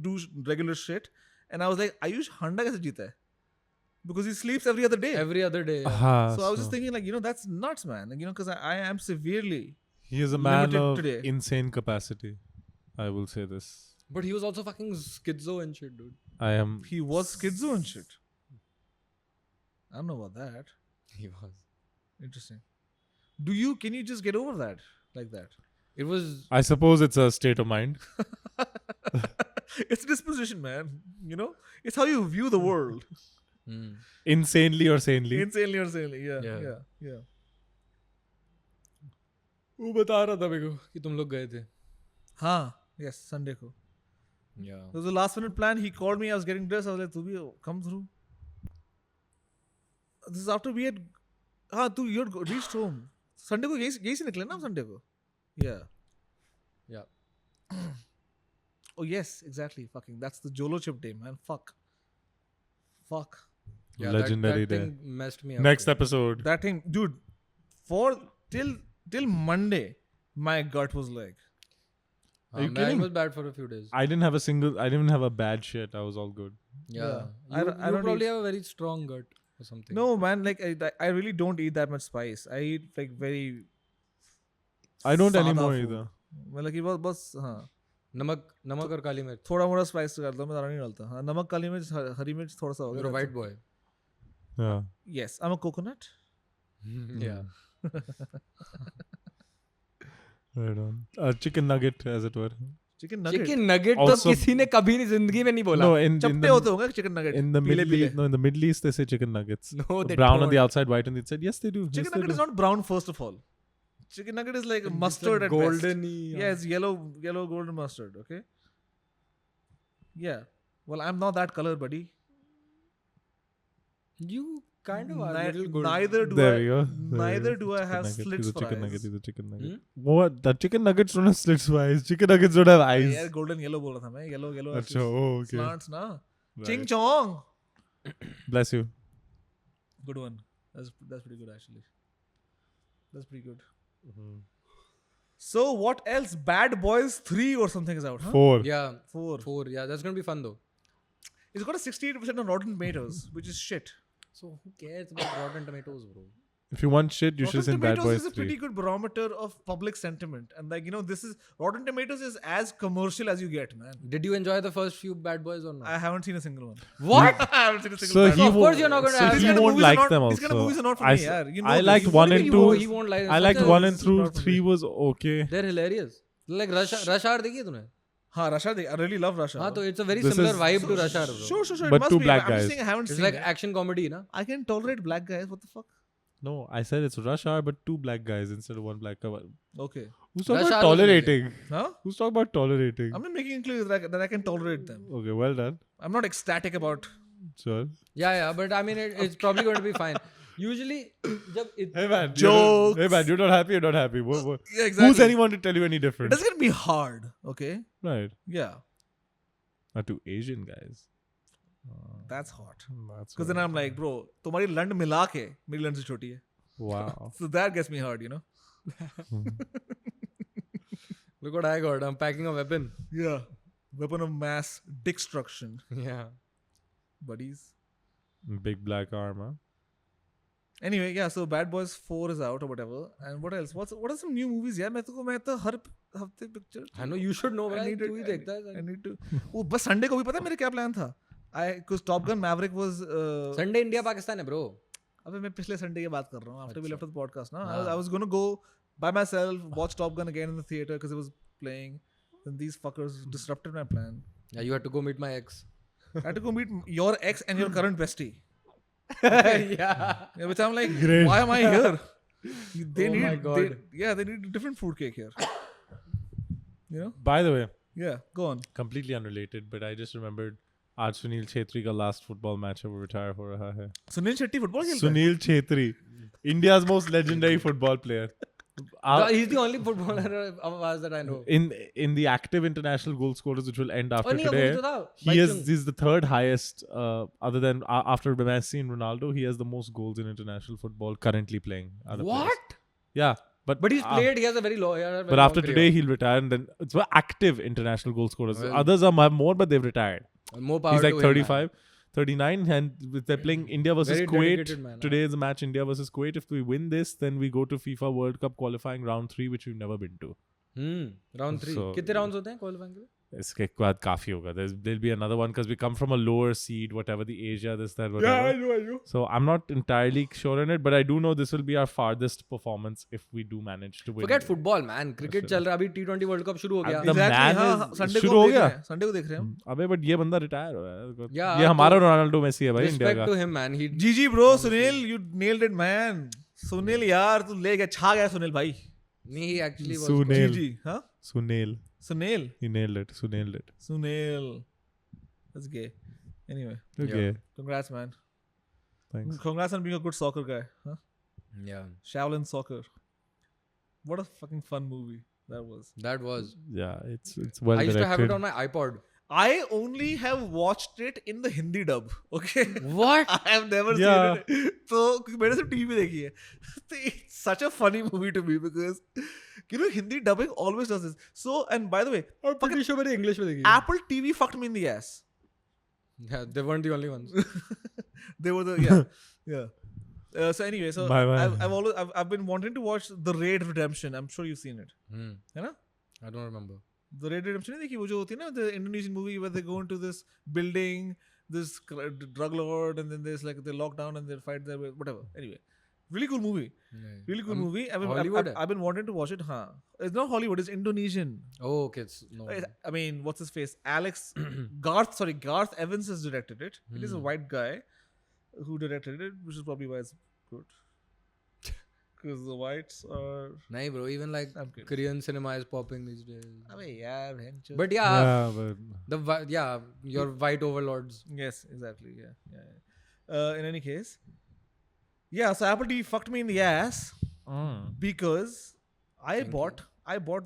Speaker 3: do regular shit and I was like, Ayush Handa कैसे जीता है? Because he sleeps every other day.
Speaker 1: Every other day. yeah.
Speaker 3: So I was just thinking like, you know, that's nuts, man. Like, you know, because I am severely.
Speaker 2: He is a man
Speaker 3: Limited
Speaker 2: of
Speaker 3: today.
Speaker 2: insane capacity. I will say this.
Speaker 1: But he was also fucking schizo and shit, dude.
Speaker 2: I am.
Speaker 3: He was schizo and shit. I don't know about that.
Speaker 1: He was.
Speaker 3: Interesting. Can you just get over that like that?
Speaker 1: It was.
Speaker 2: I suppose it's a state of mind.
Speaker 3: It's disposition, man. You know, it's how you view the world.
Speaker 2: Insanely or sanely.
Speaker 3: Insanely or sanely. Yeah.
Speaker 1: Yeah.
Speaker 3: Yeah.
Speaker 1: वो बता रहा था मेरे को कि तुम लोग गए थे.
Speaker 3: हाँ, yes, Sunday को.
Speaker 1: Yeah.
Speaker 3: It was a last minute plan. He called me. I was getting dressed. I was like, "Tu bhi come through." This is after we had. हाँ, तू you had reached home. Sunday को यही से निकले ना हम Sunday को. Yeah.
Speaker 1: Yeah.
Speaker 3: Oh yes, exactly. Fucking that's the Jolo chip day, man. Fuck.
Speaker 1: Yeah,
Speaker 2: Legendary
Speaker 1: that
Speaker 2: day.
Speaker 1: thing messed me up.
Speaker 2: Next episode.
Speaker 3: That thing, dude. For till Monday, my gut was like,
Speaker 2: Are you
Speaker 1: Mine
Speaker 2: kidding?
Speaker 1: was bad for a few days.
Speaker 2: I didn't have a bad shit. I was all good.
Speaker 1: Yeah.
Speaker 3: I
Speaker 1: You
Speaker 3: don't
Speaker 1: probably
Speaker 3: eat-
Speaker 1: have a very strong gut or something.
Speaker 3: no, man. Like I really don't eat that much spice. I eat like very.
Speaker 2: I don't
Speaker 3: सादा
Speaker 2: anymore
Speaker 3: food.
Speaker 2: either.
Speaker 3: मतलब कि बस हाँ.
Speaker 1: नमक और काली मिर्च.
Speaker 3: थोड़ा मोड़ा स्पाइस करता हूँ मैं ज़्यादा नहीं डालता. हाँ, नमक काली मिर्च हरी मिर्च थोड़ा सा हो
Speaker 1: You're a
Speaker 3: गया.
Speaker 1: white boy.
Speaker 2: Yeah.
Speaker 3: Yes, I'm a coconut.
Speaker 1: Yeah.
Speaker 2: Right on. Chicken nugget, as it were.
Speaker 3: Chicken nugget.
Speaker 1: Chicken nugget तो
Speaker 2: Also-
Speaker 1: किसी ने कभी नहीं जिंदगी में नहीं बोला.
Speaker 2: No, in
Speaker 3: चपटे होते होंगे चिकन नगेट.
Speaker 2: in the
Speaker 3: पीले
Speaker 2: Middle
Speaker 3: पीले.
Speaker 2: East, no, in the Middle East they say chicken nuggets.
Speaker 1: No, they
Speaker 2: Brown on
Speaker 1: don't.
Speaker 2: the outside, white on the inside. Yes, they do.
Speaker 3: Chicken
Speaker 2: yes, they
Speaker 3: nugget is
Speaker 2: do.
Speaker 3: not brown first of all. Chicken nugget is like
Speaker 1: It's
Speaker 3: mustard
Speaker 1: like
Speaker 3: at best.
Speaker 1: golden-y,
Speaker 3: Yeah, it's yellow golden mustard. Okay. Yeah. Well, I'm not that color, buddy.
Speaker 1: You kind of are
Speaker 3: Ni-
Speaker 1: little good.
Speaker 3: neither do
Speaker 2: There
Speaker 3: I.
Speaker 2: we go.
Speaker 3: Neither do I
Speaker 2: Chicken
Speaker 3: have
Speaker 2: nugget.
Speaker 3: slits
Speaker 2: He's a
Speaker 3: for
Speaker 2: chicken
Speaker 3: eyes.
Speaker 2: nugget. He's a chicken nugget.
Speaker 1: Hmm?
Speaker 2: What? The chicken nuggets don't have slits for eyes. Chicken nuggets don't have eyes.
Speaker 3: यार golden yellow बोल रहा था मैं. Yellow at
Speaker 2: Achha,
Speaker 3: least.
Speaker 2: oh, okay.
Speaker 3: Slants ना.
Speaker 2: Right.
Speaker 3: Ching chong.
Speaker 2: Bless you.
Speaker 3: Good one. That's pretty good actually. That's pretty good.
Speaker 2: Mm-hmm.
Speaker 3: So what else? Bad Boys 3 or something is out, huh?
Speaker 2: 4.
Speaker 1: Yeah.
Speaker 3: 4.
Speaker 1: 4. Yeah, that's going to be fun though.
Speaker 3: It's got a 68% on Rotten Tomatoes, which is shit.
Speaker 1: So who cares about Rotten Tomatoes, bro?
Speaker 2: If you want shit, you should
Speaker 3: Rotten
Speaker 2: have seen Bad
Speaker 3: Tomatoes
Speaker 2: Boys
Speaker 3: is a
Speaker 2: 3.
Speaker 3: pretty good barometer of public sentiment, and like this is Rotten Tomatoes is as commercial as you get, man.
Speaker 1: Did you enjoy the first few Bad Boys or not?
Speaker 3: I haven't seen a single one.
Speaker 1: What?
Speaker 3: I haven't seen a single
Speaker 2: So
Speaker 3: Bad
Speaker 2: he
Speaker 3: Boy.
Speaker 1: of course you're not gonna
Speaker 2: so
Speaker 1: have-
Speaker 2: he
Speaker 1: These kind
Speaker 3: of
Speaker 2: won't
Speaker 3: movies are
Speaker 2: like
Speaker 3: not-
Speaker 2: them
Speaker 3: these
Speaker 2: also.
Speaker 3: kind of movies are not for
Speaker 2: I
Speaker 3: me,
Speaker 2: s-
Speaker 3: yaar. You know
Speaker 2: I
Speaker 3: this.
Speaker 2: liked
Speaker 3: You
Speaker 2: 1
Speaker 1: What do
Speaker 2: and
Speaker 1: you
Speaker 2: 2.
Speaker 1: mean he won't like
Speaker 2: I
Speaker 1: such
Speaker 2: liked
Speaker 1: a-
Speaker 2: 1 and
Speaker 3: this is
Speaker 2: through
Speaker 3: not for
Speaker 2: 3
Speaker 3: me.
Speaker 2: was okay.
Speaker 1: They're hilarious. Like Rush Hour देखी है तूने?
Speaker 3: हाँ, Russia. I really love Russia.
Speaker 1: हाँ तो it's a very
Speaker 2: This
Speaker 1: similar
Speaker 2: is-
Speaker 1: vibe to Rush Hour, bro.
Speaker 3: Sure. It
Speaker 2: But
Speaker 3: must
Speaker 2: two
Speaker 3: be.
Speaker 2: black
Speaker 3: I'm just
Speaker 2: guys.
Speaker 3: saying I haven't
Speaker 1: It's
Speaker 3: seen
Speaker 1: like
Speaker 3: it.
Speaker 1: action comedy, na?
Speaker 3: I can tolerate black guys. What the fuck?
Speaker 2: No, I said it's Rush Hour, but 2 black guys instead of 1 black guy.
Speaker 3: Okay.
Speaker 2: Who's talking
Speaker 1: Rush
Speaker 2: about
Speaker 1: Hour was amazing.
Speaker 2: tolerating?
Speaker 3: Huh?
Speaker 2: Who's talking about tolerating?
Speaker 3: I'm not making it clear that I can tolerate them.
Speaker 2: Okay, well done.
Speaker 3: I'm not ecstatic about.
Speaker 2: Sure.
Speaker 1: Yeah, but I mean it's probably going to be fine. Usually, जब
Speaker 2: Hey man,
Speaker 3: Jokes.
Speaker 2: Hey man, you're not happy. You're not happy.
Speaker 3: Yeah, exactly.
Speaker 2: Who's anyone to tell you any
Speaker 3: It
Speaker 2: different?
Speaker 3: doesn't get me hard. Okay.
Speaker 2: Right.
Speaker 3: Yeah,
Speaker 2: Not to Asian guys.
Speaker 3: that's hot.
Speaker 2: That's
Speaker 3: Because then I'm like, bro, तुम्हारी लंड मिला के मेरी लंड से छोटी है.
Speaker 2: wow.
Speaker 3: So that gets me hard, you know.
Speaker 1: Look what I got. I'm packing a weapon.
Speaker 3: Yeah. Weapon of mass destruction,
Speaker 1: Yeah.
Speaker 3: buddies.
Speaker 2: Big black arm, huh?
Speaker 3: Anyway, yeah. So Bad Boys 4 is out or whatever. And what else? What are some new movies? यार मैं तो हर हफ्ते picture.
Speaker 1: I know you should know,
Speaker 3: I
Speaker 1: right?
Speaker 3: need
Speaker 1: तू ही
Speaker 3: it.
Speaker 1: देखता है.
Speaker 3: I need to. वो बस Sunday को भी पता है मेरे क्या प्लान था? Because Top Gun Maverick was.
Speaker 1: Sunday India Pakistan है, bro.
Speaker 3: अबे मैं पिछले संडे की बात कर रहा हूँ. After we left the podcast, ना.
Speaker 1: हाँ.
Speaker 3: I was gonna go by myself, watch Top Gun again in the theater because it was playing. Then these fuckers disrupted my plan.
Speaker 1: Yeah, you had to go meet my ex.
Speaker 3: I had to go meet your ex and your current bestie.
Speaker 1: Yeah.
Speaker 3: Yeah, which I'm like,
Speaker 2: Great.
Speaker 3: why am I here? They
Speaker 1: Oh
Speaker 3: need,
Speaker 1: my God.
Speaker 3: they need different food cake here. You know?
Speaker 2: By the way,
Speaker 3: Yeah, go on.
Speaker 2: completely unrelated, but I just remembered आज सुनील छेत्री का last football match है वो retire हो रहा है.
Speaker 3: Sunil Shetty football खेलता है?
Speaker 2: Sunil Chhetri, India's most legendary football player.
Speaker 1: He's the only footballer of ours that I know.
Speaker 2: In the active international goal scorers, which will end after
Speaker 1: Oh, नहीं,
Speaker 2: today,
Speaker 1: वो तो था.
Speaker 2: he
Speaker 1: Mike
Speaker 2: is
Speaker 1: Chung.
Speaker 2: he's the third highest, other than after Messi and Ronaldo. He has the most goals in international football currently playing. Other players.
Speaker 1: What?
Speaker 2: Yeah, but
Speaker 1: But he's played. He has a very low.
Speaker 2: But after today, he'll retire, and then it's for active international goal scorers.
Speaker 1: Well-
Speaker 2: Others have more, but they've retired.
Speaker 1: more power
Speaker 2: He's like
Speaker 1: to him, man.
Speaker 2: 35, 39, and they're playing India versus
Speaker 1: Very
Speaker 2: Kuwait.
Speaker 1: dedicated man,
Speaker 2: Today is a match India versus Kuwait. If we win this, then we go to FIFA World Cup qualifying round 3, which we've never been to.
Speaker 1: Round 3.
Speaker 2: So-
Speaker 1: कितने rounds होते हैं qualifying के लिए?
Speaker 2: इसके बाद काफी होगा. There'll be another one because we come from a lower seed, whatever the Asia, this, that, whatever.
Speaker 3: know.
Speaker 2: So I'm not entirely sure on it, but I do know this will be our farthest performance if we do manage to win.
Speaker 1: Forget football, man. Cricket चल रहा है अभी. T20 World Cup शुरू हो गया.
Speaker 2: The
Speaker 3: Exactly,
Speaker 2: man
Speaker 3: हाँ,
Speaker 2: is-
Speaker 3: हाँ, Sunday
Speaker 2: शुरू
Speaker 3: को
Speaker 2: हो
Speaker 3: देख
Speaker 2: गया?
Speaker 3: रहे हैं. संडे को देख रहे हैं हम.
Speaker 2: अबे बट ये बंदा रिटायर हो रहा है.
Speaker 1: Yeah,
Speaker 2: ये हमारा
Speaker 1: तो-
Speaker 2: रोनाल्डो मेसी है भाई इंडिया
Speaker 1: Respect
Speaker 2: का.
Speaker 1: to him, man. He
Speaker 3: GG bro, Sunil, you nailed it, man. Sunil यार तू ले गया, छा गया सुनील भाई.
Speaker 1: he actually was.
Speaker 2: Sunil.
Speaker 3: GG, huh?
Speaker 2: Sunil.
Speaker 3: Sunil.
Speaker 2: He nailed it. Sunil it.
Speaker 3: Sunil. That's gay. Anyway,
Speaker 2: Okay.
Speaker 3: congrats, man.
Speaker 2: Thanks.
Speaker 3: Congrats on being a good soccer guy, huh?
Speaker 1: Yeah,
Speaker 3: Shaolin Soccer. What a fucking fun movie that was.
Speaker 1: that was.
Speaker 2: Yeah, it's well
Speaker 1: I used to have it
Speaker 2: directed.
Speaker 1: on my iPod.
Speaker 3: I only have watched it in the Hindi dub. Okay.
Speaker 1: What?
Speaker 3: I have never
Speaker 2: Yeah.
Speaker 3: seen it. So मैंने सिर्फ TV पे देखी है. So it's such a funny movie to me because you know Hindi dubbing always does this. So and by the way,
Speaker 1: और pretty sure मैंने English में देखी.
Speaker 3: Apple TV fucked me in the ass.
Speaker 1: Yeah, they weren't the only ones.
Speaker 3: They were the yeah. So anyway, so
Speaker 2: My
Speaker 3: I've been wanting to watch The Raid Redemption. I'm sure you've seen it. है ना?
Speaker 1: I don't remember.
Speaker 3: The Raid Redemption नहीं देखी वो जो होती है ना the Indonesian movie where they go into this building, this drug lord, and then there's like they lock down and they fight there, whatever. Anyway, really cool movie. Really cool movie.
Speaker 1: Hollywood
Speaker 3: I've been wanting to watch it. Huh? It's not Hollywood. It's Indonesian.
Speaker 1: Oh, okay. It's, no.
Speaker 3: I mean, what's his face? Garth Evans has directed it. It is a white guy who directed it, which is probably why it's good. Because the whites are.
Speaker 1: Nahi, bro. Even like
Speaker 3: I'm kidding.
Speaker 1: Korean cinema is popping these days.
Speaker 3: अबे यार भैंचो.
Speaker 1: But yeah,
Speaker 2: Yeah, but
Speaker 1: your white overlords.
Speaker 3: Yes, exactly. Yeah. In any case, yeah. So Apple TV fucked me in the ass because I bought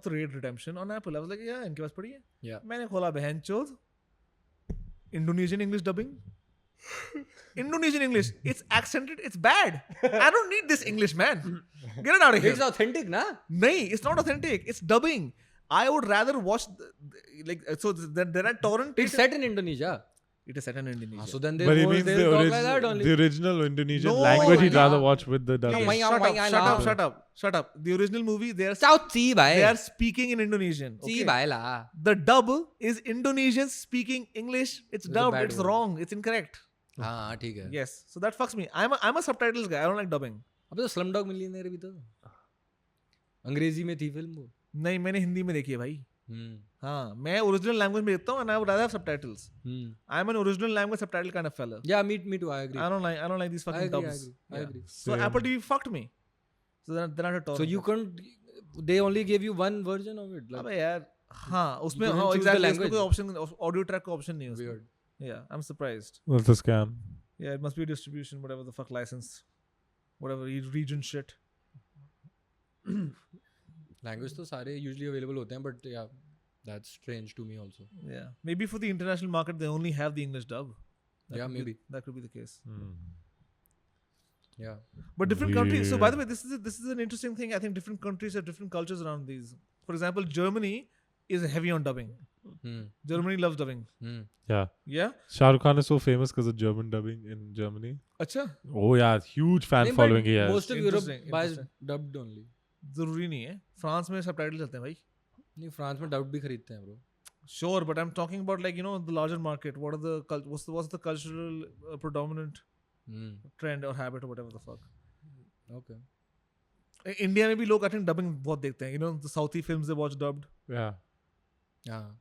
Speaker 3: the Raid Redemption on Apple. I was like, yeah, इनके पास पड़ी है.
Speaker 1: Yeah.
Speaker 3: मैंने खोला बहनचोद. Indonesian English dubbing. Indonesian English. It's accented. It's bad. I don't need this English, man. Get it out of here.
Speaker 1: It's authentic, na?
Speaker 3: No, it's not authentic. It's dubbing. I would rather watch then I torrent
Speaker 1: It's set in Indonesia.
Speaker 3: It is set in Indonesia.
Speaker 1: So then
Speaker 2: he means
Speaker 1: they'll talk like that only.
Speaker 2: the original Indonesian
Speaker 3: No,
Speaker 2: language he'd
Speaker 1: yeah.
Speaker 2: rather watch with the dubbing.
Speaker 3: Shut up. The original movie, they
Speaker 1: South Sea, bhai.
Speaker 3: are speaking in Indonesian.
Speaker 1: Sea,
Speaker 3: Okay?
Speaker 1: bhai la.
Speaker 3: The dub is Indonesians speaking English. It's
Speaker 1: a
Speaker 3: dubbed.
Speaker 1: bad
Speaker 3: It's
Speaker 1: word.
Speaker 3: wrong. It's incorrect.
Speaker 1: हाँ ठीक है.
Speaker 3: Yes. So that fucks me. I'm a subtitles guy. I don't like dubbing.
Speaker 1: अबे तो Slumdog Millionaire भी तो अंग्रेजी में थी फिल्म वो.
Speaker 3: नहीं मैंने हिंदी में देखी है भाई. हाँ मैं ओरिजिनल लैंग्वेज में देखता हूँ and I would rather have subtitles. I'm an original language subtitle kind of fella.
Speaker 1: Yeah, me too. I agree.
Speaker 3: I don't like these fucking dubs.
Speaker 1: I
Speaker 3: Yeah.
Speaker 1: agree.
Speaker 3: So
Speaker 2: Same.
Speaker 3: Apple TV fucked me. So then I had to
Speaker 1: So you couldn't. They only gave you one version of it. Like,
Speaker 3: अबे यार हाँ उसमें
Speaker 1: couldn't
Speaker 3: हाँ
Speaker 1: choose the
Speaker 3: exactly
Speaker 1: language.
Speaker 3: उसमें कोई option audio track का option नहीं है उसमें.
Speaker 1: weird.
Speaker 3: Yeah, I'm surprised.
Speaker 2: That's a scam.
Speaker 3: Yeah, it must be distribution, whatever the fuck license, whatever region shit.
Speaker 1: Language तो सारे usually available होते हैं, but yeah, that's strange to me also.
Speaker 3: Yeah, maybe for the international market they only have the English dub.
Speaker 1: Yeah, maybe.
Speaker 3: That could be the case.
Speaker 1: Yeah.
Speaker 3: But different countries. So by
Speaker 2: Weird.
Speaker 3: the way, this is an interesting thing. I think different countries have different cultures around these. For example, Germany is heavy on dubbing. Germany loves dubbing.
Speaker 2: Yeah.
Speaker 3: Yeah.
Speaker 2: Shah Rukh Khan is so famous because of German dubbing in Germany.
Speaker 3: अच्छा.
Speaker 2: Oh yeah, huge fan
Speaker 1: नहीं, but
Speaker 2: following he has.
Speaker 1: Most of Europe
Speaker 3: Interesting,
Speaker 1: buys
Speaker 3: interesting.
Speaker 1: dubbed only.
Speaker 3: जरूरी नहीं है. France में subtitle चलते हैं भाई.
Speaker 1: नहीं फ्रांस में dubbed भी खरीदते हैं bro.
Speaker 3: Sure, but I'm talking about like the larger market. What are the what's the cultural predominant trend or habit or whatever the fuck.
Speaker 1: Okay.
Speaker 3: India में भी लोग आई थिंक डबिंग बहुत देखते हैं. The Southie films they watch dubbed.
Speaker 2: Yeah.
Speaker 1: हाँ.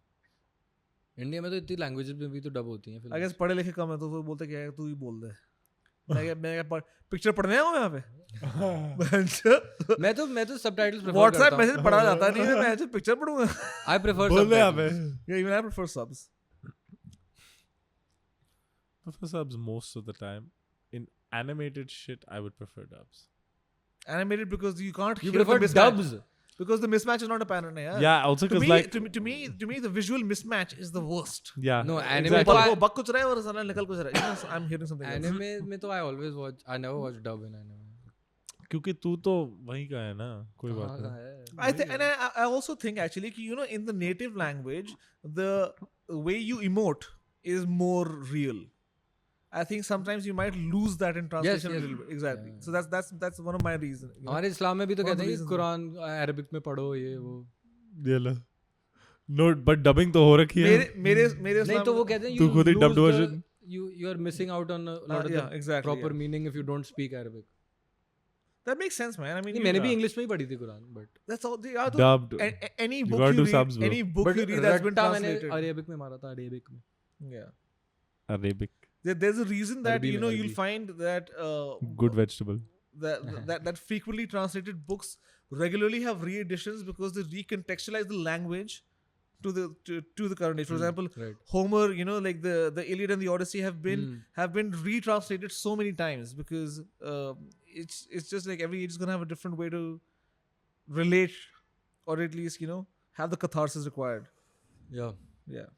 Speaker 1: India में तो इतनी लैंग्वेजेस में भी तो डब होती हैं.
Speaker 3: आई गेस पढ़े लिखे कम है तो वो बोलते क्या है तू ही बोल दे. मैं पिक्चर पढ़ने आया हूँ यहाँ पे.
Speaker 1: मैं तो सबटाइटल्स प्रेफर
Speaker 3: व्हाट्सएप
Speaker 1: करता
Speaker 3: मैसेज पढ़ा जाता नहीं है. मैं जो पिक्चर पढ़ूंगा.
Speaker 1: I prefer
Speaker 2: बोल दे यहाँ
Speaker 1: subtitles.
Speaker 2: पे.
Speaker 3: Yeah, even I prefer subs.
Speaker 2: Prefer subs most of the time. In animated shit, I would prefer dubs.
Speaker 3: Animated because you can't
Speaker 1: You
Speaker 3: hear
Speaker 1: prefer
Speaker 3: the mismatch.
Speaker 1: dubs?
Speaker 3: Because the mismatch is not apparent.
Speaker 2: Yeah, also
Speaker 3: To
Speaker 2: because
Speaker 3: me,
Speaker 2: like
Speaker 3: to me, the visual mismatch is the worst.
Speaker 2: yeah.
Speaker 1: No,
Speaker 2: exactly.
Speaker 1: anime तो
Speaker 3: वो बक कुछ रहा है और साला निकल कुछ रहा है. I'm hearing something else.
Speaker 1: Anime में तो I always watch. I never watch dub in anime.
Speaker 2: क्योंकि तू तो वहीं का है ना कोई
Speaker 1: कहाँ
Speaker 2: बात
Speaker 1: का
Speaker 2: नहीं.
Speaker 1: है?
Speaker 3: I also think actually कि in the native language the way you emote is more real. I think sometimes you might lose that in translation
Speaker 1: yes.
Speaker 3: a little bit. Exactly.
Speaker 1: Yeah.
Speaker 3: So that's one of my reasons.
Speaker 1: हमारे इस्लाम में भी तो
Speaker 3: One of
Speaker 1: कहते
Speaker 3: the
Speaker 1: हैं कि
Speaker 3: reasons.
Speaker 1: Quran Arabic में पढ़ो ये वो.
Speaker 2: ये ला. No, but dubbing तो हो रखी है.
Speaker 3: मेरे
Speaker 1: नहीं
Speaker 3: Islam
Speaker 1: तो वो
Speaker 3: में-
Speaker 1: कहते हैं
Speaker 2: तू
Speaker 1: you
Speaker 2: खुद ही
Speaker 1: lose
Speaker 2: dubbed
Speaker 1: the-
Speaker 2: version.
Speaker 1: you are missing out on a lot of
Speaker 3: yeah,
Speaker 1: the
Speaker 3: exactly,
Speaker 1: proper
Speaker 3: yeah.
Speaker 1: meaning if you don't speak Arabic.
Speaker 3: That makes sense, man. I mean,
Speaker 1: नहीं मैंने भी इंग्लिश में ही पढ़ी थी Quran but
Speaker 3: that's all. Yeah,
Speaker 2: Dubbed.
Speaker 3: any
Speaker 2: You
Speaker 3: book
Speaker 2: gotta
Speaker 3: you
Speaker 2: do
Speaker 3: read,
Speaker 2: subs, bro.
Speaker 3: any book
Speaker 1: but
Speaker 3: you read that's been
Speaker 1: रट्टा मैंने
Speaker 3: translated.
Speaker 1: Arabic में मारा था अरेबिक में.
Speaker 3: Yeah.
Speaker 2: Arabic.
Speaker 3: There's a reason that
Speaker 1: Arabi mein,
Speaker 3: you'll
Speaker 1: Arabi.
Speaker 3: find that
Speaker 2: Good vegetable.
Speaker 3: that frequently translated books regularly have re-editions because they recontextualize the language to the current age. For example,
Speaker 1: Right.
Speaker 3: Homer, you know, like the Iliad and the Odyssey have been retranslated so many times because it's just like every age is gonna have a different way to relate, or at least, you know, have the catharsis required.
Speaker 1: Yeah.
Speaker 3: Yeah.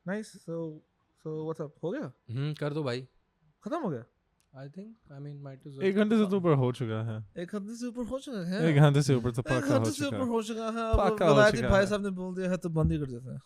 Speaker 3: Nice. So what's up? हो गया?
Speaker 1: कर दो भाई.
Speaker 3: खत्म हो गया?
Speaker 1: I think, I mean, might as well.
Speaker 2: 1 घंटे से तो ऊपर हो चुका है.
Speaker 3: 1 घंटे से ऊपर हो चुका है.
Speaker 2: 1 घंटे से ऊपर तो
Speaker 3: 1
Speaker 2: पक्का हो
Speaker 3: घंटे से
Speaker 2: चुका
Speaker 3: ऊपर
Speaker 2: है.
Speaker 3: हो चुका है. अब
Speaker 2: पक्का हो
Speaker 3: विलायती
Speaker 2: चुका
Speaker 3: भाई
Speaker 2: है.
Speaker 3: साहब ने बोल दिया है तो बंद ही कर देते हैं.